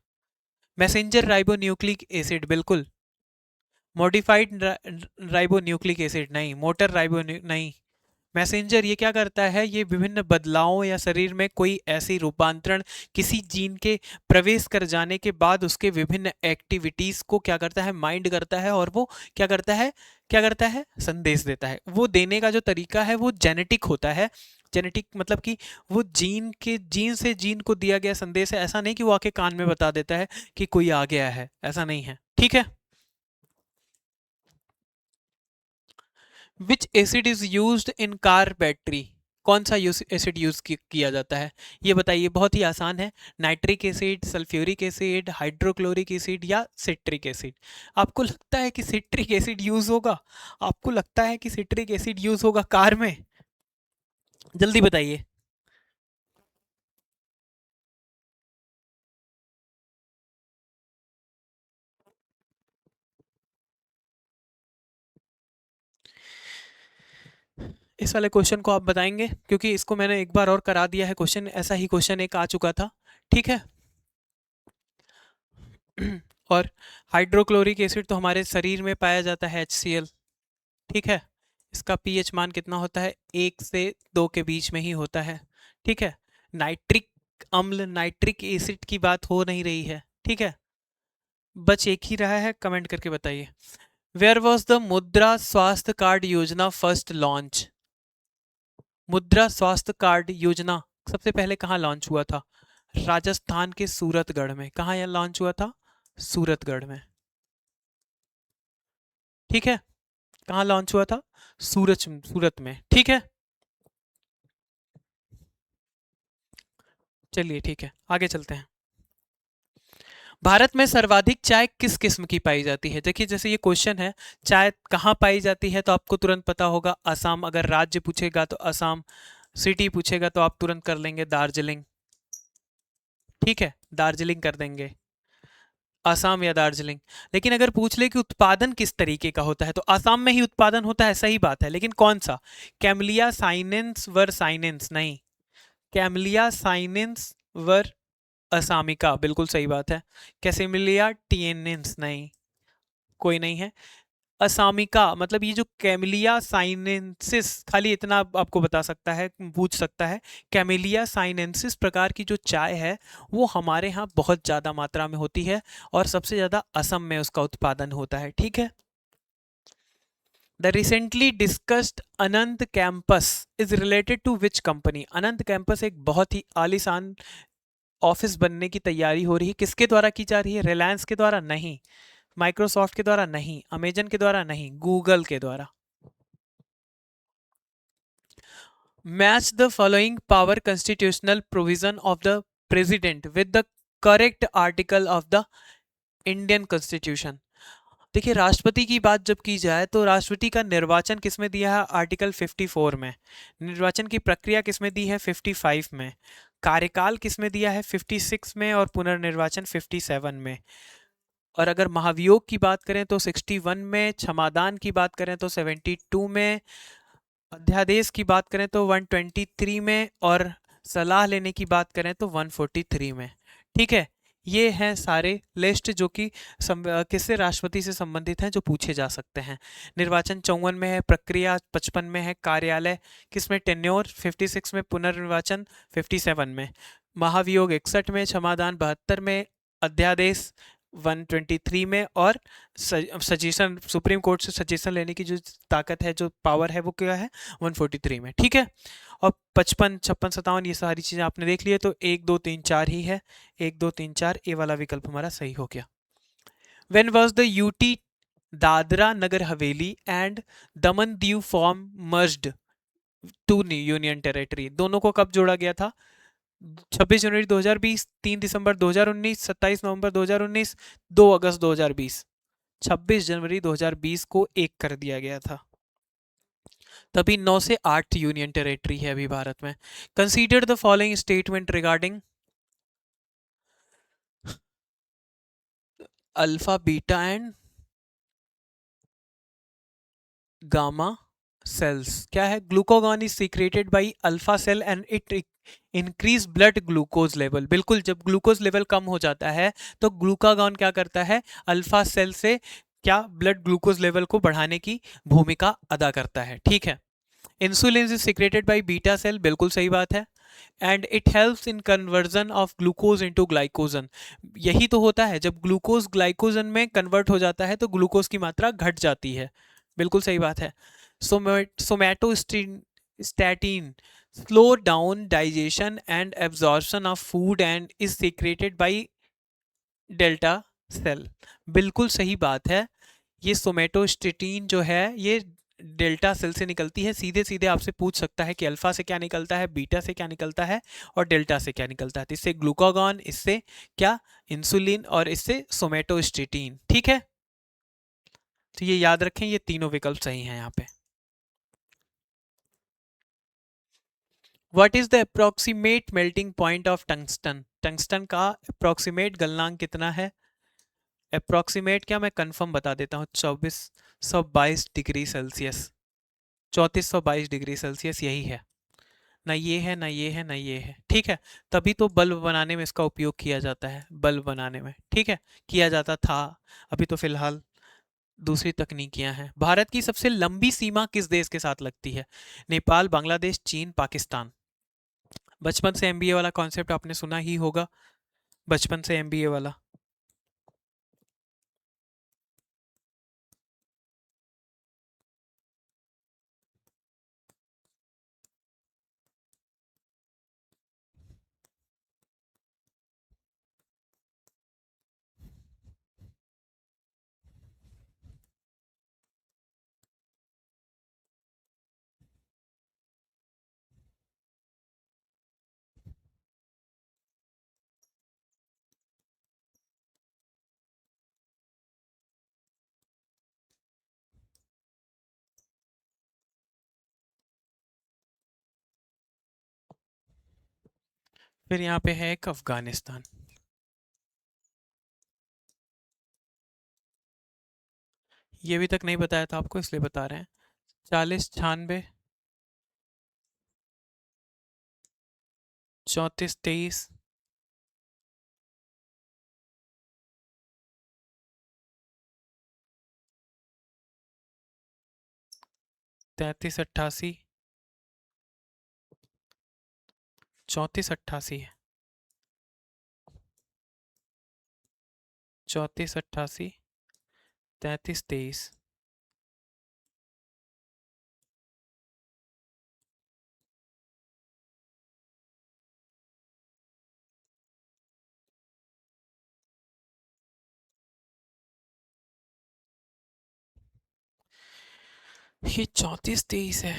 मैसेंजर राइबो न्यूक्लिक एसिड, बिल्कुल। मॉडिफाइड राइबो न्यूक्लिक एसिड, नहीं। मोटर राइबो नहीं। मैसेंजर ये क्या करता है? ये विभिन्न बदलावों या शरीर में कोई ऐसी रूपांतरण किसी जीन के प्रवेश कर जाने के बाद उसके विभिन्न एक्टिविटीज को क्या करता है? माइंड करता है, और वो क्या करता है? संदेश देता है। वो देने का जो तरीका है वो जेनेटिक होता है। जेनेटिक मतलब कि वो जीन से जीन को दिया गया संदेश है। ऐसा नहीं कि वो आके कान में बता देता है कि कोई आ गया है, ऐसा नहीं है। ठीक है। विच acid is used in car battery? कौन सा एसिड यूज किया जाता है? ये बताइए, बहुत ही आसान है। Nitric acid, sulphuric acid, hydrochloric acid या सिट्रिक एसिड? आपको लगता है कि सिट्रिक एसिड यूज होगा? आपको लगता है कि सिट्रिक एसिड यूज होगा कार में? जल्दी बताइए। इस वाले क्वेश्चन को आप बताएंगे, क्योंकि इसको मैंने एक बार और करा दिया है क्वेश्चन, ऐसा ही क्वेश्चन एक आ चुका था। ठीक है। और हाइड्रोक्लोरिक एसिड तो हमारे शरीर में पाया जाता है HCl, ठीक है। इसका पीएच मान कितना होता है, 1 से 2 के बीच में ही होता है, ठीक है। नाइट्रिक अम्ल, नाइट्रिक एसिड की बात हो नहीं रही है, ठीक है। बच एक ही रहा है, कमेंट करके बताइए। वेयर वॉज द मुद्रा स्वास्थ्य कार्ड योजना फर्स्ट लॉन्च? मुद्रा स्वास्थ्य कार्ड योजना सबसे पहले कहाँ लॉन्च हुआ था? राजस्थान के सूरतगढ़ में। कहाँ यह लॉन्च हुआ था? सूरतगढ़ में, ठीक है। कहाँ लॉन्च हुआ था? सूरत में, ठीक है। चलिए ठीक है, आगे चलते हैं। भारत में सर्वाधिक चाय किस किस्म की पाई जाती है? देखिए जैसे ये क्वेश्चन है, चाय कहाँ पाई जाती है, तो आपको तुरंत पता होगा असम। अगर राज्य पूछेगा तो असम, सिटी पूछेगा तो आप तुरंत कर लेंगे दार्जिलिंग, ठीक है, दार्जिलिंग कर देंगे, आसाम या दार्जिलिंग। लेकिन अगर पूछ ले कि उत्पादन किस तरीके का होता है, तो आसाम में ही उत्पादन होता है, सही बात है, लेकिन कौन सा? कैमलिया साइनेंस वर साइनेंस नहीं, कैमलिया साइनेंस वर असामिका, बिल्कुल सही बात है। कैसेमिलिया टिएनेंस नहीं, कोई नहीं है। असामिका मतलब ये जो कैमिलिया साइनेंसिस, खाली इतना आपको बता सकता है, पूछ सकता है। कैमिलिया साइनेंसिस प्रकार की जो चाय है वो हमारे यहाँ बहुत ज़्यादा मात्रा में होती है और सबसे ज़्यादा असम में उसका उत्पादन होता है, ठीक है। The recently discussed Anant campus is related to which company? Anant campus एक बहुत ही आलीशान ऑफिस बनने की तैयारी हो रही है, किसके द्वारा की जा रही है? रिलायंस के द्वारा नहीं, माइक्रोसॉफ्ट के द्वारा नहीं, अमेजन के द्वारा नहीं, गूगल के द्वारा। Match the following power constitutional provision of the president with the correct article of the Indian constitution. देखिए राष्ट्रपति की बात जब की जाए तो राष्ट्रपति का निर्वाचन किसमें दिया है? आर्टिकल 54 में। निर्वाचन की प्रक्रिया किसमें दी है? 55 में। कार्यकाल किसमें दिया है? 56 में। और पुनर्निर्वाचन 57 में। और अगर महाभियोग की बात करें तो 61 में, क्षमादान की बात करें तो 72 में, अध्यादेश की बात करें तो 123 में, और सलाह लेने की बात करें तो 143 में, ठीक है। ये हैं सारे लिस्ट जो कि किससे? राष्ट्रपति से संबंधित हैं, जो पूछे जा सकते हैं। निर्वाचन 54 में है, प्रक्रिया 55 में है, कार्यालय किसमें? टेन्योर 56 में, पुनर्निर्वाचन 57 में, महाभियोग 61 में, क्षमादान 72 में, अध्यादेश 123 में, और सजेशन, सुप्रीम कोर्ट से सजेशन लेने की जो ताकत है, जो पावर है, वो क्या है? 143 में, ठीक है। और 55, 56, 57 ये सारी चीज़ें आपने देख ली है, तो 1 2 3 4 ही है। 1 2 3 4 ए वाला विकल्प हमारा सही हो गया। When was the UT Dadra Nagar Haveli and Daman Diu form merged to union territory? दोनों को कब जोड़ा गया था? 26 जनवरी 2020, 3 दिसंबर 2019, 27 नवंबर 2019, 2 अगस्त 2020। 26 जनवरी 2020 को एक कर दिया गया था। तभी 9 से 8 यूनियन टेरिटरी है अभी भारत में। Consider the following statement regarding alpha beta and gamma cells। क्या है? Glucagon is secreted by alpha cell and it increase blood glucose level. बिल्कुल, जब ग्लूकोज लेवल कम हो जाता है तो ग्लूकागॉन क्या करता है? अल्फा सेल से क्या ब्लड ग्लूकोज लेवल को बढ़ाने की भूमिका अदा करता है, ठीक है। Insulin is secreted by beta cell, बिल्कुल सही बात है। And it helps in conversion of glucose into glycogen. यही तो होता है, जब ग्लूकोज ग्लाइकोजन में कन्वर्ट हो जाता है तो ग्लूकोज की मात्रा घट जाती है, बिल्कुल सही बात है। Somatostatin slow down digestion and absorption of food and is secreted by delta cell, बिल्कुल सही बात है। ये सोमैटोस्टेटिन जो है ये डेल्टा सेल से निकलती है। सीधे सीधे आपसे पूछ सकता है कि अल्फा से क्या निकलता है, बीटा से क्या निकलता है, और डेल्टा से क्या निकलता है। तो इससे ग्लूकागॉन, इससे क्या? इंसुलिन, और इससे सोमैटोस्टेटिन, ठीक है। तो ये याद रखें, ये तीनों विकल्प सही हैं यहाँ पे। What is the approximate melting point of tungsten? Tungsten का अप्रोक्सीमेट गलनांक कितना है? अप्रोक्सीमेट क्या, मैं कंफर्म बता देता हूँ, 2422 डिग्री सेल्सियस। 3422 डिग्री सेल्सियस यही है। ना ये है, ना ये है, ना ये है, ठीक है। तभी तो बल्ब बनाने में इसका उपयोग किया जाता है, बल्ब बनाने में, ठीक है, किया जाता था। अभी तो फिलहाल दूसरी तकनीकियां हैं। भारत की सबसे लंबी सीमा किस देश के साथ लगती है? नेपाल, बांग्लादेश, चीन, पाकिस्तान। बचपन से एमबीए वाला कॉन्सेप्ट आपने सुना ही होगा, बचपन से एमबीए वाला। फिर यहाँ पे है एक अफगानिस्तान। ये अभी तक नहीं बताया था आपको, इसलिए बता रहे हैं। 40, 96, 34, 23, 33, 88, 34, 88 है। 34, 88, 33, 23। ये 34, 23 है,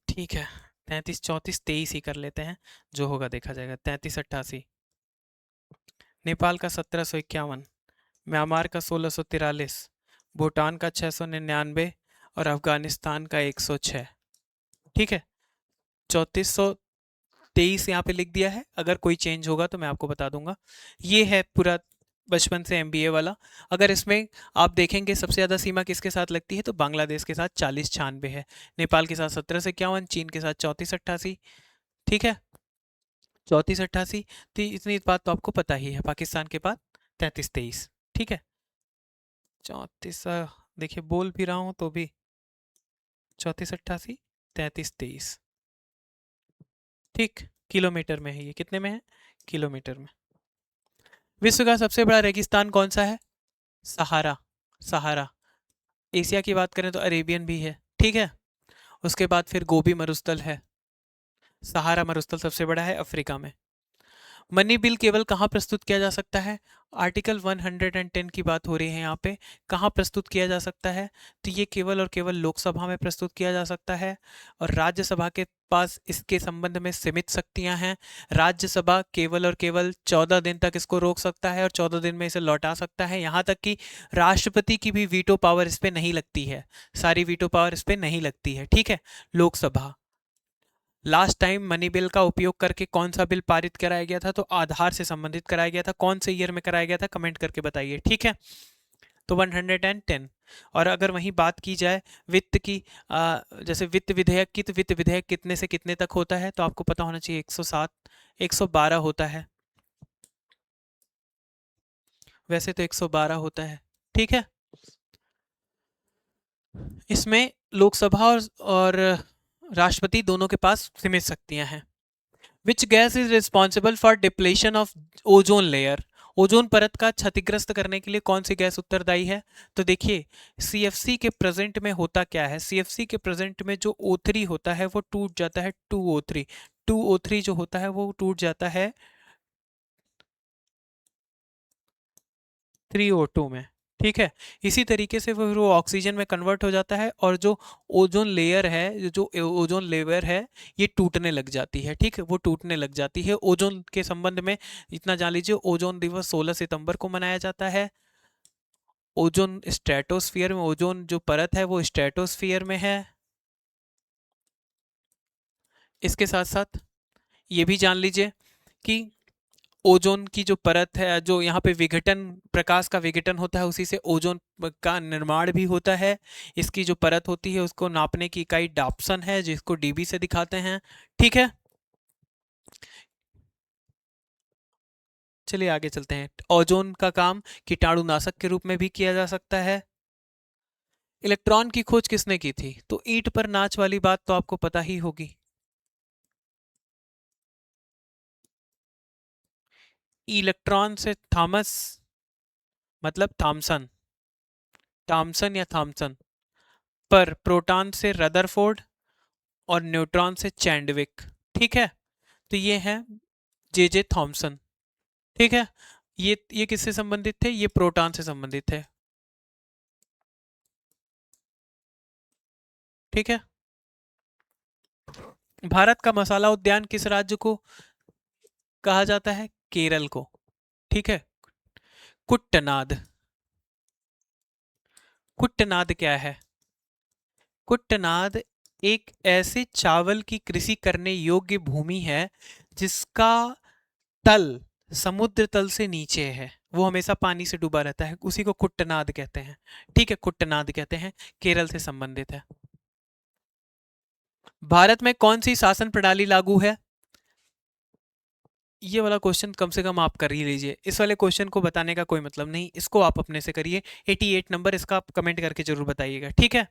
ठीक है। 33, 34, 23 ही कर लेते हैं, जो होगा देखा जाएगा। 33, 88। नेपाल का 1751, म्यांमार का 1643, भूटान का 699 और अफगानिस्तान का 106, ठीक है। 3423 यहाँ पे लिख दिया है, अगर कोई चेंज होगा तो मैं आपको बता दूंगा। ये है पूरा बचपन से एमबीए वाला। अगर इसमें आप देखेंगे सबसे ज़्यादा सीमा किसके साथ लगती है, तो बांग्लादेश के साथ 40, 96 है, नेपाल के साथ 1751, चीन के साथ 34, 88, ठीक है। 34, 88, तो इतनी बात तो आपको पता ही है। पाकिस्तान के बाद 33, 23, ठीक है। 34, देखिए बोल भी रहा हूँ तो भी 34, 88, 33, 23, ठीक। किलोमीटर में है ये, कितने में है, किलोमीटर में। विश्व का सबसे बड़ा रेगिस्तान कौन सा है? सहारा, सहारा। एशिया की बात करें तो अरेबियन भी है, ठीक है। उसके बाद फिर गोबी मरुस्थल है। सहारा मरुस्थल सबसे बड़ा है अफ्रीका में। मनी बिल केवल कहाँ प्रस्तुत किया जा सकता है? आर्टिकल 110 की बात हो रही है यहाँ पे। कहाँ प्रस्तुत किया जा सकता है? तो ये केवल और केवल लोकसभा में प्रस्तुत किया जा सकता है, और राज्यसभा के पास इसके संबंध में सीमित शक्तियां हैं। राज्यसभा केवल और केवल 14 दिन तक इसको रोक सकता है और 14 दिन में इसे लौटा सकता है। यहाँ तक कि राष्ट्रपति की भी वीटो पावर इस पर नहीं लगती है, सारी वीटो पावर इस पर नहीं लगती है, ठीक है। Lok Sabha. Last time money bill का उपयोग करके कौन सा बिल पारित कराया गया था? तो आधार से संबंधित कराया गया था। कौन से ईयर में कराया गया था, कमेंट करके बताइए, ठीक है। तो 110। और अगर वहीं बात की जाए वित्त की, जैसे वित्त विधेयक की, तो वित्त विधेयक कितने से कितने तक होता है? तो आपको पता होना चाहिए 107, 112 होता है। वैसे तो 112 होता है, ठीक है। इसमें लोकसभा और राष्ट्रपति दोनों के पास सीमित शक्तियां हैं। Which gas is responsible for depletion of ozone layer? Ozone परत का क्षतिग्रस्त करने के लिए कौन सी गैस उत्तरदायी है? तो देखिए, सीएफसी के प्रेजेंट में होता क्या है, सीएफसी के प्रेजेंट में जो O3 होता है वो टूट जाता है 2O3। 2O3 जो होता है वो टूट जाता है 3O2 में, ठीक है। इसी तरीके से वो ऑक्सीजन में कन्वर्ट हो जाता है, और जो ओजोन लेयर है, जो ओजोन लेयर है, ये टूटने लग जाती है, ठीक है। वो टूटने लग जाती है। ओजोन के संबंध में इतना जान लीजिए, ओजोन दिवस 16 सितंबर को मनाया जाता है। ओजोन स्ट्रेटोस्फियर में, ओजोन जो परत है वो स्ट्रेटोस्फियर में है। इसके साथ साथ ये भी जान लीजिए कि ओजोन की जो परत है, जो यहाँ पे विघटन, प्रकाश का विघटन होता है, उसी से ओजोन का निर्माण भी होता है। इसकी जो परत होती है उसको नापने की इकाई डाप्सन है, जिसको डीबी से दिखाते हैं। ठीक है, चलिए आगे चलते हैं। ओजोन का काम कीटाणुनाशक के रूप में भी किया जा सकता है। इलेक्ट्रॉन की खोज किसने की थी? तो ईंट पर नाच वाली बात तो आपको पता ही होगी। इलेक्ट्रॉन से थॉमस, मतलब थॉमसन, थॉमसन या थॉमसन। पर प्रोटॉन से रदरफोर्ड और न्यूट्रॉन से चैंडविक। ठीक है, तो ये हैं जे जे थॉमसन। ठीक है, ये किससे संबंधित थे? ये प्रोटॉन से संबंधित थे। ठीक है, भारत का मसाला उद्यान किस राज्य को कहा जाता है? केरल को। ठीक है, कुट्टनाद। कुट्टनाद क्या है? कुट्टनाद एक ऐसे चावल की कृषि करने योग्य भूमि है जिसका तल समुद्र तल से नीचे है, वो हमेशा पानी से डूबा रहता है, उसी को कुट्टनाद कहते हैं। ठीक है, कुट्टनाद कहते हैं, केरल से संबंधित है। भारत में कौन सी शासन प्रणाली लागू है? ये वाला क्वेश्चन कम से कम आप कर ही लीजिए, इस वाले क्वेश्चन को बताने का कोई मतलब नहीं, इसको आप अपने से करिए। 88 नंबर इसका आप कमेंट करके जरूर बताइएगा। ठीक है,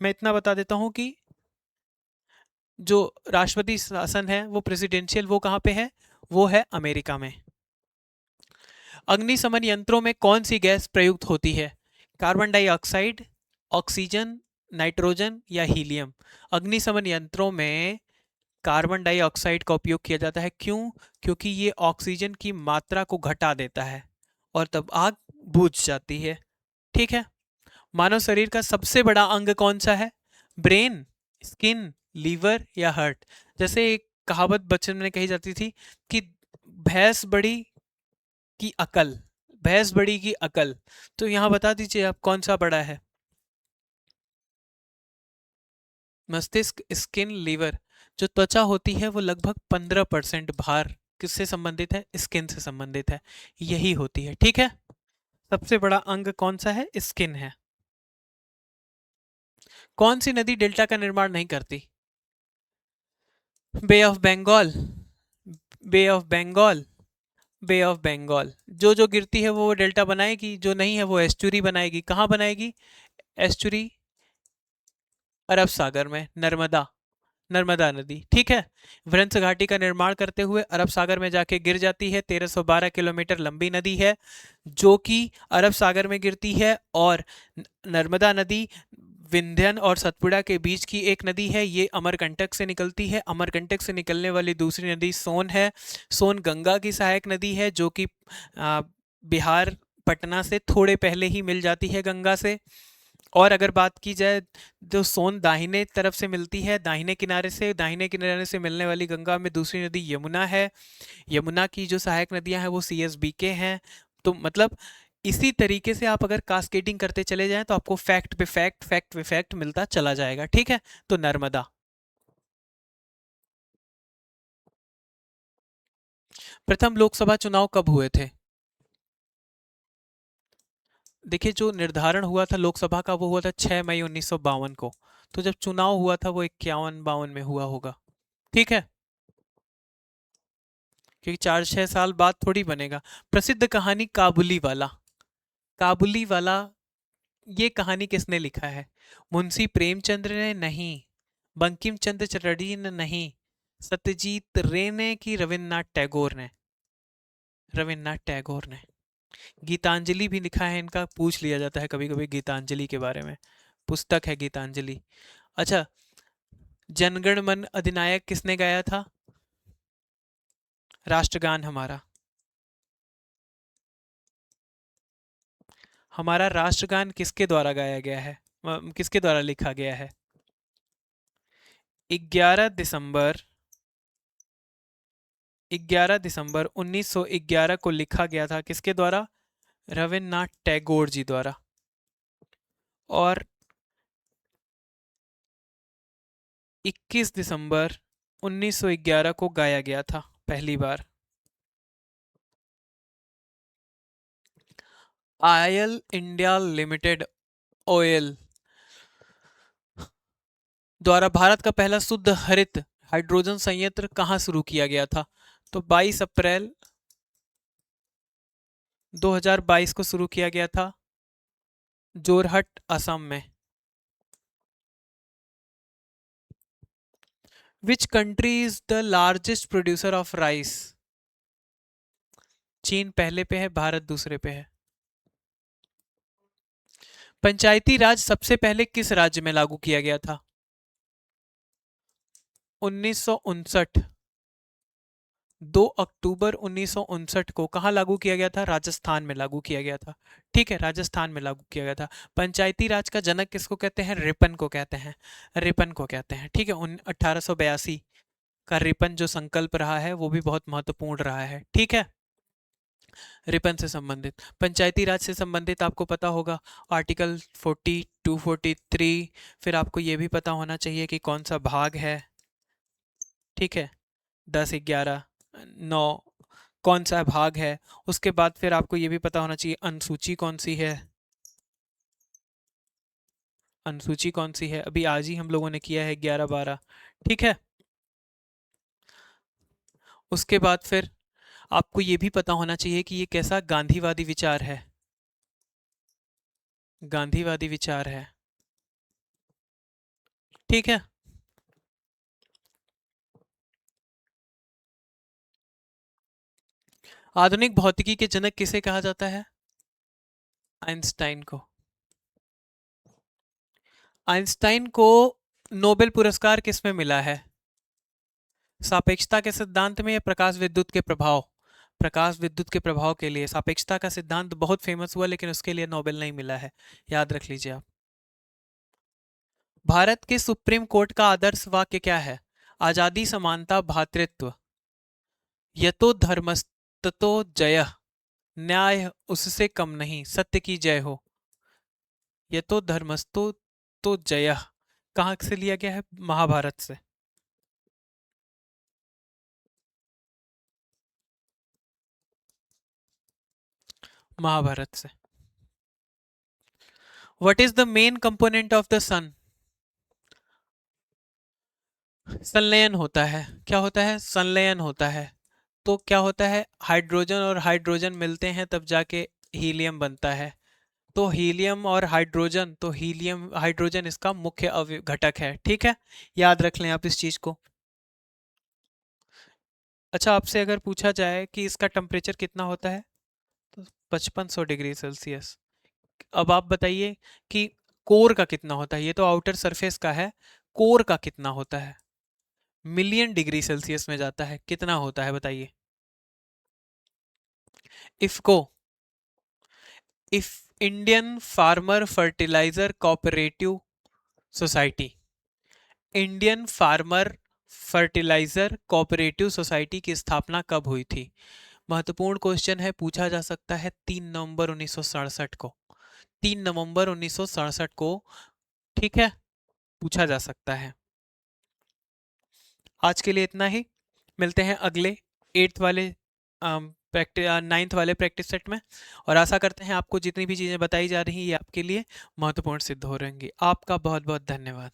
मैं इतना बता देता हूं कि जो राष्ट्रपति शासन है वो प्रेसिडेंशियल, वो कहाँ पे है? वो है अमेरिका में। अग्निशमन यंत्रों में कौन सी गैस प्रयुक्त होती है? कार्बन डाइऑक्साइड, ऑक्सीजन, नाइट्रोजन या हीलियम? अग्निशमन यंत्रों में कार्बन डाइऑक्साइड का उपयोग किया जाता है। क्यों? क्योंकि ये ऑक्सीजन की मात्रा को घटा देता है और तब आग बुझ जाती है। ठीक है, मानव शरीर का सबसे बड़ा अंग कौन सा है? ब्रेन, स्किन, लीवर या हार्ट? जैसे एक कहावत बचपन में कही जाती थी कि भैंस बड़ी की अकल, भैंस बड़ी की अकल। तो यहां बता दीजिए आप कौन सा बड़ा है? मस्तिष्क, स्किन, लीवर। जो त्वचा होती है वो लगभग 15% भार किससे संबंधित है? स्किन से संबंधित है, यही होती है। ठीक है, सबसे बड़ा अंग कौन सा है? स्किन है। कौन सी नदी डेल्टा का निर्माण नहीं करती? Bay of Bengal, bay of Bengal, bay of Bengal. जो गिरती है वो डेल्टा बनाएगी, जो नहीं है वो एस्चुरी बनाएगी। कहाँ बनाएगी? एस्चुरी अरब सागर में, नर्मदा, नर्मदा नदी। ठीक है, वृंश घाटी का निर्माण करते हुए अरब सागर में जाके गिर जाती है। 1312 किलोमीटर लंबी नदी है जो कि अरब सागर में गिरती है। और नर्मदा नदी विंध्यन और सतपुड़ा के बीच की एक नदी है। ये अमरकंटक से निकलती है। अमरकंटक से निकलने वाली दूसरी नदी सोन है। सोन गंगा की सहायक नदी है जो कि बिहार पटना से थोड़े पहले ही मिल जाती है गंगा से। और अगर बात की जाए, जो सोन दाहिने तरफ से मिलती है, दाहिने किनारे से मिलने वाली गंगा में दूसरी नदी यमुना है। यमुना की जो सहायक नदियां हैं वो CSB के हैं। तो मतलब इसी तरीके से आप अगर कास्केडिंग करते चले जाएं तो आपको फैक्ट पे फैक्ट, फैक्ट पे फैक्ट मिलता चला जाएगा। ठीक है, तो नर्मदा। प्रथम लोकसभा चुनाव कब हुए थे? देखिए, जो निर्धारण हुआ था लोकसभा का वो हुआ था 6 मई 1952 को। तो जब चुनाव हुआ था वो 51-52 में हुआ होगा। ठीक है, क्योंकि 4-6 साल बाद थोड़ी बनेगा। प्रसिद्ध कहानी काबुली वाला, काबुली वाला, ये कहानी किसने लिखा है? मुंशी प्रेमचंद्र ने? नहीं। बंकिम चंद्र चटर्जी ने? नहीं। सत्यजीत रे ने कि रविन्द्रनाथ टैगोर ने? रविन्द्रनाथ टैगोर ने। गीतांजलि भी लिखा है इनका, पूछ लिया जाता है कभी कभी गीतांजलि के बारे में, पुस्तक है गीतांजलि। अच्छा, जनगण मन अधिनायक किसने गाया था? राष्ट्रगान हमारा, हमारा राष्ट्रगान किसके द्वारा गाया गया है? किसके द्वारा लिखा गया है? 11 दिसंबर, 11 दिसंबर 1911 को लिखा गया था। किसके द्वारा? रविन्द्रनाथ टैगोर जी द्वारा। और 21 दिसंबर 1911 को गाया गया था पहली बार। आयल इंडिया लिमिटेड ऑयल द्वारा भारत का पहला शुद्ध हरित हाइड्रोजन संयंत्र कहाँ शुरू किया गया था? तो 22 अप्रैल 2022 को शुरू किया गया था जोरहट असम में। Which country is the largest producer of rice? चीन पहले पे है, भारत दूसरे पे है। पंचायती राज सबसे पहले किस राज्य में लागू किया गया था? 1959। 2 अक्टूबर 1959 को कहाँ लागू किया गया था? राजस्थान में लागू किया गया था। ठीक है, राजस्थान में लागू किया गया था। पंचायती राज का जनक किसको कहते हैं? रिपन को कहते हैं। रिपन को कहते हैं। ठीक है, 1882 का रिपन जो संकल्प रहा है वो भी बहुत महत्वपूर्ण रहा है। ठीक है, रिपन से संबंधित, पंचायती राज से संबंधित आपको पता होगा आर्टिकल 42, 43। फिर आपको ये भी पता होना चाहिए कि कौन सा भाग है। ठीक है, 10, 11, 9 कौन सा भाग है। उसके बाद फिर आपको ये भी पता होना चाहिए अनुसूची कौन सी है। अनुसूची कौन सी है, अभी आज ही हम लोगों ने किया है 11, 12। ठीक है, उसके बाद फिर आपको ये भी पता होना चाहिए कि ये कैसा गांधीवादी विचार है। गांधीवादी विचार है। ठीक है, आधुनिक भौतिकी के जनक किसे कहा जाता है? आइंस्टाइन को। आइंस्टाइन को नोबेल पुरस्कार किस में मिला है? सापेक्षता के सिद्धांत में या प्रकाश विद्युत के प्रभाव? प्रकाश विद्युत के प्रभाव के लिए। सापेक्षता का सिद्धांत बहुत फेमस हुआ लेकिन उसके लिए नोबेल नहीं मिला है, याद रख लीजिए आप। भारत के सुप्रीम कोर्ट का आदर्श वाक्य क्या है? आजादी, समानता, भ्रातृत्व। यतो धर्मस्ततो जयः, न्याय उससे कम नहीं, सत्य की जय हो। यतो धर्मस्तो तो जयः कहाँ से लिया गया है? महाभारत से। महाभारत से। What is the main component of the sun? संलयन होता है। क्या होता है? संलयन होता है। तो क्या होता है? हाइड्रोजन और हाइड्रोजन मिलते हैं तब जाके हीलियम बनता है। तो हीलियम और हाइड्रोजन, तो हीलियम हाइड्रोजन इसका मुख्य घटक है। ठीक है, याद रख लें आप इस चीज को। अच्छा, आपसे अगर पूछा जाए कि इसका टेम्परेचर कितना होता है तो 5500 डिग्री सेल्सियस। अब आप बताइए कि कोर का कितना होता है? ये तो आउटर सरफेस का है, कोर का कितना होता है? मिलियन डिग्री सेल्सियस में जाता है। कितना होता है बताइए? IFFCO, if Indian farmer fertiliser cooperative society, Indian farmer fertiliser cooperative society की स्थापना कब हुई थी? महत्वपूर्ण क्वेश्चन है, पूछा जा सकता है 3 नवंबर 1967 को। 3 नवंबर 1967 को। ठीक है, पूछा जा सकता है। आज के लिए इतना ही, मिलते हैं अगले 8th वाले प्रैक्टिस 9th वाले प्रैक्टिस सेट में। और आशा करते हैं आपको जितनी भी चीज़ें बताई जा रही हैं ये आपके लिए महत्वपूर्ण सिद्ध हो रहेंगी। आपका बहुत बहुत धन्यवाद।